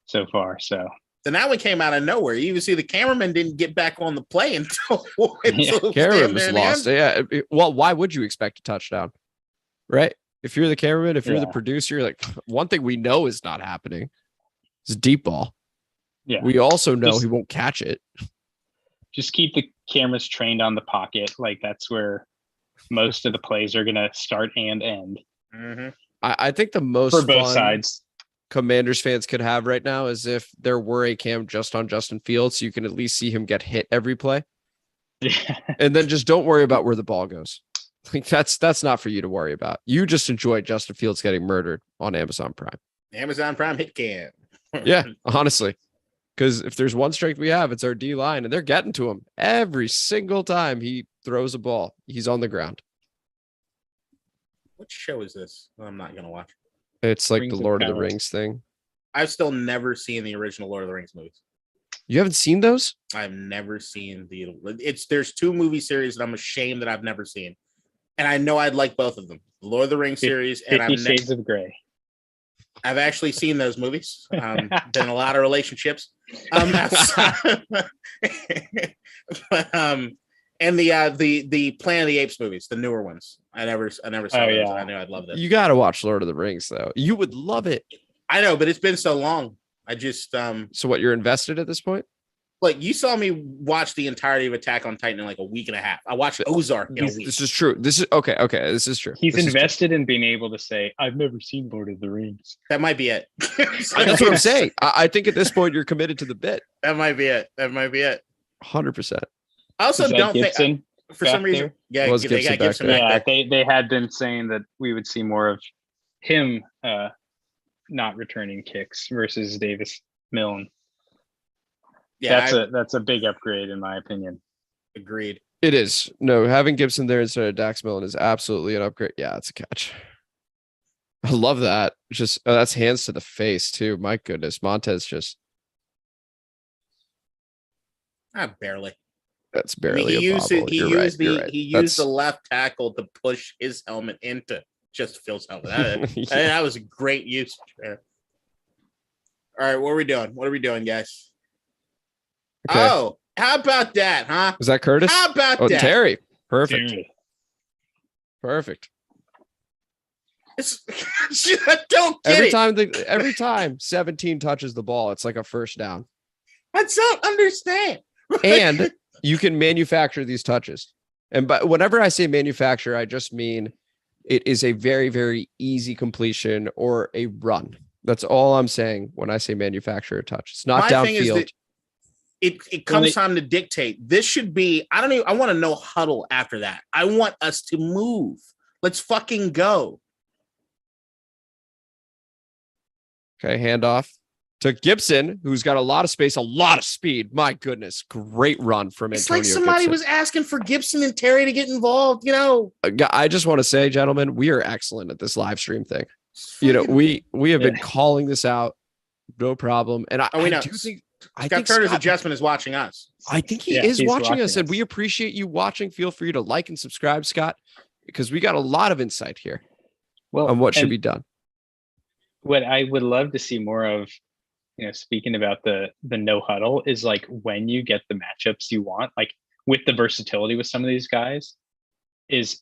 so far. So
then that one came out of nowhere. You even see the cameraman didn't get back on the play until
cameraman was lost. Yeah. Well, why would you expect a touchdown? Right? If you're the cameraman, if you're the producer, like, one thing we know is not happening is deep ball.
Yeah.
We also know he won't catch it.
Just keep the cameras trained on the pocket. Like, that's where most of the plays are going to start and end.
Mm-hmm.
I think the most
for both
fun
sides
Commanders fans could have right now is if there were a cam just on Justin Fields, so you can at least see him get hit every play.
Yeah.
And then just don't worry about where the ball goes. Like, that's not for you to worry about. You just enjoy Justin Fields getting murdered on Amazon Prime.
Amazon Prime hit cam.
Yeah, honestly. Because if there's one strength we have, it's our D line, and they're getting to him every single time he throws a ball. He's on the ground.
What show is this? I'm not gonna watch.
It's like
Rings
the
of
Lord of the
Power.
Rings thing.
I've still never seen the original Lord of the Rings movies.
You haven't seen those?
I've never seen there's 2 movie series that I'm ashamed that I've never seen. And I know I'd like both of them. The Lord of the Rings series and
50 Shades of Grey.
I've actually seen those movies. Been in a lot of relationships. And the Planet of the Apes movies, the newer ones. I never saw those.
Yeah.
I knew I'd love them.
You got to watch Lord of the Rings, though. You would love it.
I know, but it's been so long. I just
So what, you're invested at this point?
like you saw me watch the entirety of Attack on Titan in like a week and a half. I watched Ozark in a week.
This is true. This is okay. This is true.
He's
This is true.
invested in being able to say, I've never seen Lord of the Rings.
That might be it.
That's what I'm saying. I think at this point you're committed to the bit.
That might be it.
100%.
I also don't
Gibson
think for some reason.
there?
Yeah,
Was
they
Gibson
got
back
Gibson
there?
back there.
They had been saying that we would see more of him not returning kicks versus Davis Milne.
Yeah,
That's a big upgrade in my opinion.
agreed.
It is. No, having Gibson there instead of Dax Millen is absolutely an upgrade. Yeah, it's a catch. I love that. Just that's hands to the face too. My goodness, Montez just
Barely.
that's barely
he
a
used
bobble.
he
You're
used
right.
the
You're right.
he used
That's-
the left tackle to push his helmet into just Phil's helmet.
Yeah.
That was a great use there. All right, what are we doing? What are we doing, guys?
Okay.
Oh, how about that, huh?
Was that Curtis?
How about
Oh,
that?
Terry. Perfect.
Dude.
Perfect.
I don't get
Every time 17 touches the ball, it's like a first down.
I don't understand.
And you can manufacture these touches. And but whenever I say manufacture, I just mean it is a very, very easy completion or a run. That's all I'm saying when I say manufacture a touch. It's not
My thing is
downfield.
that it comes time to dictate. This should be, I want to know huddle after that. I want us to move. Let's fucking go.
Okay, handoff to Gibson, who's got a lot of space, a lot of speed. My goodness, great run from
It's
Antonio
like somebody
Gibson.
was asking for Gibson and Terry to get involved, you know.
I just want to say, gentlemen, we are excellent at this live stream thing. You know, we have been calling this out, no problem. And
we
I
know.
do think
Scott Turner's adjustment is watching us.
I think he is watching us, and we appreciate you watching. Feel free to like and subscribe, Scott, because we got a lot of insight here on what should be done.
What I would love to see more of, speaking about the no huddle, is like when you get the matchups you want, like with the versatility with some of these guys, is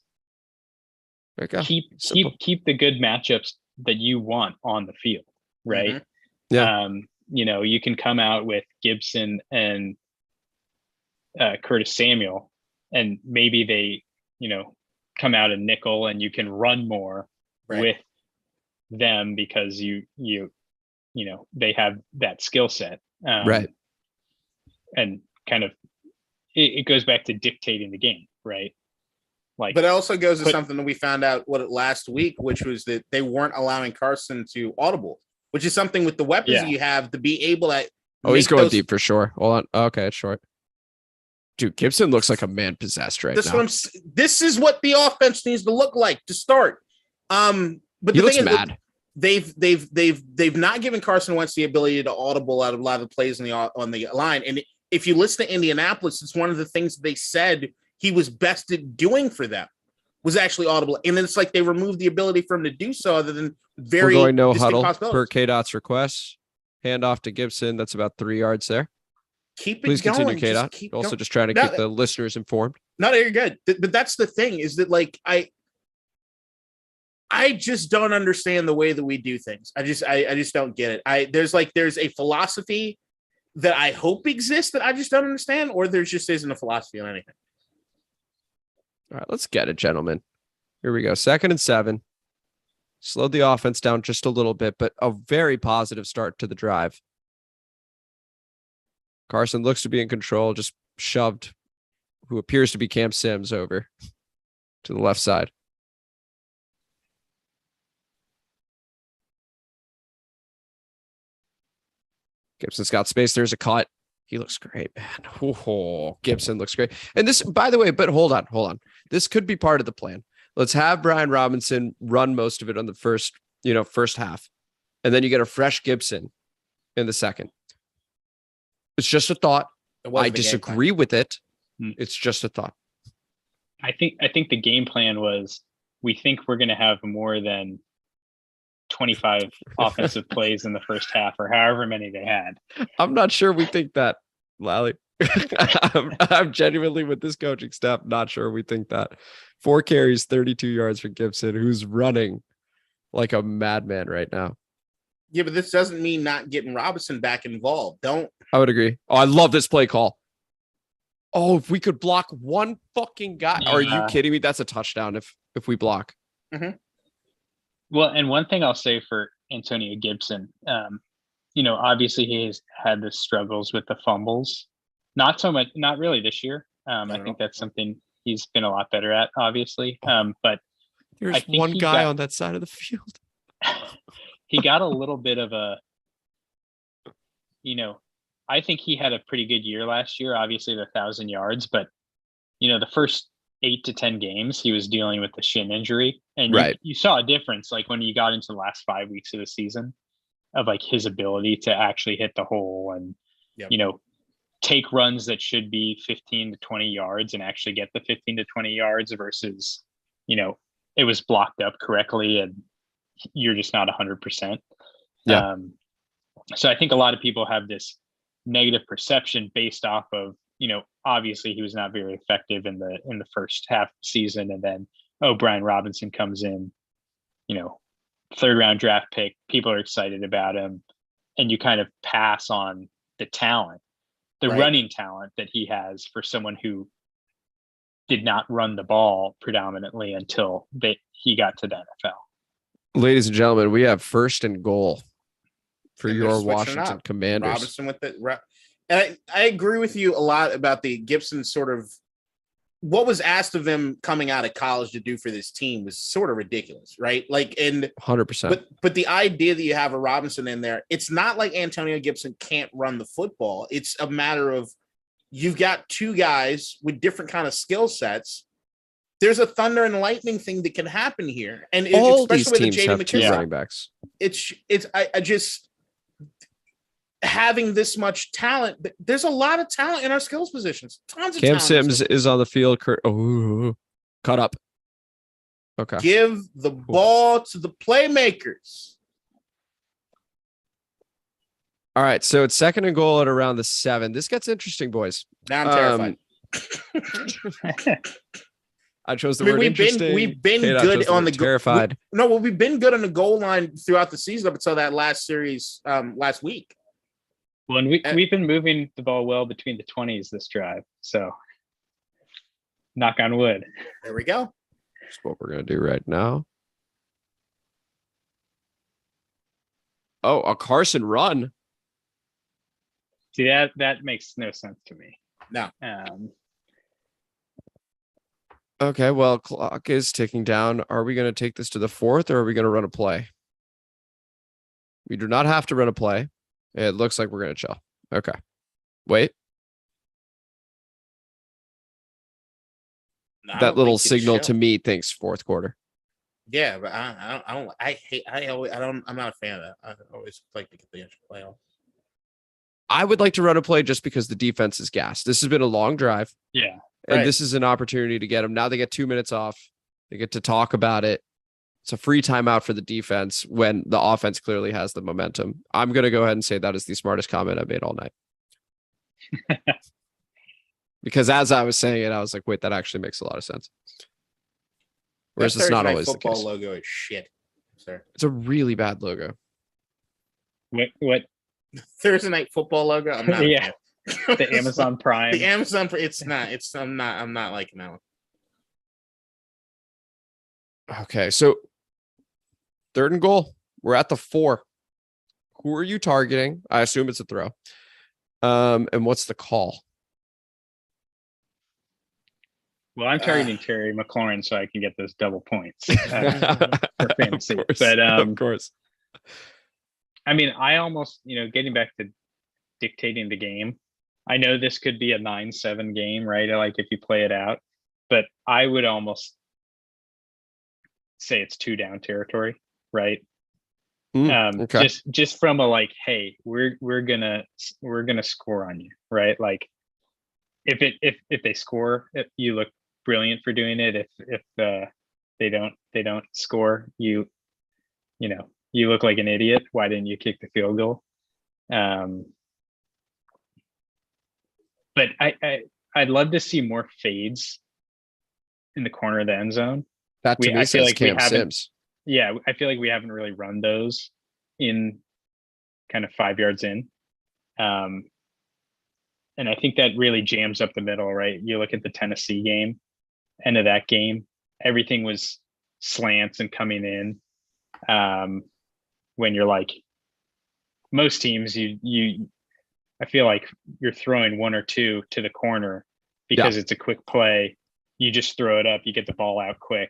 keep the good matchups that you want on the field, right?
Mm-hmm.
Yeah.
You can come out with Gibson and Curtis Samuel, and maybe they, come out in nickel, and you can run more with them because they have that skill set,
right?
And kind of it goes back to dictating the game, right? Like,
but it also goes to something that we found out last week, which was that they weren't allowing Carson to audible, which is something with the weapons that you have to be able to.
Oh, he's going deep for sure. Hold on. Okay, it's short. Dude, Gibson looks like a man possessed right now.
This is what the offense needs to look like to start. But
he looks mad.
They've not given Carson Wentz the ability to audible out of a lot of the plays on the line. And if you listen to Indianapolis, it's one of the things they said he was best at doing for them was actually audible. And then it's like they removed the ability for him to do so other than very
We're going no huddle per KDOT's request. Hand off to Gibson. That's about 3 yards there. Please continue, KDOT. Also just trying to keep the listeners informed.
No, you're good. But that's the thing is that like I just don't understand the way that we do things. I just don't get it. There's a philosophy that I hope exists that I just don't understand, or there just isn't a philosophy on anything.
All right, let's get it, gentlemen. Here we go. 2nd and 7. Slowed the offense down just a little bit, but a very positive start to the drive. Carson looks to be in control, just shoved who appears to be Cam Sims over to the left side. Gibson's got space. There's a cut. He looks great, man. Oh, Gibson looks great. And this, by the way, but hold on. This could be part of the plan. Let's have Brian Robinson run most of it on the first half. And then you get a fresh Gibson in the second. It's just a thought. I disagree with it. It's just a thought.
I think the game plan was we think we're going to have more than 25 offensive plays in the first half or however many they had.
I'm not sure we think that, Lally. I'm genuinely with this coaching staff not sure we think that. 4 carries, 32 yards for Gibson, who's running like a madman right now.
Yeah, but this doesn't mean not getting Robinson back involved.
I would agree. Oh, I love this play call. Oh, if we could block one fucking guy. Yeah. Are you kidding me? That's a touchdown if we block.
Mm-hmm. Well, and one thing I'll say for Antonio Gibson, obviously he's had the struggles with the fumbles. Not so much, not really this year. I think that's something he's been a lot better at, obviously. But
there's one guy on that side of the field.
He got a little bit of I think he had a pretty good year last year, obviously the 1,000 yards, but the first 8 to 10 games, he was dealing with the shin injury. And you saw a difference, like when you got into the last 5 weeks of the season of like his ability to actually hit the hole and, take runs that should be 15 to 20 yards and actually get the 15 to 20 yards versus, it was blocked up correctly and you're just not 100%.
Yeah.
So I think a lot of people have this negative perception based off of, obviously he was not very effective in the first half of the season. And then, Brian Robinson comes in, 3rd round draft pick. People are excited about him. And you kind of pass on the talent, the running talent that he has for someone who did not run the ball predominantly until he got to the NFL.
Ladies and gentlemen, we have 1st and goal for your Washington Commanders.
Robinson with it. And I agree with you a lot about the Gibson sort of what was asked of him coming out of college to do for this team was sort of ridiculous, right? Like, and
100%.
But the idea that you have a Robinson in there, it's not like Antonio Gibson can't run the football. It's a matter of you've got 2 guys with different kind of skill sets. There's a thunder and lightning thing that can happen here, and
all these teams have 2 running backs.
I just having this much talent. There's a lot of talent in our skills positions. Tons of
Cam
talent.
Sims is on the field. Cut up. Okay.
Give the ball to the playmakers.
All right, so it's 2nd and goal at around the 7. This gets interesting, boys.
Now I'm
terrified. I chose the word interesting.
We've been good on the
terrified.
We've been good on the goal line throughout the season up until that last series last week.
Well, and we've been moving the ball well between the 20s this drive. So knock on wood.
There we go.
That's what we're going to do right now. Oh, a Carson run.
See, that makes no sense to me.
No.
Okay, well, clock is ticking down. Are we going to take this to the fourth, or are we going to run a play? We do not have to run a play. It looks like we're going to chill. Okay. Wait.
No, I
That
don't
little
think you
signal
should.
to me thinks fourth quarter.
Yeah, but I'm not a fan of that. I always like to get the extra play off.
I would like to run a play just because the defense is gassed. This has been a long drive.
Yeah.
And
Right.
this is an opportunity to get them. Now they get 2 minutes off. They get to talk about it. It's a free timeout for the defense when the offense clearly has the momentum. I'm going to go ahead and say that is the smartest comment I made all night. Because as I was saying it, I was like, wait, that actually makes a lot of sense. Whereas it's not always the
football
case.
logo is shit, sir.
It's a really bad logo.
What?
Thursday night football logo. I'm not.
Yeah. The Amazon Prime.
The Amazon. It's not. It's. I'm not. I'm not liking that one.
Okay, so 3rd and goal. We're at the 4. Who are you targeting? I assume it's a throw. And what's the call?
Well, I'm targeting Terry McLaurin so I can get those double points for fantasy.
Of course,
But
of course.
I mean, I almost, getting back to dictating the game, I know this could be a 9-7 game, right? Like if you play it out, but I would almost say it's 2 down territory, right?
Okay.
Just from a like, hey, we're gonna score on you, right? Like if they score, you look brilliant for doing it. If they don't score, you look like an idiot. Why didn't you kick the field goal? But I'd love to see more fades in the corner of the end zone.
That to me
I feel
says
like
Cam
we haven't.
Sims.
Yeah, I feel like we haven't really run those in kind of 5 yards in. And I think that really jams up the middle, right? You look at the Tennessee game, end of that game, everything was slants and coming in. When you're like most teams, I feel like you're throwing 1 or 2 to the corner because it's a quick play. You just throw it up, you get the ball out quick,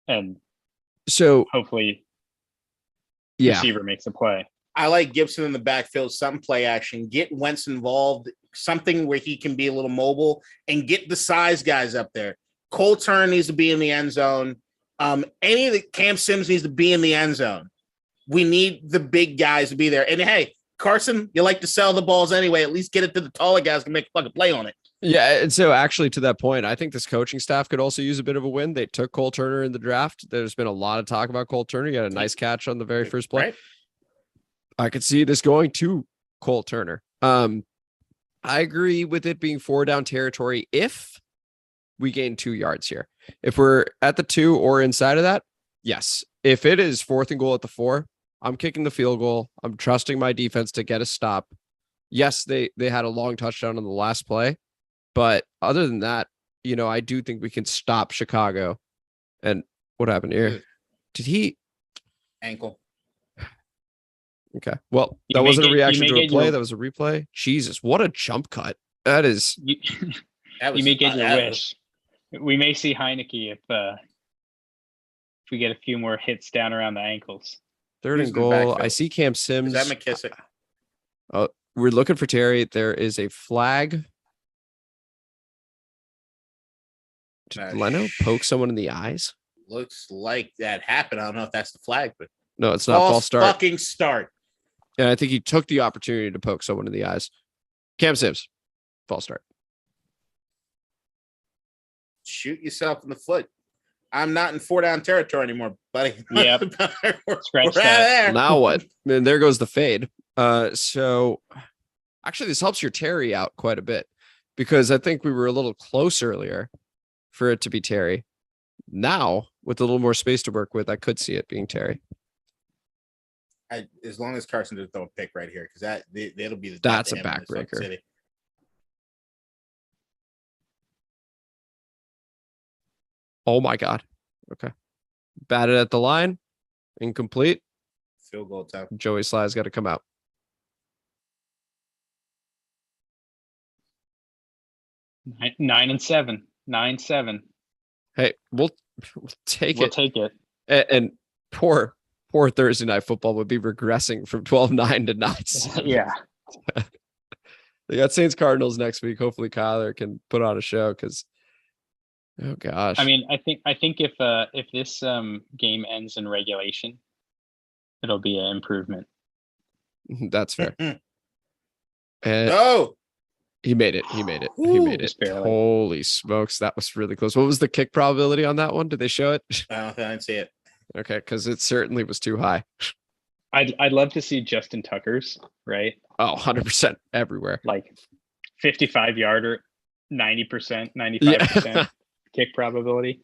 and
so
hopefully receiver makes a play.
I like Gibson in the backfield, some play action, get Wentz involved, something where he can be a little mobile and get the size guys up there. Cole Turner needs to be in the end zone. Any of the Cam Sims needs to be in the end zone. We need the big guys to be there. And hey, Carson, you like to sell the balls anyway. At least get it to the taller guys to make a fucking play on it.
Yeah, and so actually to that point, I think this coaching staff could also use a bit of a win. They took Cole Turner in the draft. There's been a lot of talk about Cole Turner. He had a nice catch on the very first play.
Right?
I could see this going to Cole Turner. I agree with it being 4 down territory if we gain 2 yards here. If we're at the 2 or inside of that, yes. If it is 4th and goal at the 4, I'm kicking the field goal. I'm trusting my defense to get a stop. Yes, they had a long touchdown on the last play, but other than that, I do think we can stop Chicago. And what happened here? Did he
ankle?
Okay. Well, that wasn't a reaction to a play. That was a replay. Jesus, what a jump cut. That is.
You may get your wish. We may see Heineke if we get a few more hits down around the ankles.
3rd and goal. I see Cam Sims.
Is that McKissick?
We're looking for Terry. There is a flag. Did Leno poke someone in the eyes?
Looks like that happened. I don't know if that's the flag, but
no, it's not. False start.
Fucking start.
And I think he took the opportunity to poke someone in the eyes. Cam Sims, false start.
Shoot yourself in the foot. I'm not in 4 down territory anymore, buddy.
Yep.
Scratch that.
Now what? And there goes the fade. So actually this helps your Terry out quite a bit because I think we were a little close earlier for it to be Terry. Now, with a little more space to work with, I could see it being Terry.
As long as Carson doesn't throw a pick right here, because that'll be
that's a backbreaker. Oh my God. Okay. Batted at the line. Incomplete.
Field goal time.
Joey Sly's got to come out.
Nine and 7. 9-7.
Hey, we'll take
We'll
it.
take it.
And poor Thursday night football would be regressing from 12-9 to 9-7.
Yeah.
They got Saints Cardinals next week. Hopefully Kyler can put on a show because, oh gosh.
I mean, I think if this game ends in regulation, it'll be an improvement.
That's fair. And
No.
he made it. He made it.
Just barely.
Holy smokes. That was really close. What was the kick probability on that one? Did they show it?
I didn't see it.
Okay, because it certainly was too high.
I'd love to see Justin Tucker's, right?
Oh, 100% everywhere.
Like 55-yarder, 90%, 95% kick probability.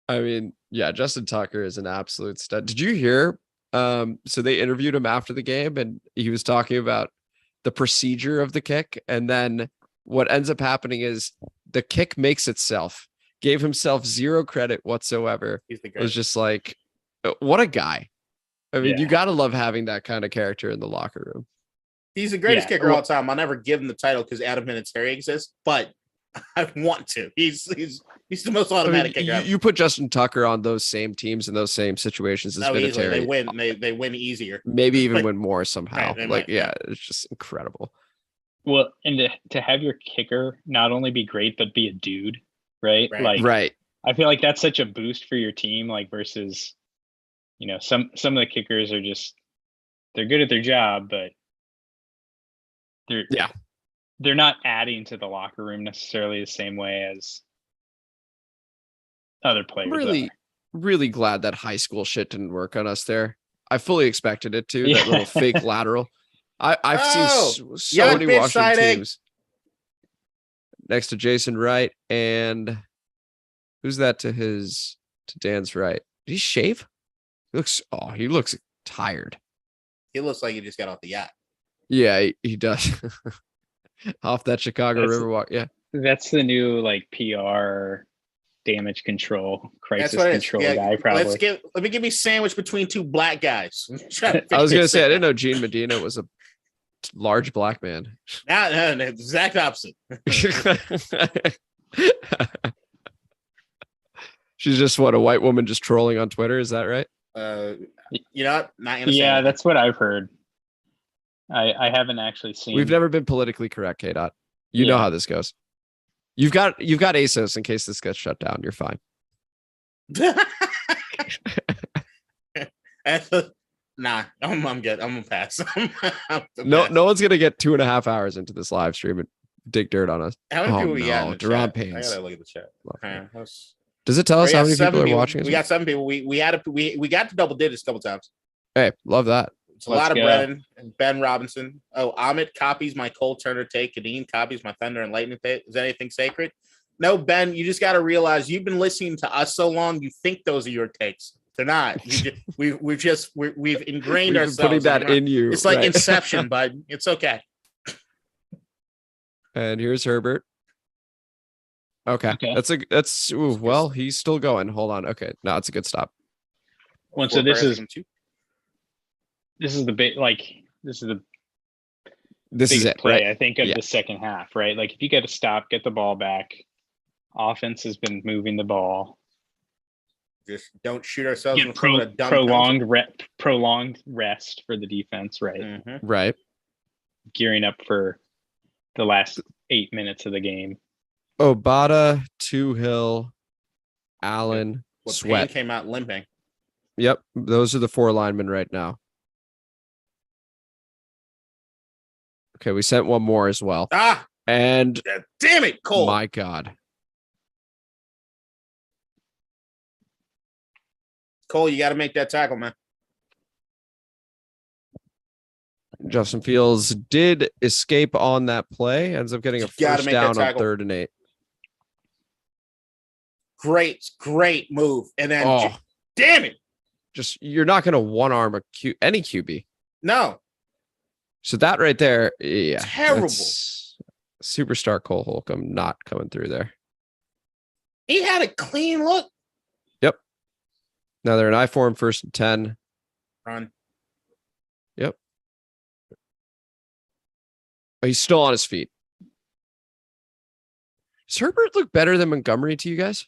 I mean, yeah, Justin Tucker is an absolute stud. Did you hear? So they interviewed him after the game and he was talking about the procedure of the kick. And then what ends up happening is the kick makes itself, gave himself zero credit whatsoever. It was just like, what a guy. I mean, you got to love having that kind of character in the locker room.
He's the greatest kicker all time. I'll never give him the title because Adam Vinatieri exists, but I want to. He's the most automatic kicker.
You put Justin Tucker on those same teams in those same situations as Vinatieri.
They win. They win easier.
Maybe even win more somehow.
Right,
it's just incredible.
Well, and to have your kicker not only be great but be a dude, right?
Right.
I feel like that's such a boost for your team. Like versus, some of the kickers are they're good at their job, but they're not adding to the locker room necessarily the same way as other players.
I'm really glad that high school shit didn't work on us there. I fully expected it to. That little fake lateral. I've seen so many Washington teams next to Jason Wright, and who's that to Dan's right? Did he shave? He looks tired.
He looks like he just got off the yacht.
Yeah, he does. Off that Chicago Riverwalk. Yeah.
That's the new PR damage control, crisis control guy, probably.
Let me give me sandwich between two black guys.
I was gonna say I didn't know Gene Medina was a large black man.
No, exact opposite.
She's just a white woman just trolling on Twitter. Is that right?
Not gonna
say that's what I've heard. I haven't actually seen.
We've never been politically correct, K-Dot. You know how this goes. You've got ASOS in case this gets shut down. You're fine.
Nah, I'm good. I'm gonna pass.
No one's gonna get 2.5 hours into this live stream and dig dirt on us.
How many people we got in the
Duran
chat?
Paynes.
I gotta look at the chat.
Does it tell us how many people are watching?
We got 7 people. We got to double digits a couple times.
Hey, love that.
It's a lot of Brennan and Ben Robinson. Oh, Amit copies my Cole Turner take. Kadeen copies my Thunder and Lightning take. Is anything sacred? No, Ben, you just got to realize you've been listening to us so long. You think those are your takes. They're not. We've ingrained ourselves.
Putting that in you.
It's like Inception, but it's okay.
And here's Herbert. Okay. He's still going. Hold on. Okay. No, it's a good stop.
Well, so this is the big, this is it, play, right? I think of the second half, right? Like if you got to stop, get the ball back. Offense has been moving the ball.
Just don't shoot ourselves in
prolonged rest for the defense, right?
Mm-hmm.
Right.
Gearing up for the last 8 minutes of the game.
Obata, Hill, Allen, Sweat
came out limping.
Yep, those are the 4 linemen right now. Okay, we sent one more as well. And
damn it, Cole!
My God,
Cole, you got to make that tackle, man.
Justin Fields did escape on that play. Ends up getting a first down on 3rd and 8.
Great move. And then, damn it.
Just, you're not going to one-arm any QB.
No.
So that right there,
terrible.
Superstar Cole Holcomb not coming through there.
He had a clean look.
Yep. Now they're an I for him 1st and 10.
Run.
Yep. Oh, he's still on his feet. Does Herbert look better than Montgomery to you guys?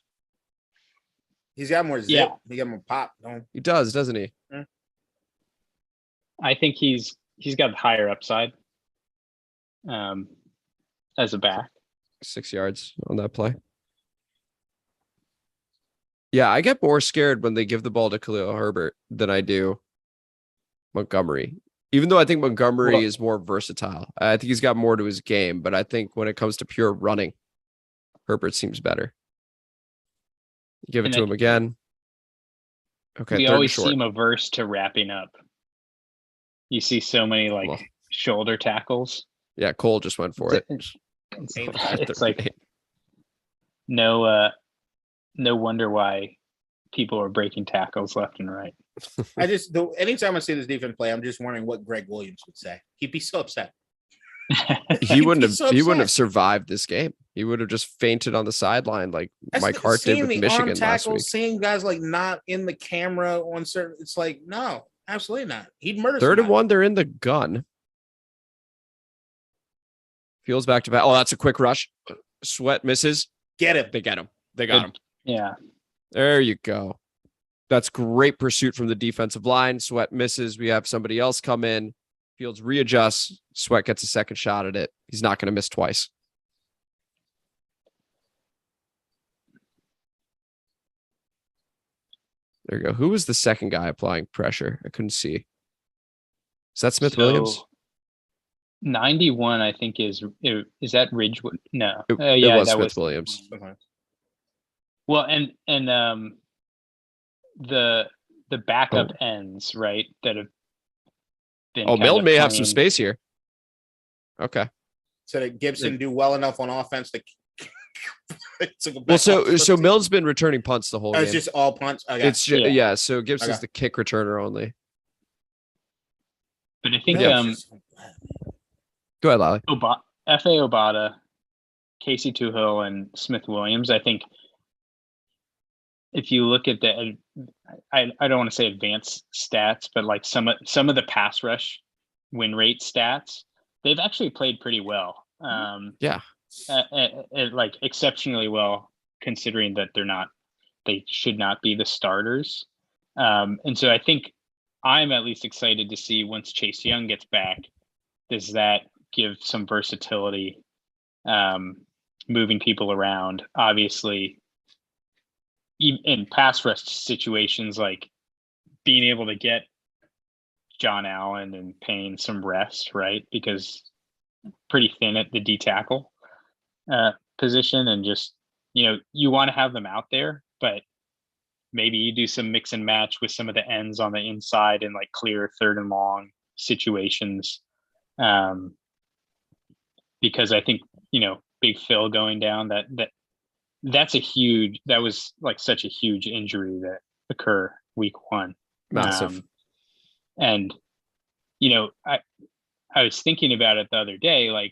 He's got more zip.
Yeah.
He got more pop. Don't.
He does, doesn't he?
I think he's got higher upside as a back.
6 yards on that play. Yeah, I get more scared when they give the ball to Khalil Herbert than I do Montgomery. Even though I think Montgomery is more versatile. I think he's got more to his game, but I think when it comes to pure running, Herbert seems better. Give it to him again. Okay,
we always see him averse to wrapping up. You see so many shoulder tackles.
Yeah, Cole just went for it.
It's like no wonder why people are breaking tackles left and right.
Anytime I see this defense play, I'm just wondering what Greg Williams would say. He'd be so upset.
He wouldn't have survived this game. He would have just fainted on the sideline like Mike Hart did with Michigan last week.
Seeing guys not in the camera on certain, it's like, no, absolutely not. He'd murder.
3rd and 1, they're in the gun. Fields back to back. Oh, that's a quick rush. Sweat misses.
Get him.
They get him. They got him.
Yeah.
There you go. That's great pursuit from the defensive line. Sweat misses. We have somebody else come in. Fields readjusts. Sweat gets a second shot at it. He's not going to miss twice. There you go. Who was the second guy applying pressure? I couldn't see. Is that Smith Williams?
91, I think, is that Ridgewood? No.
It was Smith Williams.
Well, and the backup ends, right, that have been
Milne may have some space here. Okay.
So that Gibson do well enough on offense to
so Milne's been returning punts the whole game.
It's just all punts. Okay.
It's so Gibson's the kick returner only.
But I think
go ahead, Lally.
F.A. Obata, Casey Tuhill, and Smith Williams, I think if you look at I don't want to say advanced stats, but like some of the pass rush win rate stats, they've actually played pretty well. Like exceptionally well, considering that they should not be the starters. And so I think I'm at least excited to see once Chase Young gets back, does that give some versatility, moving people around? Obviously, in pass rush situations, like being able to get John Allen and Payne some rest, right? Because pretty thin at the D tackle position, and just, you want to have them out there, but maybe you do some mix and match with some of the ends on the inside and like clear 3rd and long situations. Because I think, Big Phil going down, that was like such a huge injury that occurred week 1.
Massive.
And, I was thinking about it the other day, like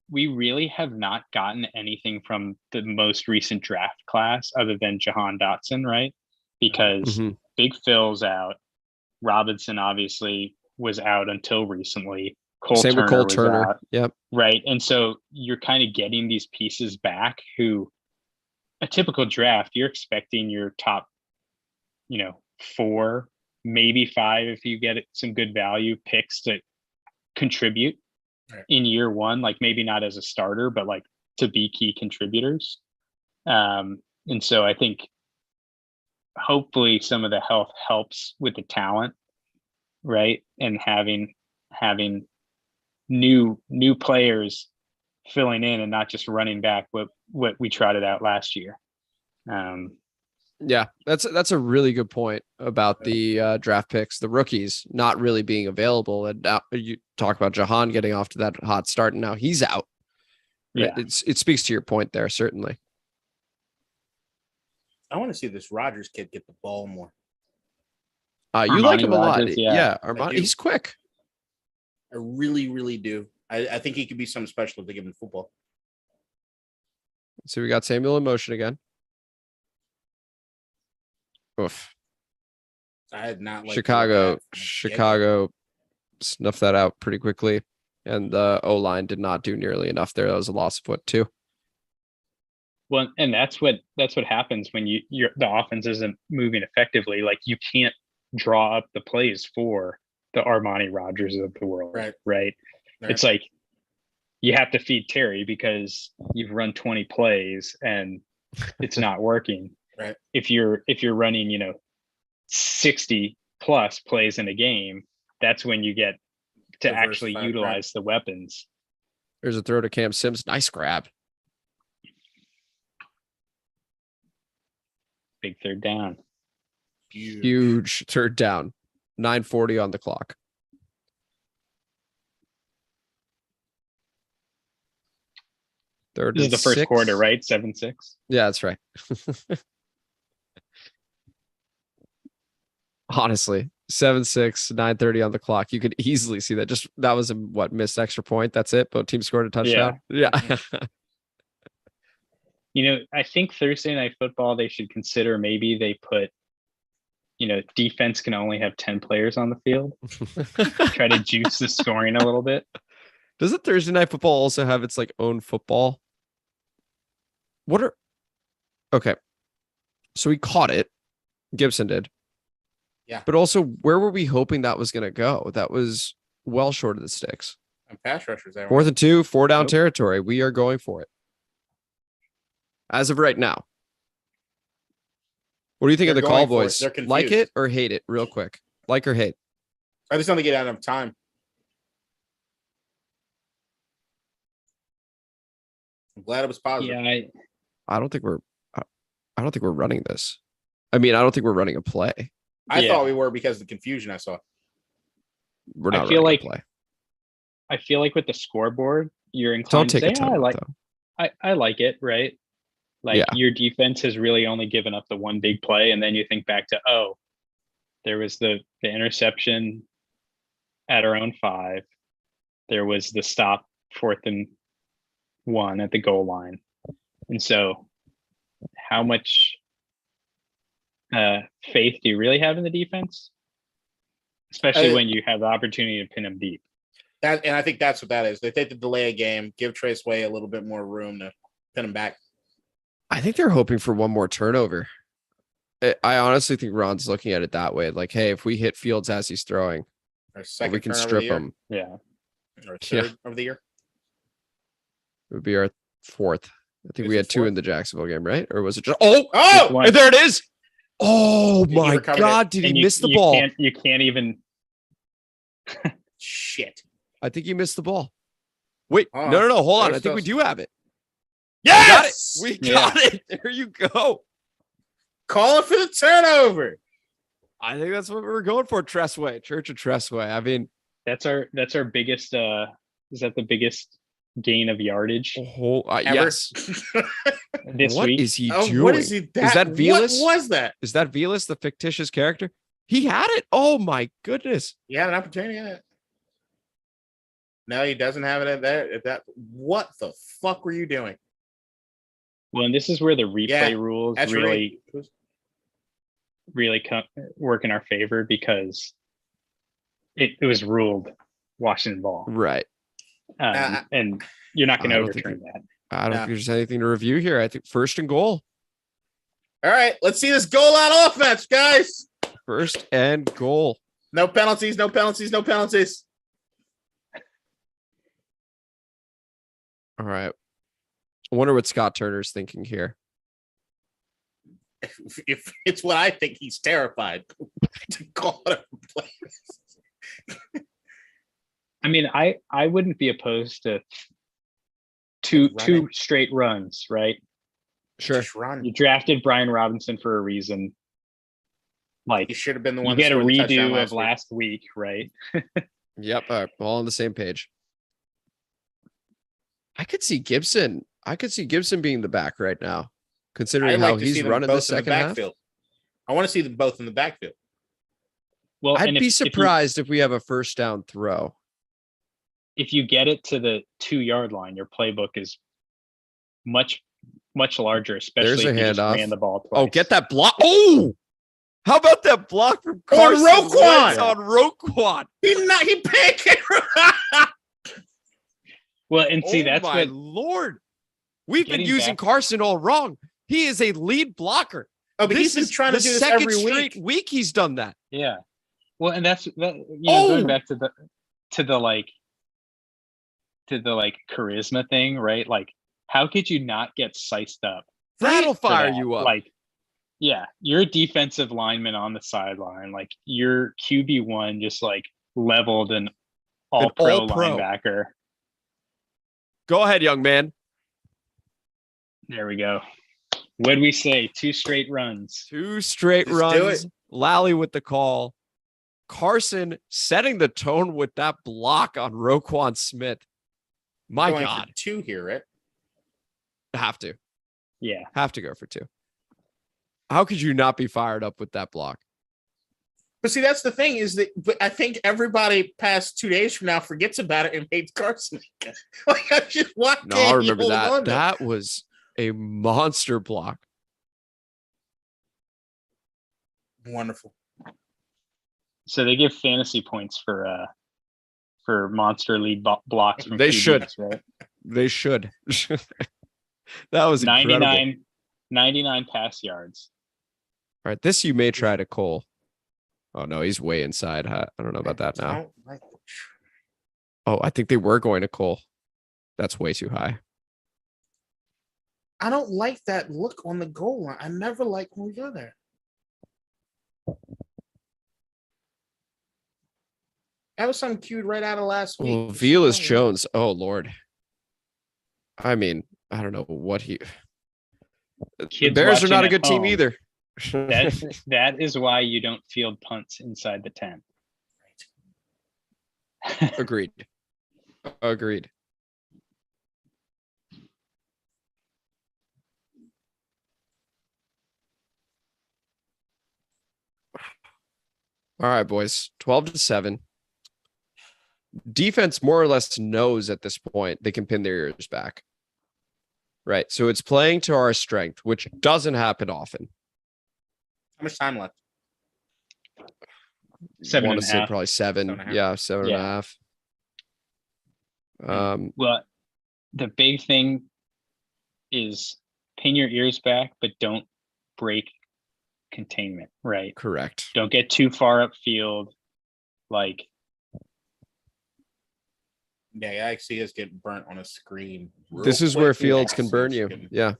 we really have not gotten anything from the most recent draft class other than Jahan Dotson, right? Because Big Phil's out. Robinson obviously was out until recently.
Same with Cole Turner. Yep.
Right. And so you're kind of getting these pieces back who, a typical draft, you're expecting your top, 4, maybe 5, if you get some good value picks to contribute in year 1, like maybe not as a starter, but like to be key contributors. And so I think hopefully some of the health helps with the talent, right? And having new players filling in and not just running back what we trotted out last year.
Yeah, that's a really good point about the draft picks, the rookies not really being available. And now you talk about Jahan getting off to that hot start, and now he's out. Right?
Yeah,
it speaks to your point there, certainly.
I want to see this Rodgers kid get the ball more.
You like him a lot.
Yeah,
Armani, he's quick.
I really, really do. I think he could be something special if they give him football.
So we got Samuel in motion again. Oof.
I had not liked
Chicago snuffed that out pretty quickly, and the O-line did not do nearly enough there. That was a loss of 2.
Well, and that's what happens when the offense isn't moving effectively. Like you can't draw up the plays for the Armani Rodgers of the world, right? It's like you have to feed Terry because you've run 20 plays and it's not working.
Right.
If you're running, 60 plus plays in a game, that's when you get to actually utilize the weapons.
There's a throw to Cam Sims. Nice grab.
Big third down.
Huge third down. 9:40 on the clock.
This is the first quarter, right? 7-6.
Yeah, that's right. Honestly, 7-6, 9:30 on the clock. You could easily see that. That was a missed extra point. That's it. Both teams scored a touchdown. Yeah.
I think Thursday Night Football, they should consider maybe they put, defense can only have 10 players on the field. Try to juice the scoring a little bit.
Doesn't Thursday Night Football also have its own football? Okay. So we caught it. Gibson did.
Yeah.
But also, where were we hoping that was going to go? That was well short of the sticks.
And pass rushers there.
4th and 2, 4 down territory. We are going for it. As of right now. What do you think of the call, boys? Like it or hate it? Real quick. Like or hate?
I just don't think it had enough time. I'm glad it was positive.
Yeah,
I don't think we're running this. I mean, I don't think we're running a play.
I thought we were because of the confusion I saw.
We're not running a play.
I feel like with the scoreboard, you're inclined to say, I like it, right? Your defense has really only given up the one big play, and then you think back to, there was the interception at our own 5. There was the stop 4th and 1 at the goal line. And so how much faith do you really have in the defense? Especially when you have the opportunity to pin them deep.
And I think that's what that is. They take the delay a game, give Trace Way a little bit more room to pin him back.
I think they're hoping for one more turnover. I honestly think Ron's looking at it that way. Like, hey, if we hit Fields as he's throwing, we can strip him.
Yeah.
Or third of the year.
It would be our 4th. I think we had 2 in the Jacksonville game, right? Or was it just
and
there it is. Oh my God! Did he miss the ball?
You can't even.
Shit!
I think he missed the ball. Wait, no! Hold on. I think we do have it.
Yes,
we got it. There you go.
Call it for the turnover.
I think that's what we were going for. Tressway, Church of Tressway. I mean,
that's our biggest. Is that the biggest gain of yardage?
Yes.
This week.
What is he doing?
What is he?
Is that Velas?
What was that?
Is that Velas, the fictitious character? He had it. Oh my goodness.
He had an opportunity in it. No, he doesn't have it at that. What the fuck were you doing?
Well, and this is where the replay rules really work in our favor, because it was ruled Washington ball.
Right.
And you're not going to overturn that.
I don't think there's anything to review here. I think 1st and goal.
All right, let's see this goal line offense, guys.
1st and goal.
No penalties, no penalties, no penalties.
All right. I wonder what Scott Turner's thinking here.
If it's what I think, he's terrified to call it a play.
I mean, I wouldn't be opposed to two straight runs, right?
Sure.
You
drafted Brian Robinson for a reason. Like,
he should have been the one.
You get a redo of last week, right?
Yep. All on the same page. I could see Gibson being the back right now, considering how he's running the second half.
I want to see them both in the backfield.
Well,
I'd be surprised if we have a 1st down throw.
If you get it to the 2-yard line, your playbook is much, much larger, especially if you just ran the ball twice.
Oh, get that block. Oh, how about that block from Carson Wentz on Roquan?
He pancaked.
Well, and see, that's
my Lord. We've been using Carson all wrong. He is a lead blocker.
Oh, but he's been trying to do this every
week. He's done that.
Yeah. Well, and that's going back to the charisma thing, right? Like, how could you not get sized up?
That'll fire you up.
Like, yeah, you're a defensive lineman on the sideline. Like, your QB1 just like leveled an all-pro linebacker.
Go ahead, young man.
There we go. What'd we say? 2 straight runs.
2 straight runs. Lally with the call. Carson setting the tone with that block on Roquan Smith. My God.
2 here, right?
Have to.
Yeah.
Have to go for 2. How could you not be fired up with that block?
But see, that's the thing is that I think everybody past 2 days from now forgets about it and hates Carson. Like, I just walked
I remember that. That was a monster block.
Wonderful.
So they give fantasy points for monster lead blocks. From
they
QBs,
should.
Right?
They should. That was
99 pass yards.
All right, this you may try to Cole. Oh no, he's way inside. I don't know about that now. Oh, I think they were going to Cole. That's way too high.
I don't like that look on the goal line. I never like when we go there. That was something cued right out of last week.
Oh, Velas Jones. Oh Lord. I mean, I don't know what he. The Bears are not a good team either.
That is why you don't field punts inside the 10.
Agreed. Agreed. All right, boys. 12-7. Defense more or less knows at this point they can pin their ears back. Right. So it's playing to our strength, which doesn't happen often.
How much time left?
7.5.
I want to say probably 7. 7.5. Yeah, 7.5.
Well, the big thing is pin your ears back, but don't break containment, right?
Correct.
Don't get too far upfield. Like,
yeah, I see us get burnt on a screen.
This is where Fields can burn you. Yeah.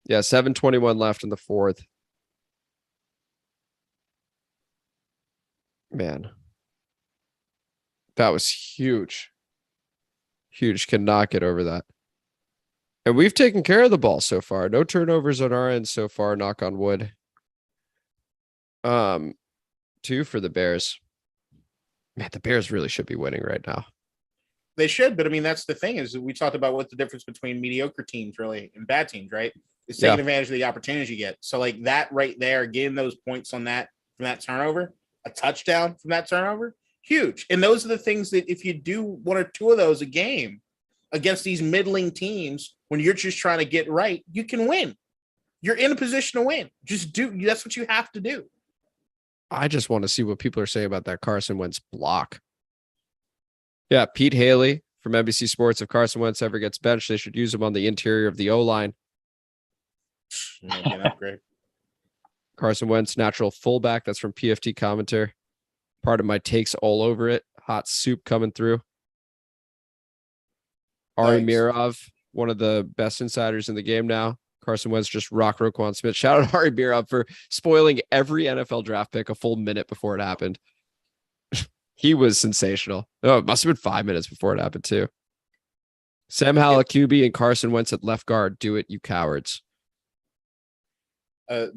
Yeah, 7:21 left in the 4th. Man. That was huge. Huge. Cannot get over that. And we've taken care of the ball so far. No turnovers on our end so far, knock on wood. 2 for the Bears. Man, the Bears really should be winning right now.
They should, but I mean, that's the thing is we talked about what the difference between mediocre teams really and bad teams, right? It's taking advantage of the opportunities you get. So like that right there, getting those points on that from that turnover, a touchdown from that turnover, huge. And those are the things that if you do 1 or 2 of those a game against these middling teams, when you're just trying to get right, you can win. You're in a position to win. Just do. That's what you have to do.
I just want to see what people are saying about that Carson Wentz block. Yeah, Pete Haley from NBC Sports. If Carson Wentz ever gets benched, they should use him on the interior of the O-line.
Great.
Carson Wentz, natural fullback. That's from PFT Commenter. Part of my takes all over it. Hot soup coming through. Ari Mirov, one of the best insiders in the game now. Carson Wentz just rock Roquan Smith. Shout out Ari Mirov for spoiling every NFL draft pick a full minute before it happened. He was sensational. Oh, it must have been 5 minutes before it happened too. Sam Howell QB and Carson Wentz at left guard. Do it, you cowards.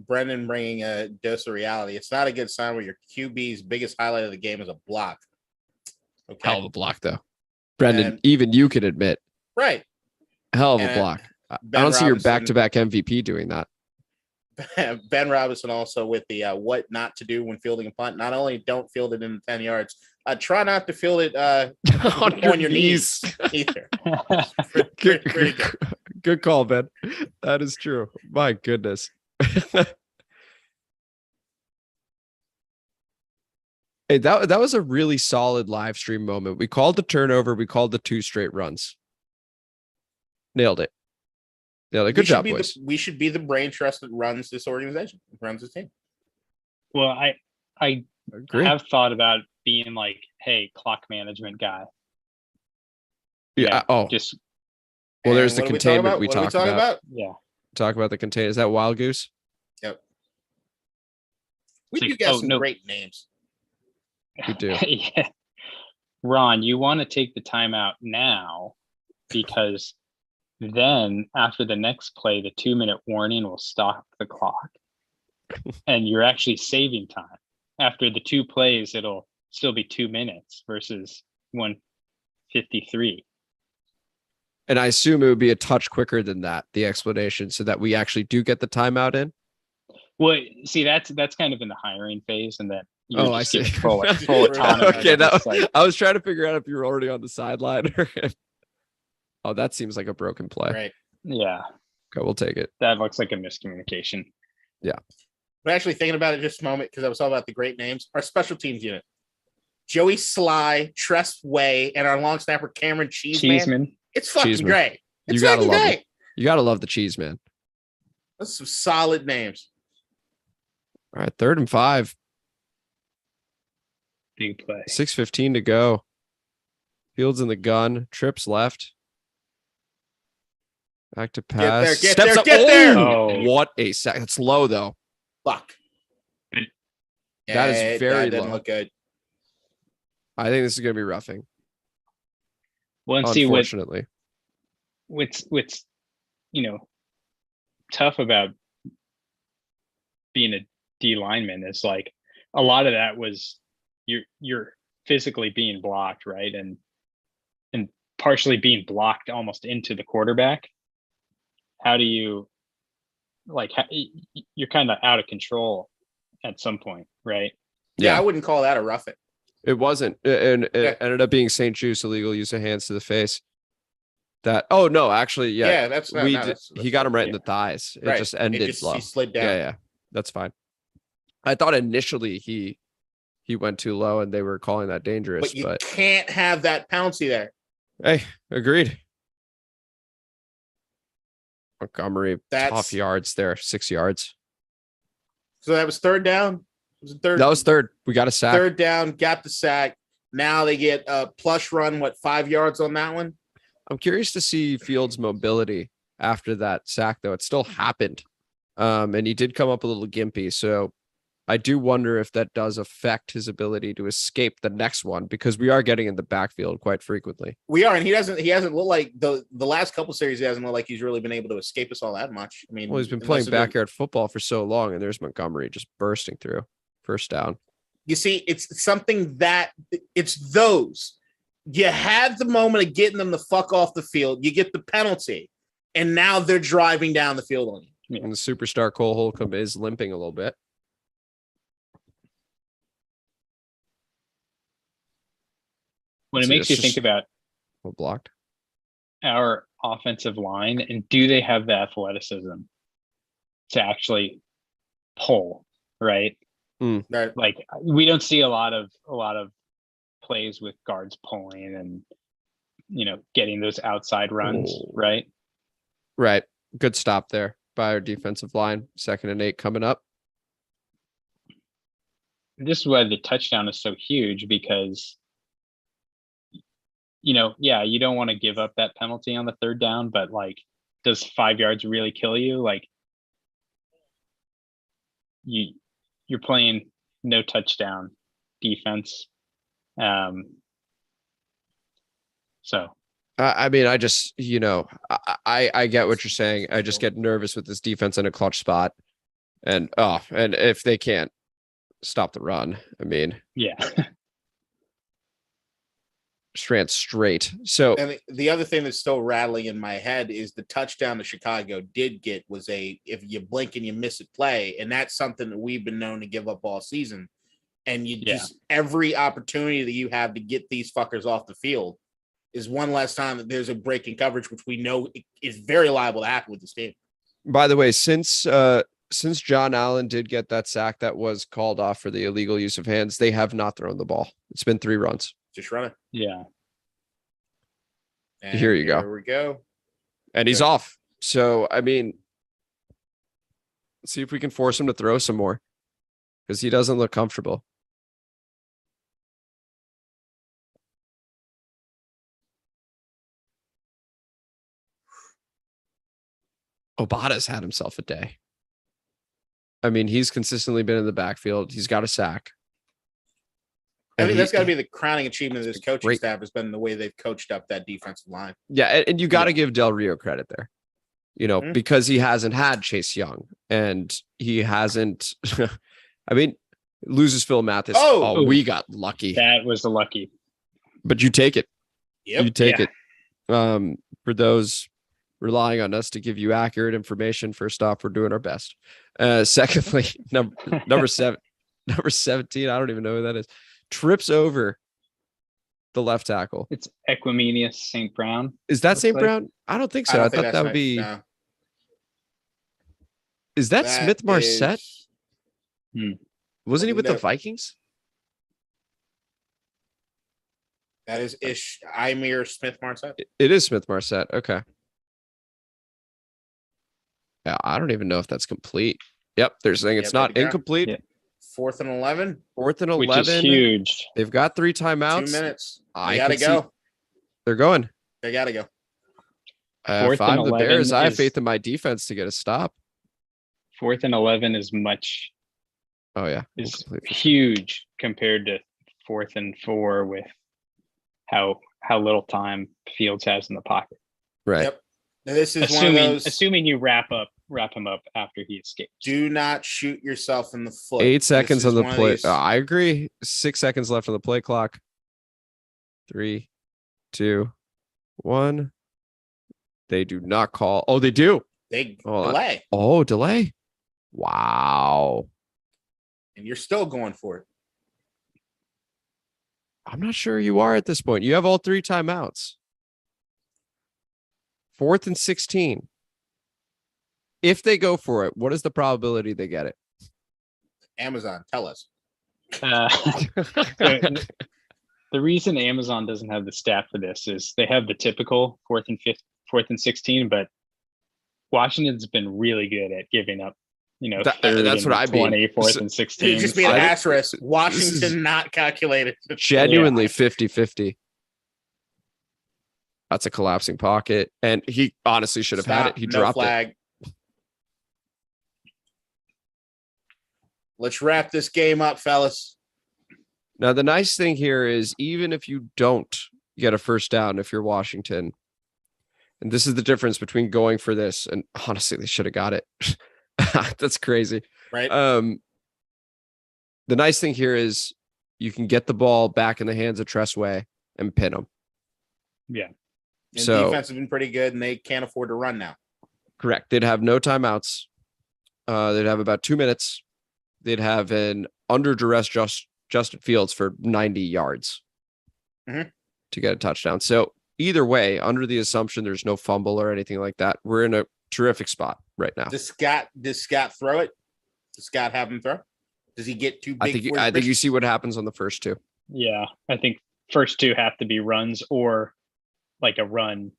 Brendan bringing a dose of reality. It's not a good sign when your QB's biggest highlight of the game is a block.
Okay. Hell of a block, though. Brendan, even you can admit.
Right.
Hell of a block. I don't see your back-to-back MVP doing that.
Ben Robinson also with the what not to do when fielding a punt. Not only don't field it in 10 yards, try not to field it on your knees either. Pretty good.
Good call, Ben. That is true. My goodness. Hey, that was a really solid live stream moment. We called the turnover. We called the 2 straight runs. Nailed it. Good job, boys.
We should be the brain trust that runs this organization, runs this team.
Well, I
Agree.
have thought about being like, hey, clock management guy.
Yeah.
Just.
Well, there's the containment we talked about.
Yeah.
Talk about the containment. Is that Wild Goose?
Yep. You got some great names.
We do.
Yeah. Ron, you want to take the timeout now because then after the next play, the 2-minute warning will stop the clock. And you're actually saving time. After the 2 plays, it'll still be 2 minutes versus 1:53.
And I assume it would be a touch quicker than that, the explanation, so that we actually do get the timeout in.
Well, see, that's kind of in the hiring phase, and then
I see.
Full autonomy.
Okay, I was trying to figure out if you were already on the sideline. Oh, that seems like a broken play.
Right.
Yeah.
Okay, we'll take it.
That looks like a miscommunication.
Yeah.
But actually thinking about it just a moment, because I was all about the great names, our special teams unit. Joey Sly, Tress Way, and our long snapper Cameron Cheeseman. It's fucking great. It's fucking great.
You gotta love the cheese, man.
That's some solid names.
All right, 3rd and 5.
Big play.
6:15 to go. Fields in the gun. Trips left. Back to pass.
Get there.
Oh, what a sack. That's low, though.
Fuck.
That is very
that
low.
Doesn't look good.
I think this is going to be roughing.
Well, and
unfortunately.
What's tough about being a D lineman is like a lot of that was you're physically being blocked, right? And partially being blocked almost into the quarterback. How do you you're kind of out of control at some point, right?
Yeah, I wouldn't call that a roughing.
It wasn't, and it ended up being St. Juice illegal use of hands to the face. Actually, he got him right in the thighs. It just ended low.
He slid down.
Yeah, that's fine. I thought initially he went too low and they were calling that dangerous.
But you can't have that pouncy there.
Hey, agreed. Montgomery, tough yards there, 6 yards.
So that was 3rd down.
That was 3rd. We got a sack.
3rd down, got the sack. Now they get a plush run. 5 yards on that one?
I'm curious to see Fields' mobility after that sack, though. It still happened. And he did come up a little gimpy. So I do wonder if that does affect his ability to escape the next one, because we are getting in the backfield quite frequently.
We are, and he hasn't looked like the last couple series. He hasn't looked like he's really been able to escape us all that much. I mean,
he's been playing backyard football for so long, and there's Montgomery just bursting through. 1st down.
You see, it's something that it's those. You had the moment of getting them the fuck off the field. You get the penalty, and now they're driving down the field on you.
And the superstar Cole Holcomb is limping a little bit.
When it makes you think about
blocked
our offensive line, and do they have the athleticism to actually pull, right?
Right.
Like we don't see a lot of plays with guards pulling and getting those outside runs, right?
Right. Good stop there by our defensive line. 2nd and 8 coming up.
This is why the touchdown is so huge, because you don't want to give up that penalty on the 3rd down, but does 5 yards really kill you? You're playing no touchdown defense. So
I mean, I just, I get what you're saying. I just get nervous with this defense in a clutch spot, and if they can't stop the run, I mean,
yeah.
straight. So,
and the other thing that's still rattling in my head is the touchdown that Chicago did get was if you blink and you miss it play. And that's something that we've been known to give up all season. And just every opportunity that you have to get these fuckers off the field is one less time that there's a break in coverage, which we know is very liable to happen with this team.
By the way, since since John Allen did get that sack that was called off for the illegal use of hands, they have not thrown the ball. It's been 3 runs.
Just run it.
Yeah.
And
Here you go.
Here we go.
And he's off. So, I mean, let's see if we can force him to throw some more because he doesn't look comfortable. Obata's had himself a day. I mean, he's consistently been in the backfield. He's got a sack.
I think that's got to be the crowning achievement of this coaching staff has been the way they've coached up that defensive line.
Yeah, and you got to give Del Rio credit there, because he hasn't had Chase Young and he hasn't. I mean, loses Phil Mathis. Oh, we got lucky.
That was the lucky.
But you take it.
Yep.
You take it. For those relying on us to give you accurate information, first off, we're doing our best. Secondly, number 17. I don't even know who that is. Trips over the left tackle.
It's Equimenius St. Brown.
Is that St. Brown? I don't think so. I thought that would be. No. Is that Smith Marset? Wasn't he with the Vikings?
That is Imir Smith Marset.
It is Smith Marset. Okay. Yeah, I don't even know if that's complete. Yep, they're saying it's not incomplete.
Yeah.
4th and 11.
4th and 11.
Which is huge.
They've got 3 timeouts.
2 minutes. They gotta go.
They're going.
They gotta go.
If I'm the Bears, I have faith in my defense to get a stop.
4th and 11 is much.
Oh yeah,
is huge compared to 4th and 4 with how little time Fields has in the pocket.
Right.
Yep. Now, this is one of those.
Assuming you wrap him up after he escapes.
Do not shoot yourself in the foot.
8 seconds on the play. I agree. 6 seconds left on the play clock. 3, 2, 1. They do not call. Oh, they do.
They delay.
Oh, delay. Wow.
And you're still going for it.
I'm not sure you are at this point. You have all 3 timeouts. 4th and 16. If they go for it, what is the probability they get it?
Amazon, tell us.
The reason Amazon doesn't have the stat for this is they have the typical 4th and 16, but Washington's been really good at giving up.
That's what I mean.
4th and 16.
You just be an asterisk. Washington not calculated.
Genuinely 50-50. That's a collapsing pocket. And he honestly should have had it. He dropped it.
Let's wrap this game up, fellas.
Now, the nice thing here is even if you don't get a first down, if you're Washington, and this is the difference between going for this, and honestly, they should have got it. That's crazy.
Right.
The nice thing here is you can get the ball back in the hands of Tressway and pin them.
Yeah.
And defense has been pretty good, and they can't afford to run now.
Correct. They'd have no timeouts. They'd have about 2 minutes. They'd have an under duress Justin Fields for 90 yards to get a touchdown. So either way, under the assumption there's no fumble or anything like that, we're in a terrific spot right now.
Does Scott throw it? Does Scott have him throw? Does he get too big?
I think you see what happens on the first 2.
Yeah, I think first 2 have to be runs or like a run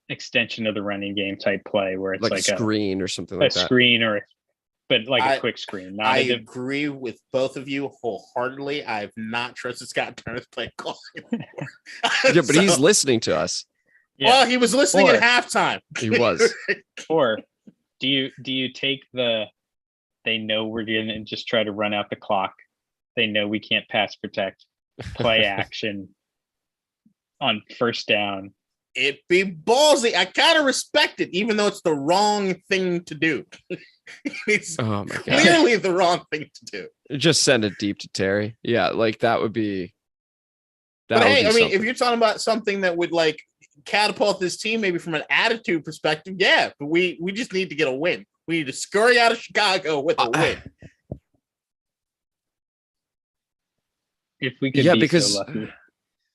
extension of the running game type play where it's like a
screen or something like that.
A screen but a quick screen.
I agree with both of you wholeheartedly. I've not trusted Scott Turner's play call anymore.
Yeah, but he's listening to us.
Yeah. Well, he was listening at halftime.
He was.
Or do you take they know we're going to just try to run out the clock. They know we can't pass protect, play action on first down.
It'd be ballsy. I kind of respect it, even though it's the wrong thing to do. It's clearly the wrong thing to do.
Just send it deep to Terry. Yeah, like that would be.
But hey, I mean, if you're talking about something that would like catapult this team, maybe from an attitude perspective, yeah. But we just need to get a win. We need to scurry out of Chicago with a win.
If we could,
because
so lucky.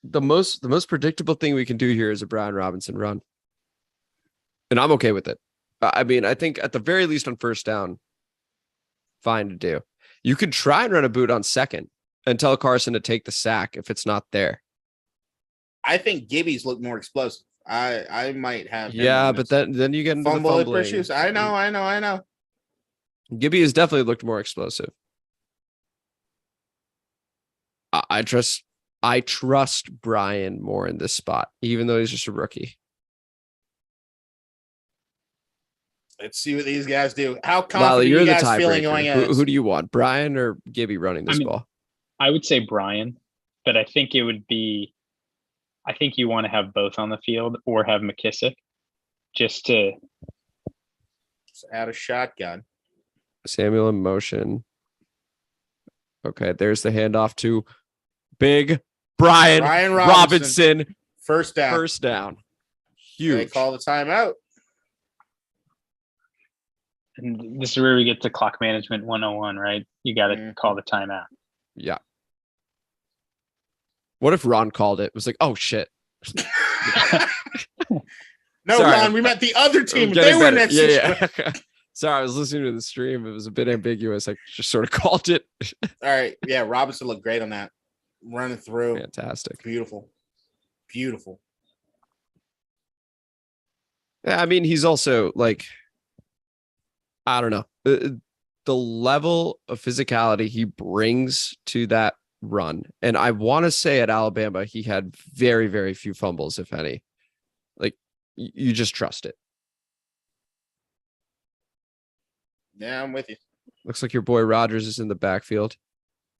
the most predictable thing we can do here is a Brian Robinson run, and I'm okay with it. I mean, I think at the very least on first down, fine to do. You could try and run a boot on second and tell Carson to take the sack if it's not there.
I think Gibby's look more explosive. I might have.
Yeah, but then you get into the fumbling
issues. I know.
Gibby has definitely looked more explosive. I trust Brian more in this spot, even though he's just a rookie.
Let's see what these guys do. How confident
Lally, you're
you
the
guys feeling
tiebreaker.
going in?
Who do you want, Brian or Gibby running this ball?
I would say Brian, but I think it would be. I think you want to have both on the field or have McKissick, just
add a shotgun.
Samuel in motion. Okay, there's the handoff to Big Brian Robinson.
First down.
Huge.
They call the timeout.
And this is where we get to clock management 101, right? You got to call the timeout.
Yeah. What if Ron called it? It was like, oh shit.
No, sorry. Ron, we met the other team. They were next.
Yeah. Sorry, I was listening to the stream. It was a bit ambiguous. I just sort of called it.
All right. Yeah, Robinson looked great on that. Running through.
Fantastic.
Beautiful.
Yeah, I mean, he's also like, I don't know. The level of physicality he brings to that run. And I want to say at Alabama, he had very, very few fumbles, if any. Like, you just trust it.
Yeah, I'm with you.
Looks like your boy Rodgers is in the backfield.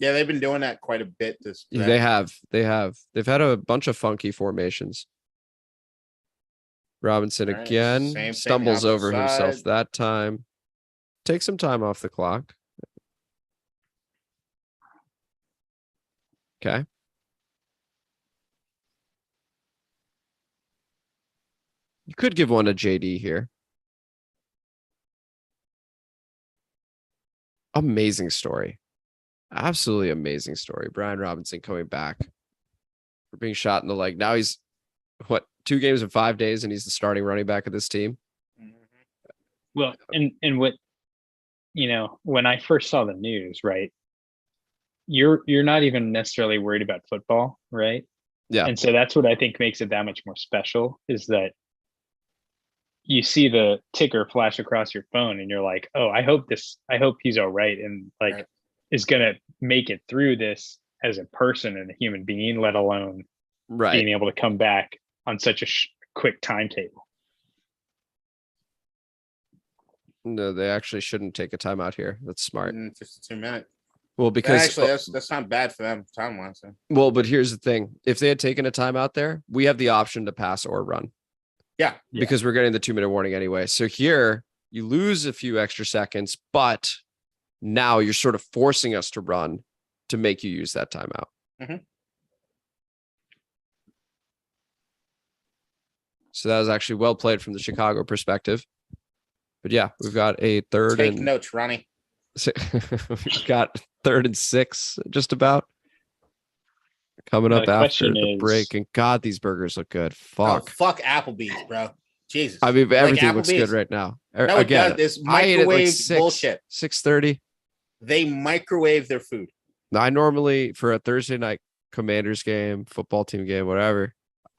Yeah, they've been doing that quite a bit.
They have. They've had a bunch of funky formations. Robinson again stumbles over himself that time. Take some time off the clock. Okay. You could give one to JD here. Amazing story. Absolutely amazing story. Brian Robinson coming back for being shot in the leg. Now he's 2 games in 5 days, and he's the starting running back of this team.
Well, and what, when I first saw the news, right? You're not even necessarily worried about football, right?
Yeah.
And so that's what I think makes it that much more special, is that you see the ticker flash across your phone and you're like, oh, I hope he's all right. And is going to make it through this as a person and a human being, let alone being able to come back on such a quick timetable.
No, they actually shouldn't take a timeout here. That's smart.
Just a 2 minute.
Well, because
actually, that's not bad for them time-wise. So.
Well, but here's the thing. If they had taken a timeout there, we have the option to pass or run.
Yeah.
Because we're getting the 2 minute warning anyway. So here you lose a few extra seconds, but now you're sort of forcing us to run to make you use that timeout.
Mm-hmm.
So that was actually well played from the Chicago perspective. But yeah, we've got a third.
Take notes, Ronnie.
We've got 3rd and 6 just about coming up after the break. And God, these burgers look good. Fuck.
Oh, fuck Applebee's, bro. Jesus.
I mean, everything looks good right now.
No, again, this microwave bullshit.
6:30.
They microwave their food.
I normally, for a Thursday night Commanders game, football team game, whatever,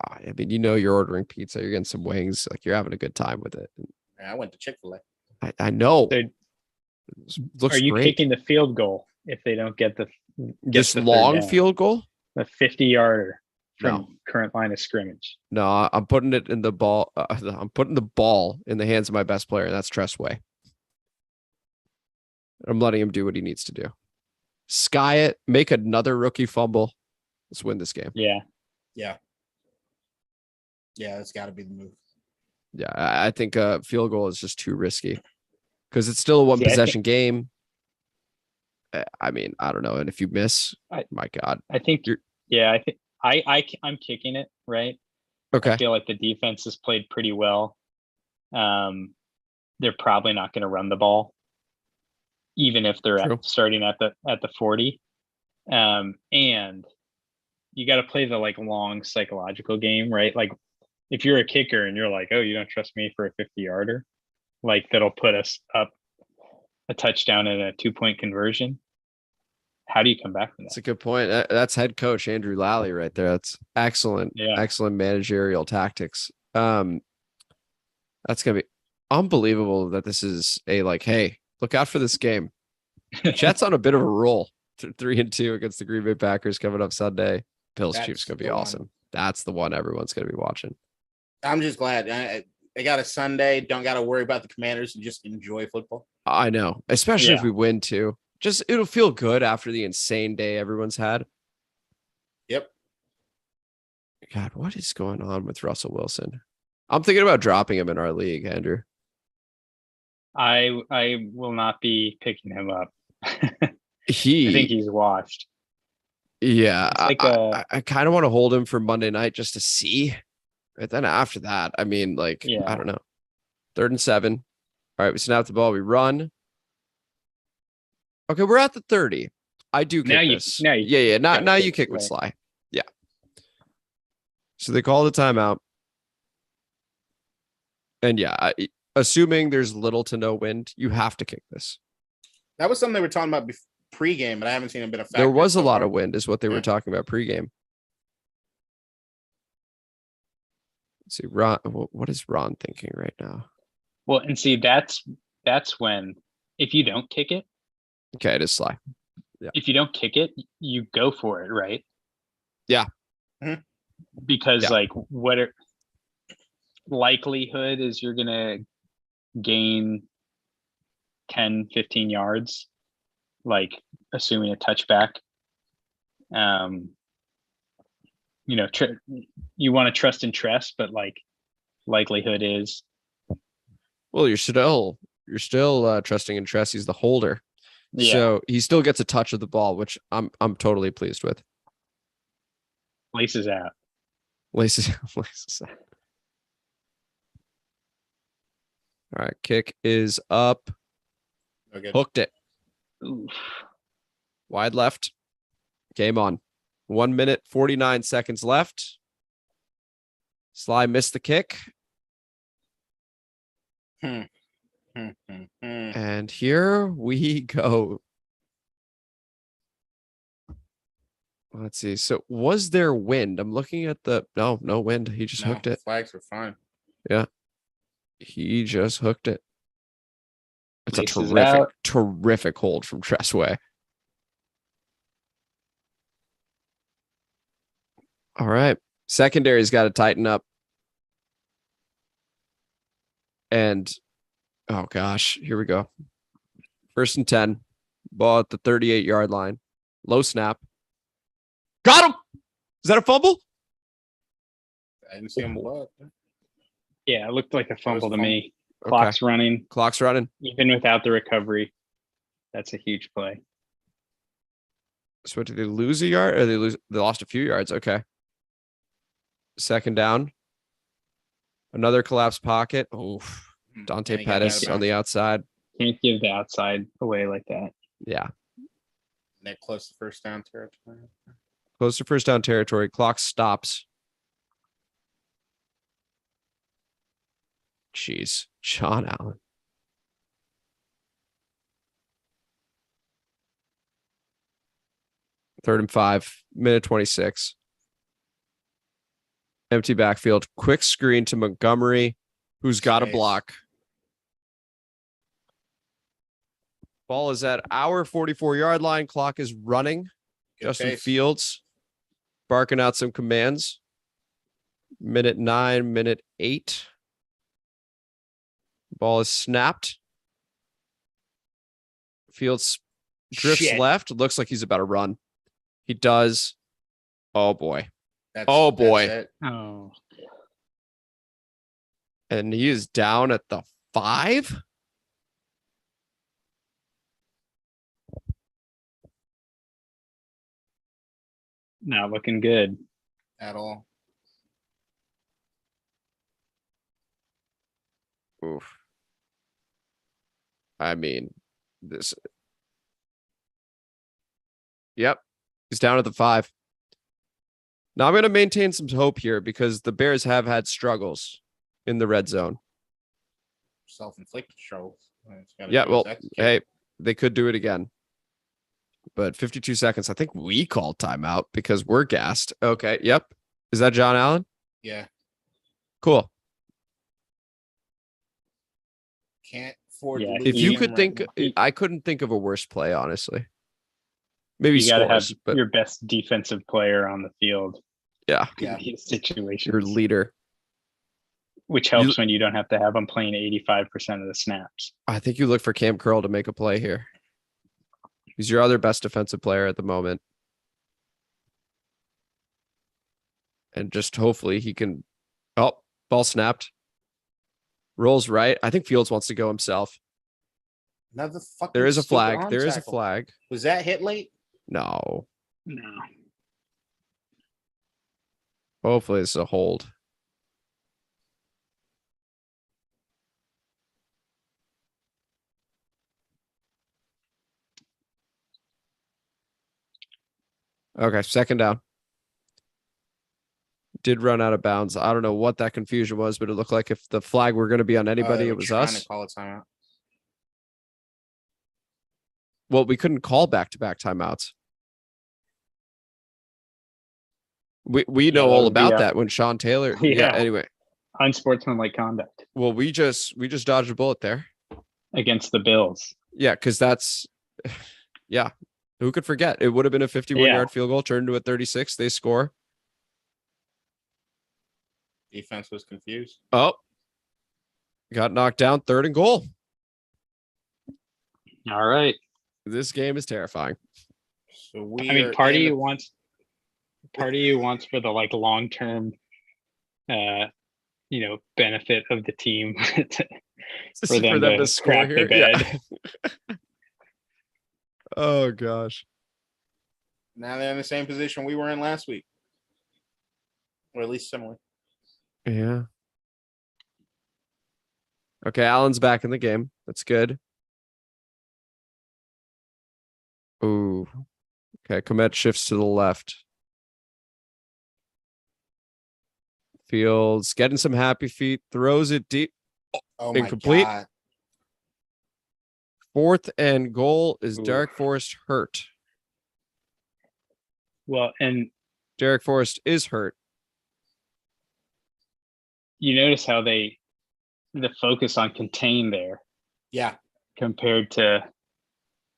I mean, you're ordering pizza, you're getting some wings, like you're having a good time with it.
I went to Chick-fil-A.
I know.
Are you kicking the field goal if they don't get
this long field goal?
A 50-yarder from current line of scrimmage.
No, I'm putting it in the ball. I'm putting the ball in the hands of my best player, and that's Tressway. I'm letting him do what he needs to do. Sky it, make another rookie fumble. Let's win this game.
Yeah.
That's got to be the move.
Yeah, I think a field goal is just too risky because it's still a one possession game. I mean, I don't know. And if you miss, my God,
I think I'm kicking it, right?
Okay.
I feel like the defense has played pretty well. They're probably not going to run the ball, even if they're starting at the 40. And you got to play the long psychological game, right? Like if you're a kicker and you're like, oh, you don't trust me for a 50-yarder, like that'll put us up a touchdown and a 2-point conversion. How do you come back from that?
That's a good point. That's head coach Andrew Lally right there. That's excellent, excellent managerial tactics. That's gonna be unbelievable that this is a like, hey, look out for this game. Jets on a bit of a roll. 3-2 against the Green Bay Packers coming up Sunday. Bills Chiefs gonna be awesome. That's the one everyone's gonna be watching.
I'm just glad I got a Sunday. Don't got to worry about the Commanders and just enjoy football.
I know, especially if we win too. Just it'll feel good after the insane day everyone's had.
Yep.
God, what is going on with Russell Wilson? I'm thinking about dropping him in our league, Andrew.
I will not be picking him up. I
I
think he's washed.
Yeah,
like
I kind of want to hold him for Monday night just to see. But then after that, I mean, like, I don't know. 3rd and 7. All right, we snap the ball. We run. Okay, we're at the 30. I do kick this. Now you kick with Sly. Yeah. So they call the timeout. And assuming there's little to no wind, you have to kick this.
That was something they were talking about pregame, but I haven't seen it been a factor.
There was a lot of wind, is what they were talking about pregame. Let's see, Ron, what is Ron thinking right now?
Well, and see, that's when if you don't kick it.
Okay, it is Sly. Yeah.
If you don't kick it, you go for it, right?
Yeah.
Mm-hmm.
Because like likelihood is you're gonna gain 10, 15 yards, like assuming a touchback. You want to trust and trust, but like likelihood is.
Well, you're still trusting and trust. He's the holder, so he still gets a touch of the ball, which I'm totally pleased with.
Laces out.
Laces out. All right, kick is up.
Okay.
Hooked it.
Oof.
Wide left. Game on. 1 minute, 49 seconds left. Sly missed the kick. And here we go. Let's see. So was there wind? I'm looking at no wind. He just hooked it.
Flags are fine.
Yeah. He just hooked it. It's
Laces
a terrific hold from Tressway. All right. Secondary's got to tighten up. And, oh gosh, here we go. 1st and 10. Ball at the 38-yard line. Low snap. Got him! Is that a fumble?
I didn't see him blow.
Yeah, it looked like a fumble to me.
Okay.
Clock's running.
Even
without the recovery. That's a huge play.
So did they lose a yard or they lost a few yards? Okay. 2nd down. Another collapsed pocket. Oh, Dante Pettis on the outside.
Can't give the outside away like that.
Yeah.
Net close to 1st down territory.
Close to 1st down territory. Clock stops. Jeez. Sean Allen. Third and 5. Minute 26. Empty backfield. Quick screen to Montgomery, who's got a block. Ball is at our 44-yard line. Clock is running. Justin Fields barking out some commands. Minute 9, minute 8. Ball is snapped. Fields drifts left. Looks like he's about to run. He does. Oh boy. Boy.
Oh.
And he is down at the 5.
Not looking good
at all.
Oof. I mean, this. Yep. He's down at the 5. Now I'm going to maintain some hope here because the Bears have had struggles in the red zone.
self-inflicted troubles.
Yeah, well, hey, they could do it again. But 52 seconds. I think we called timeout because we're gassed. Okay. Yep. Is that John Allen?
Yeah.
Cool.
Can't afford to lose.
If you could
right
think,
now.
I couldn't think of a worse play, honestly. Maybe
you got to have
but
your best defensive player on the field
yeah,
in these situations.
your leader.
Which helps when you don't have to have them playing 85% of the snaps.
I think you look for Cam Curl to make a play here. He's your other best defensive player at the moment. And just hopefully he can. Oh, ball snapped. Rolls right. I think Fields wants to go himself.
Another fucking.
There is a flag.
arm
There is a
tackle.
flag.
Was that hit late?
No.
No.
Hopefully it's a hold. Okay, second down. Did run out of bounds. I don't know what that confusion was, but it looked like if the flag were going to be on anybody, it was us.
To call a timeout.
Well, we couldn't call back-to-back timeouts. We know all about that when Sean Taylor. Yeah. Anyway,
unsportsmanlike conduct.
Well, we just dodged a bullet there
against the Bills.
Yeah, because that's yeah. Who could forget? It would have been a 51-yard field goal turned to a 36. They score.
Defense was confused.
Oh, got knocked down. 3rd and goal.
All right.
This game is terrifying.
So
part of you wants for the like long-term benefit of the team for them to
score
crap
here.
the bed.
Yeah. Oh gosh.
Now they're in the same position we were in last week. Or at least similar.
Yeah. Okay, Allen's back in the game. That's good. Ooh. Okay, Komet shifts to the left. Fields getting some happy feet, throws it deep.
Oh,
incomplete.
My God.
4th and goal. Is Derek Forrest hurt?
Well, and
Derek Forrest is hurt.
You notice how the focus on contain there.
Yeah.
Compared to.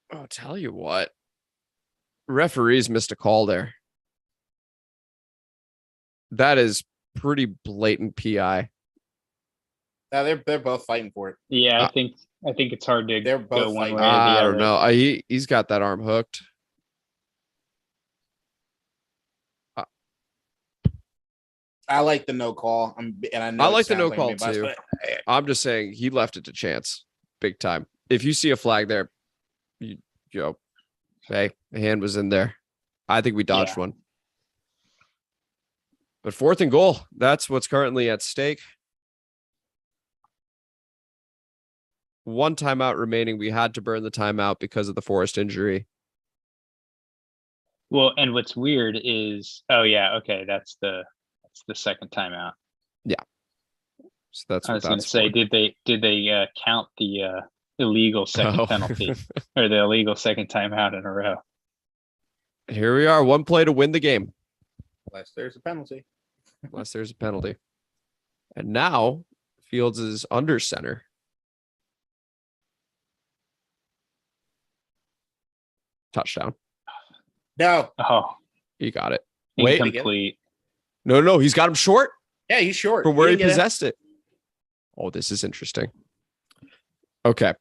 I'll tell you what. Referees missed a call there. That is pretty blatant PI.
No, they're both fighting for it.
Yeah, I think it's hard to
they're both
go one
fighting.
way or the
I
other.
don't know. He's got that arm hooked.
I like the no call. I
like the no call too. I'm just saying he left it to chance, big time. If you see a flag there, hey, the hand was in there. I think we dodged one. But 4th and goal, that's what's currently at stake. 1 timeout remaining. We had to burn the timeout because of the Forrest injury.
Well, and what's weird is, that's the second timeout.
Yeah. So that's
I
what
was going to
that's
say.
for.
Did they count the illegal second penalty or the illegal second timeout in a row?
Here we are, 1 play to win the game.
Unless there's a penalty.
And now Fields is under center. Touchdown.
No.
Oh,
he got it.
Incomplete.
No, he's got him short.
Yeah, he's short
from where he possessed it. Oh, this is interesting. Okay.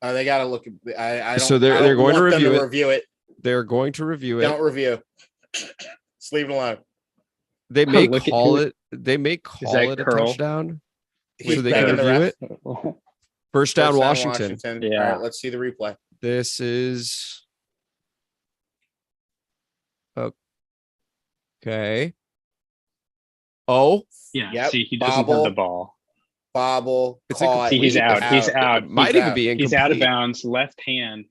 They got to look. I don't.
So they're going to
review it.
They're going to review it.
Don't review. Just leave it alone.
They may call it. They may call it a touchdown. So they can review it. First down, Washington.
Yeah. All right, let's see the replay.
This is. Okay. Oh.
Yeah.
Yep.
See, he doesn't have the ball.
Bobble.
He's out. He's out.
Might even be incomplete.
He's out of bounds. Left hand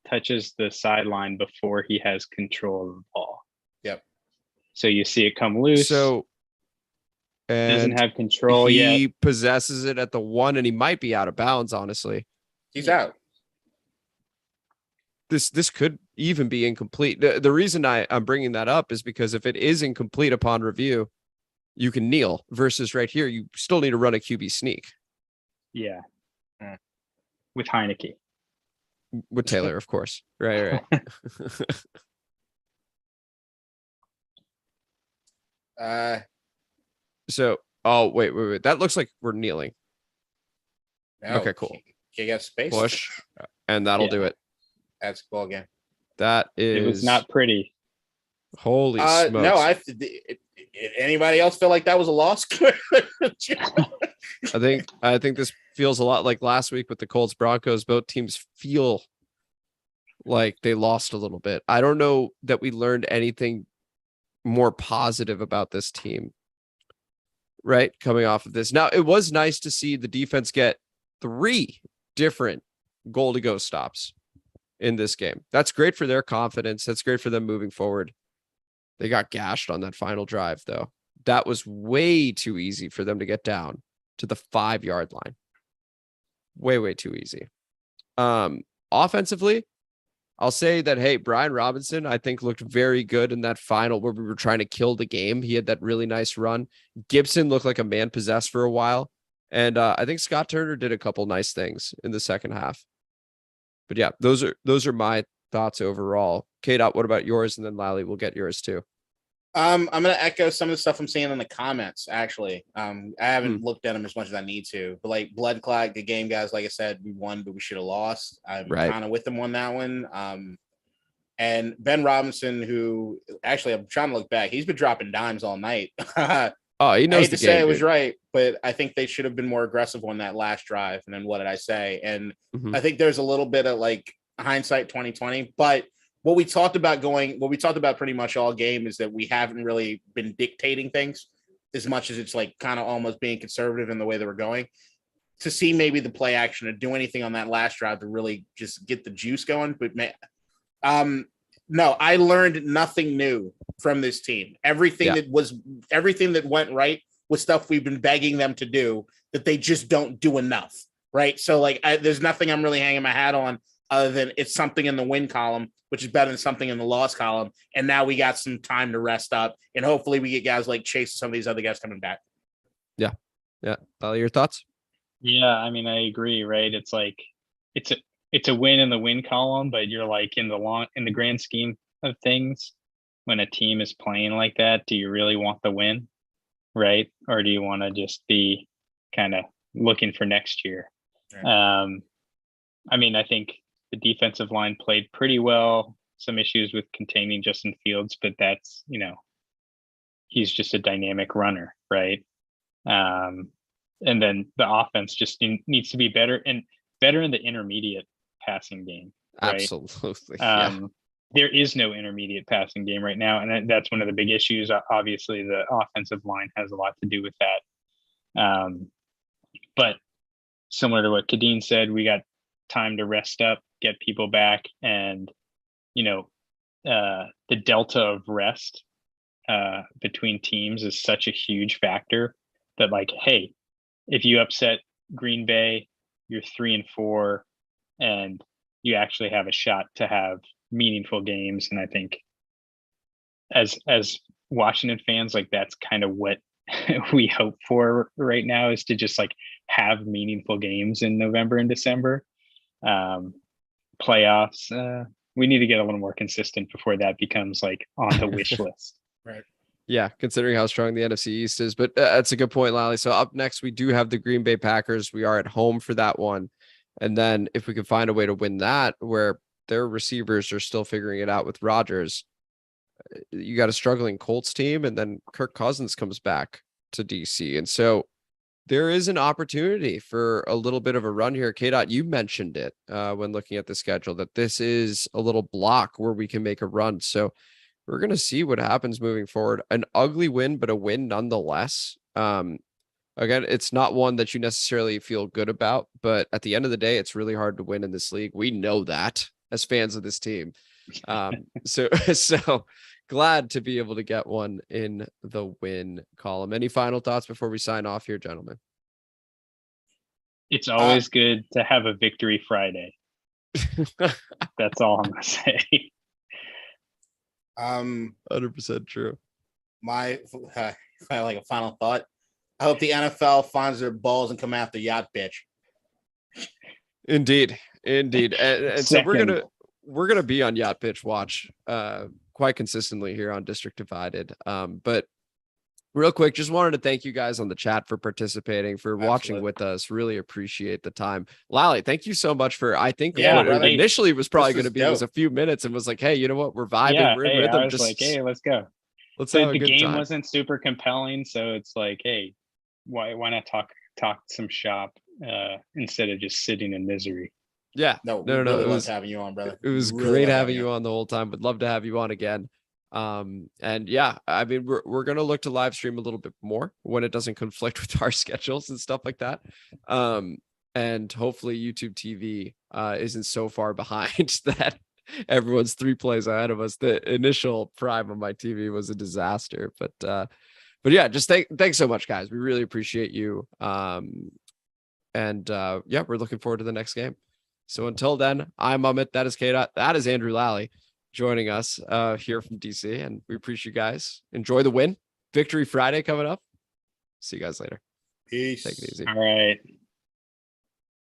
touches the sideline before he has control of the ball.
Yep.
So you see it come loose.
So
Doesn't
and
have control
he
yet.
possesses it at the 1, and he might be out of bounds, honestly.
He's out.
This could even be incomplete. The reason I'm bringing that up is because if it is incomplete upon review, you can kneel, versus right here, you still need to run a QB sneak.
Yeah. With Heineke.
With Taylor, of course. Right. So, wait. That looks like we're kneeling.
No,
okay, cool.
You got space.
Push, and that'll do it.
That's ball game.
That is.
It was not pretty.
Holy smokes!
No, anybody else feel like that was a loss?
I think this feels a lot like last week with the Colts Broncos. Both teams feel like they lost a little bit. I don't know that we learned anything more positive about this team, right? Coming off of this. Now, it was nice to see the defense get 3 different goal to go stops in this game. That's great for their confidence. That's great for them moving forward. They got gashed on that final drive, though. That was way too easy for them to get down to the 5-yard line. Way too easy. Offensively, I'll say that, hey, Brian Robinson, I think, looked very good in that final where we were trying to kill the game. He had that really nice run. Gibson looked like a man possessed for a while. And I think Scott Turner did a couple nice things in the second half. But yeah, those are my thoughts overall. K-Dot, what about yours? And then Lally, we'll get yours too.
I'm going to echo some of the stuff I'm seeing in the comments, actually. I haven't looked at them as much as I need to. But like blood clot, good game, guys. Like I said, we won, but we should have lost. I'm kind of with them on that one. And Ben Robinson, who actually, I'm trying to look back. He's been dropping dimes all night.
Oh, he knows
I hate
the
to
game,
say it was
dude.
right, but I think they should have been more aggressive on that last drive. And then what did I say? And
Mhm.
I think there's a little bit of like hindsight 2020, but what we talked about pretty much all game is that we haven't really been dictating things as much as it's like kind of almost being conservative in the way that we're going. To see maybe the play action or do anything on that last drive to really just get the juice going. But no, I learned nothing new from this team. Everything that went right was stuff we've been begging them to do that they just don't do enough. Right. So like there's nothing I'm really hanging my hat on other than it's something in the win column, which is better than something in the loss column. And now we got some time to rest up and hopefully we get guys like Chase and some of these other guys coming back.
Yeah. Your thoughts?
Yeah, I mean, I agree, right? It's like it's a win in the win column, but you're like in the grand scheme of things, when a team is playing like that, do you really want the win, right? Or do you want to just be kind of looking for next year? Right. I mean, I think the defensive line played pretty well. Some issues with containing Justin Fields, but that's, he's just a dynamic runner, right? And then the offense just needs to be better in the intermediate passing game. Right?
Absolutely.
There is no intermediate passing game right now. And that's one of the big issues. Obviously, the offensive line has a lot to do with that. But similar to what Kadeen said, we got time to rest up, get people back. And, the delta of rest between teams is such a huge factor that, like, hey, if you upset Green Bay, you're 3-4, and you actually have a shot to have meaningful games. And I think as Washington fans, like, that's kind of what we hope for right now, is to just like have meaningful games in November and December. Playoffs, we need to get a little more consistent before that becomes like on the wish list.
Right.
Yeah, considering how strong the NFC East is. But that's a good point, Lally. So up next, we do have the Green Bay Packers. We are at home for that one. And then if we can find a way to win that, where their receivers are still figuring it out with Rodgers, you got a struggling Colts team, and then Kirk Cousins comes back to DC. And so there is an opportunity for a little bit of a run here. K-Dot, you mentioned it when looking at the schedule, that this is a little block where we can make a run. So we're going to see what happens moving forward. An ugly win, but a win nonetheless. Again, it's not one that you necessarily feel good about, but at the end of the day, it's really hard to win in this league. We know that as fans of this team. So glad to be able to get one in the win column. Any final thoughts before we sign off here, gentlemen?
It's always good to have a victory Friday. That's all I'm gonna say.
100% true.
My like a final thought. I hope the NFL finds their balls and come after Yacht Bitch.
Indeed. And so we're gonna be on Yacht Bitch watch quite consistently here on District Divided. But real quick, just wanted to thank you guys on the chat for participating, for watching with us. Really appreciate the time. Lally, thank you so much for, I think what initially was probably going to be was a few minutes and was like, hey, you know what? We're vibing. We're in rhythm.
I was like, hey, let's go.
Let's have a
the
good
game
time.
Wasn't super compelling. So it's like, hey, why not talk some shop instead of just sitting in misery?
Yeah. No. Really loved having you on, brother.
It was really great having you on the whole time. Would love to have you on again. And yeah, I mean, we're going to look to live stream a little bit more when it doesn't conflict with our schedules and stuff like that. And hopefully YouTube TV isn't so far behind that everyone's 3 plays ahead of us. The initial prime of my TV was a disaster, but yeah, just thanks so much, guys. We really appreciate you. Yeah, we're looking forward to the next game. So until then, I'm Amit. That is K-Dot. That is Andrew Lally joining us here from DC, and we appreciate you guys. Enjoy the win. Victory Friday coming up. See you guys later.
Peace.
Take it easy.
All right.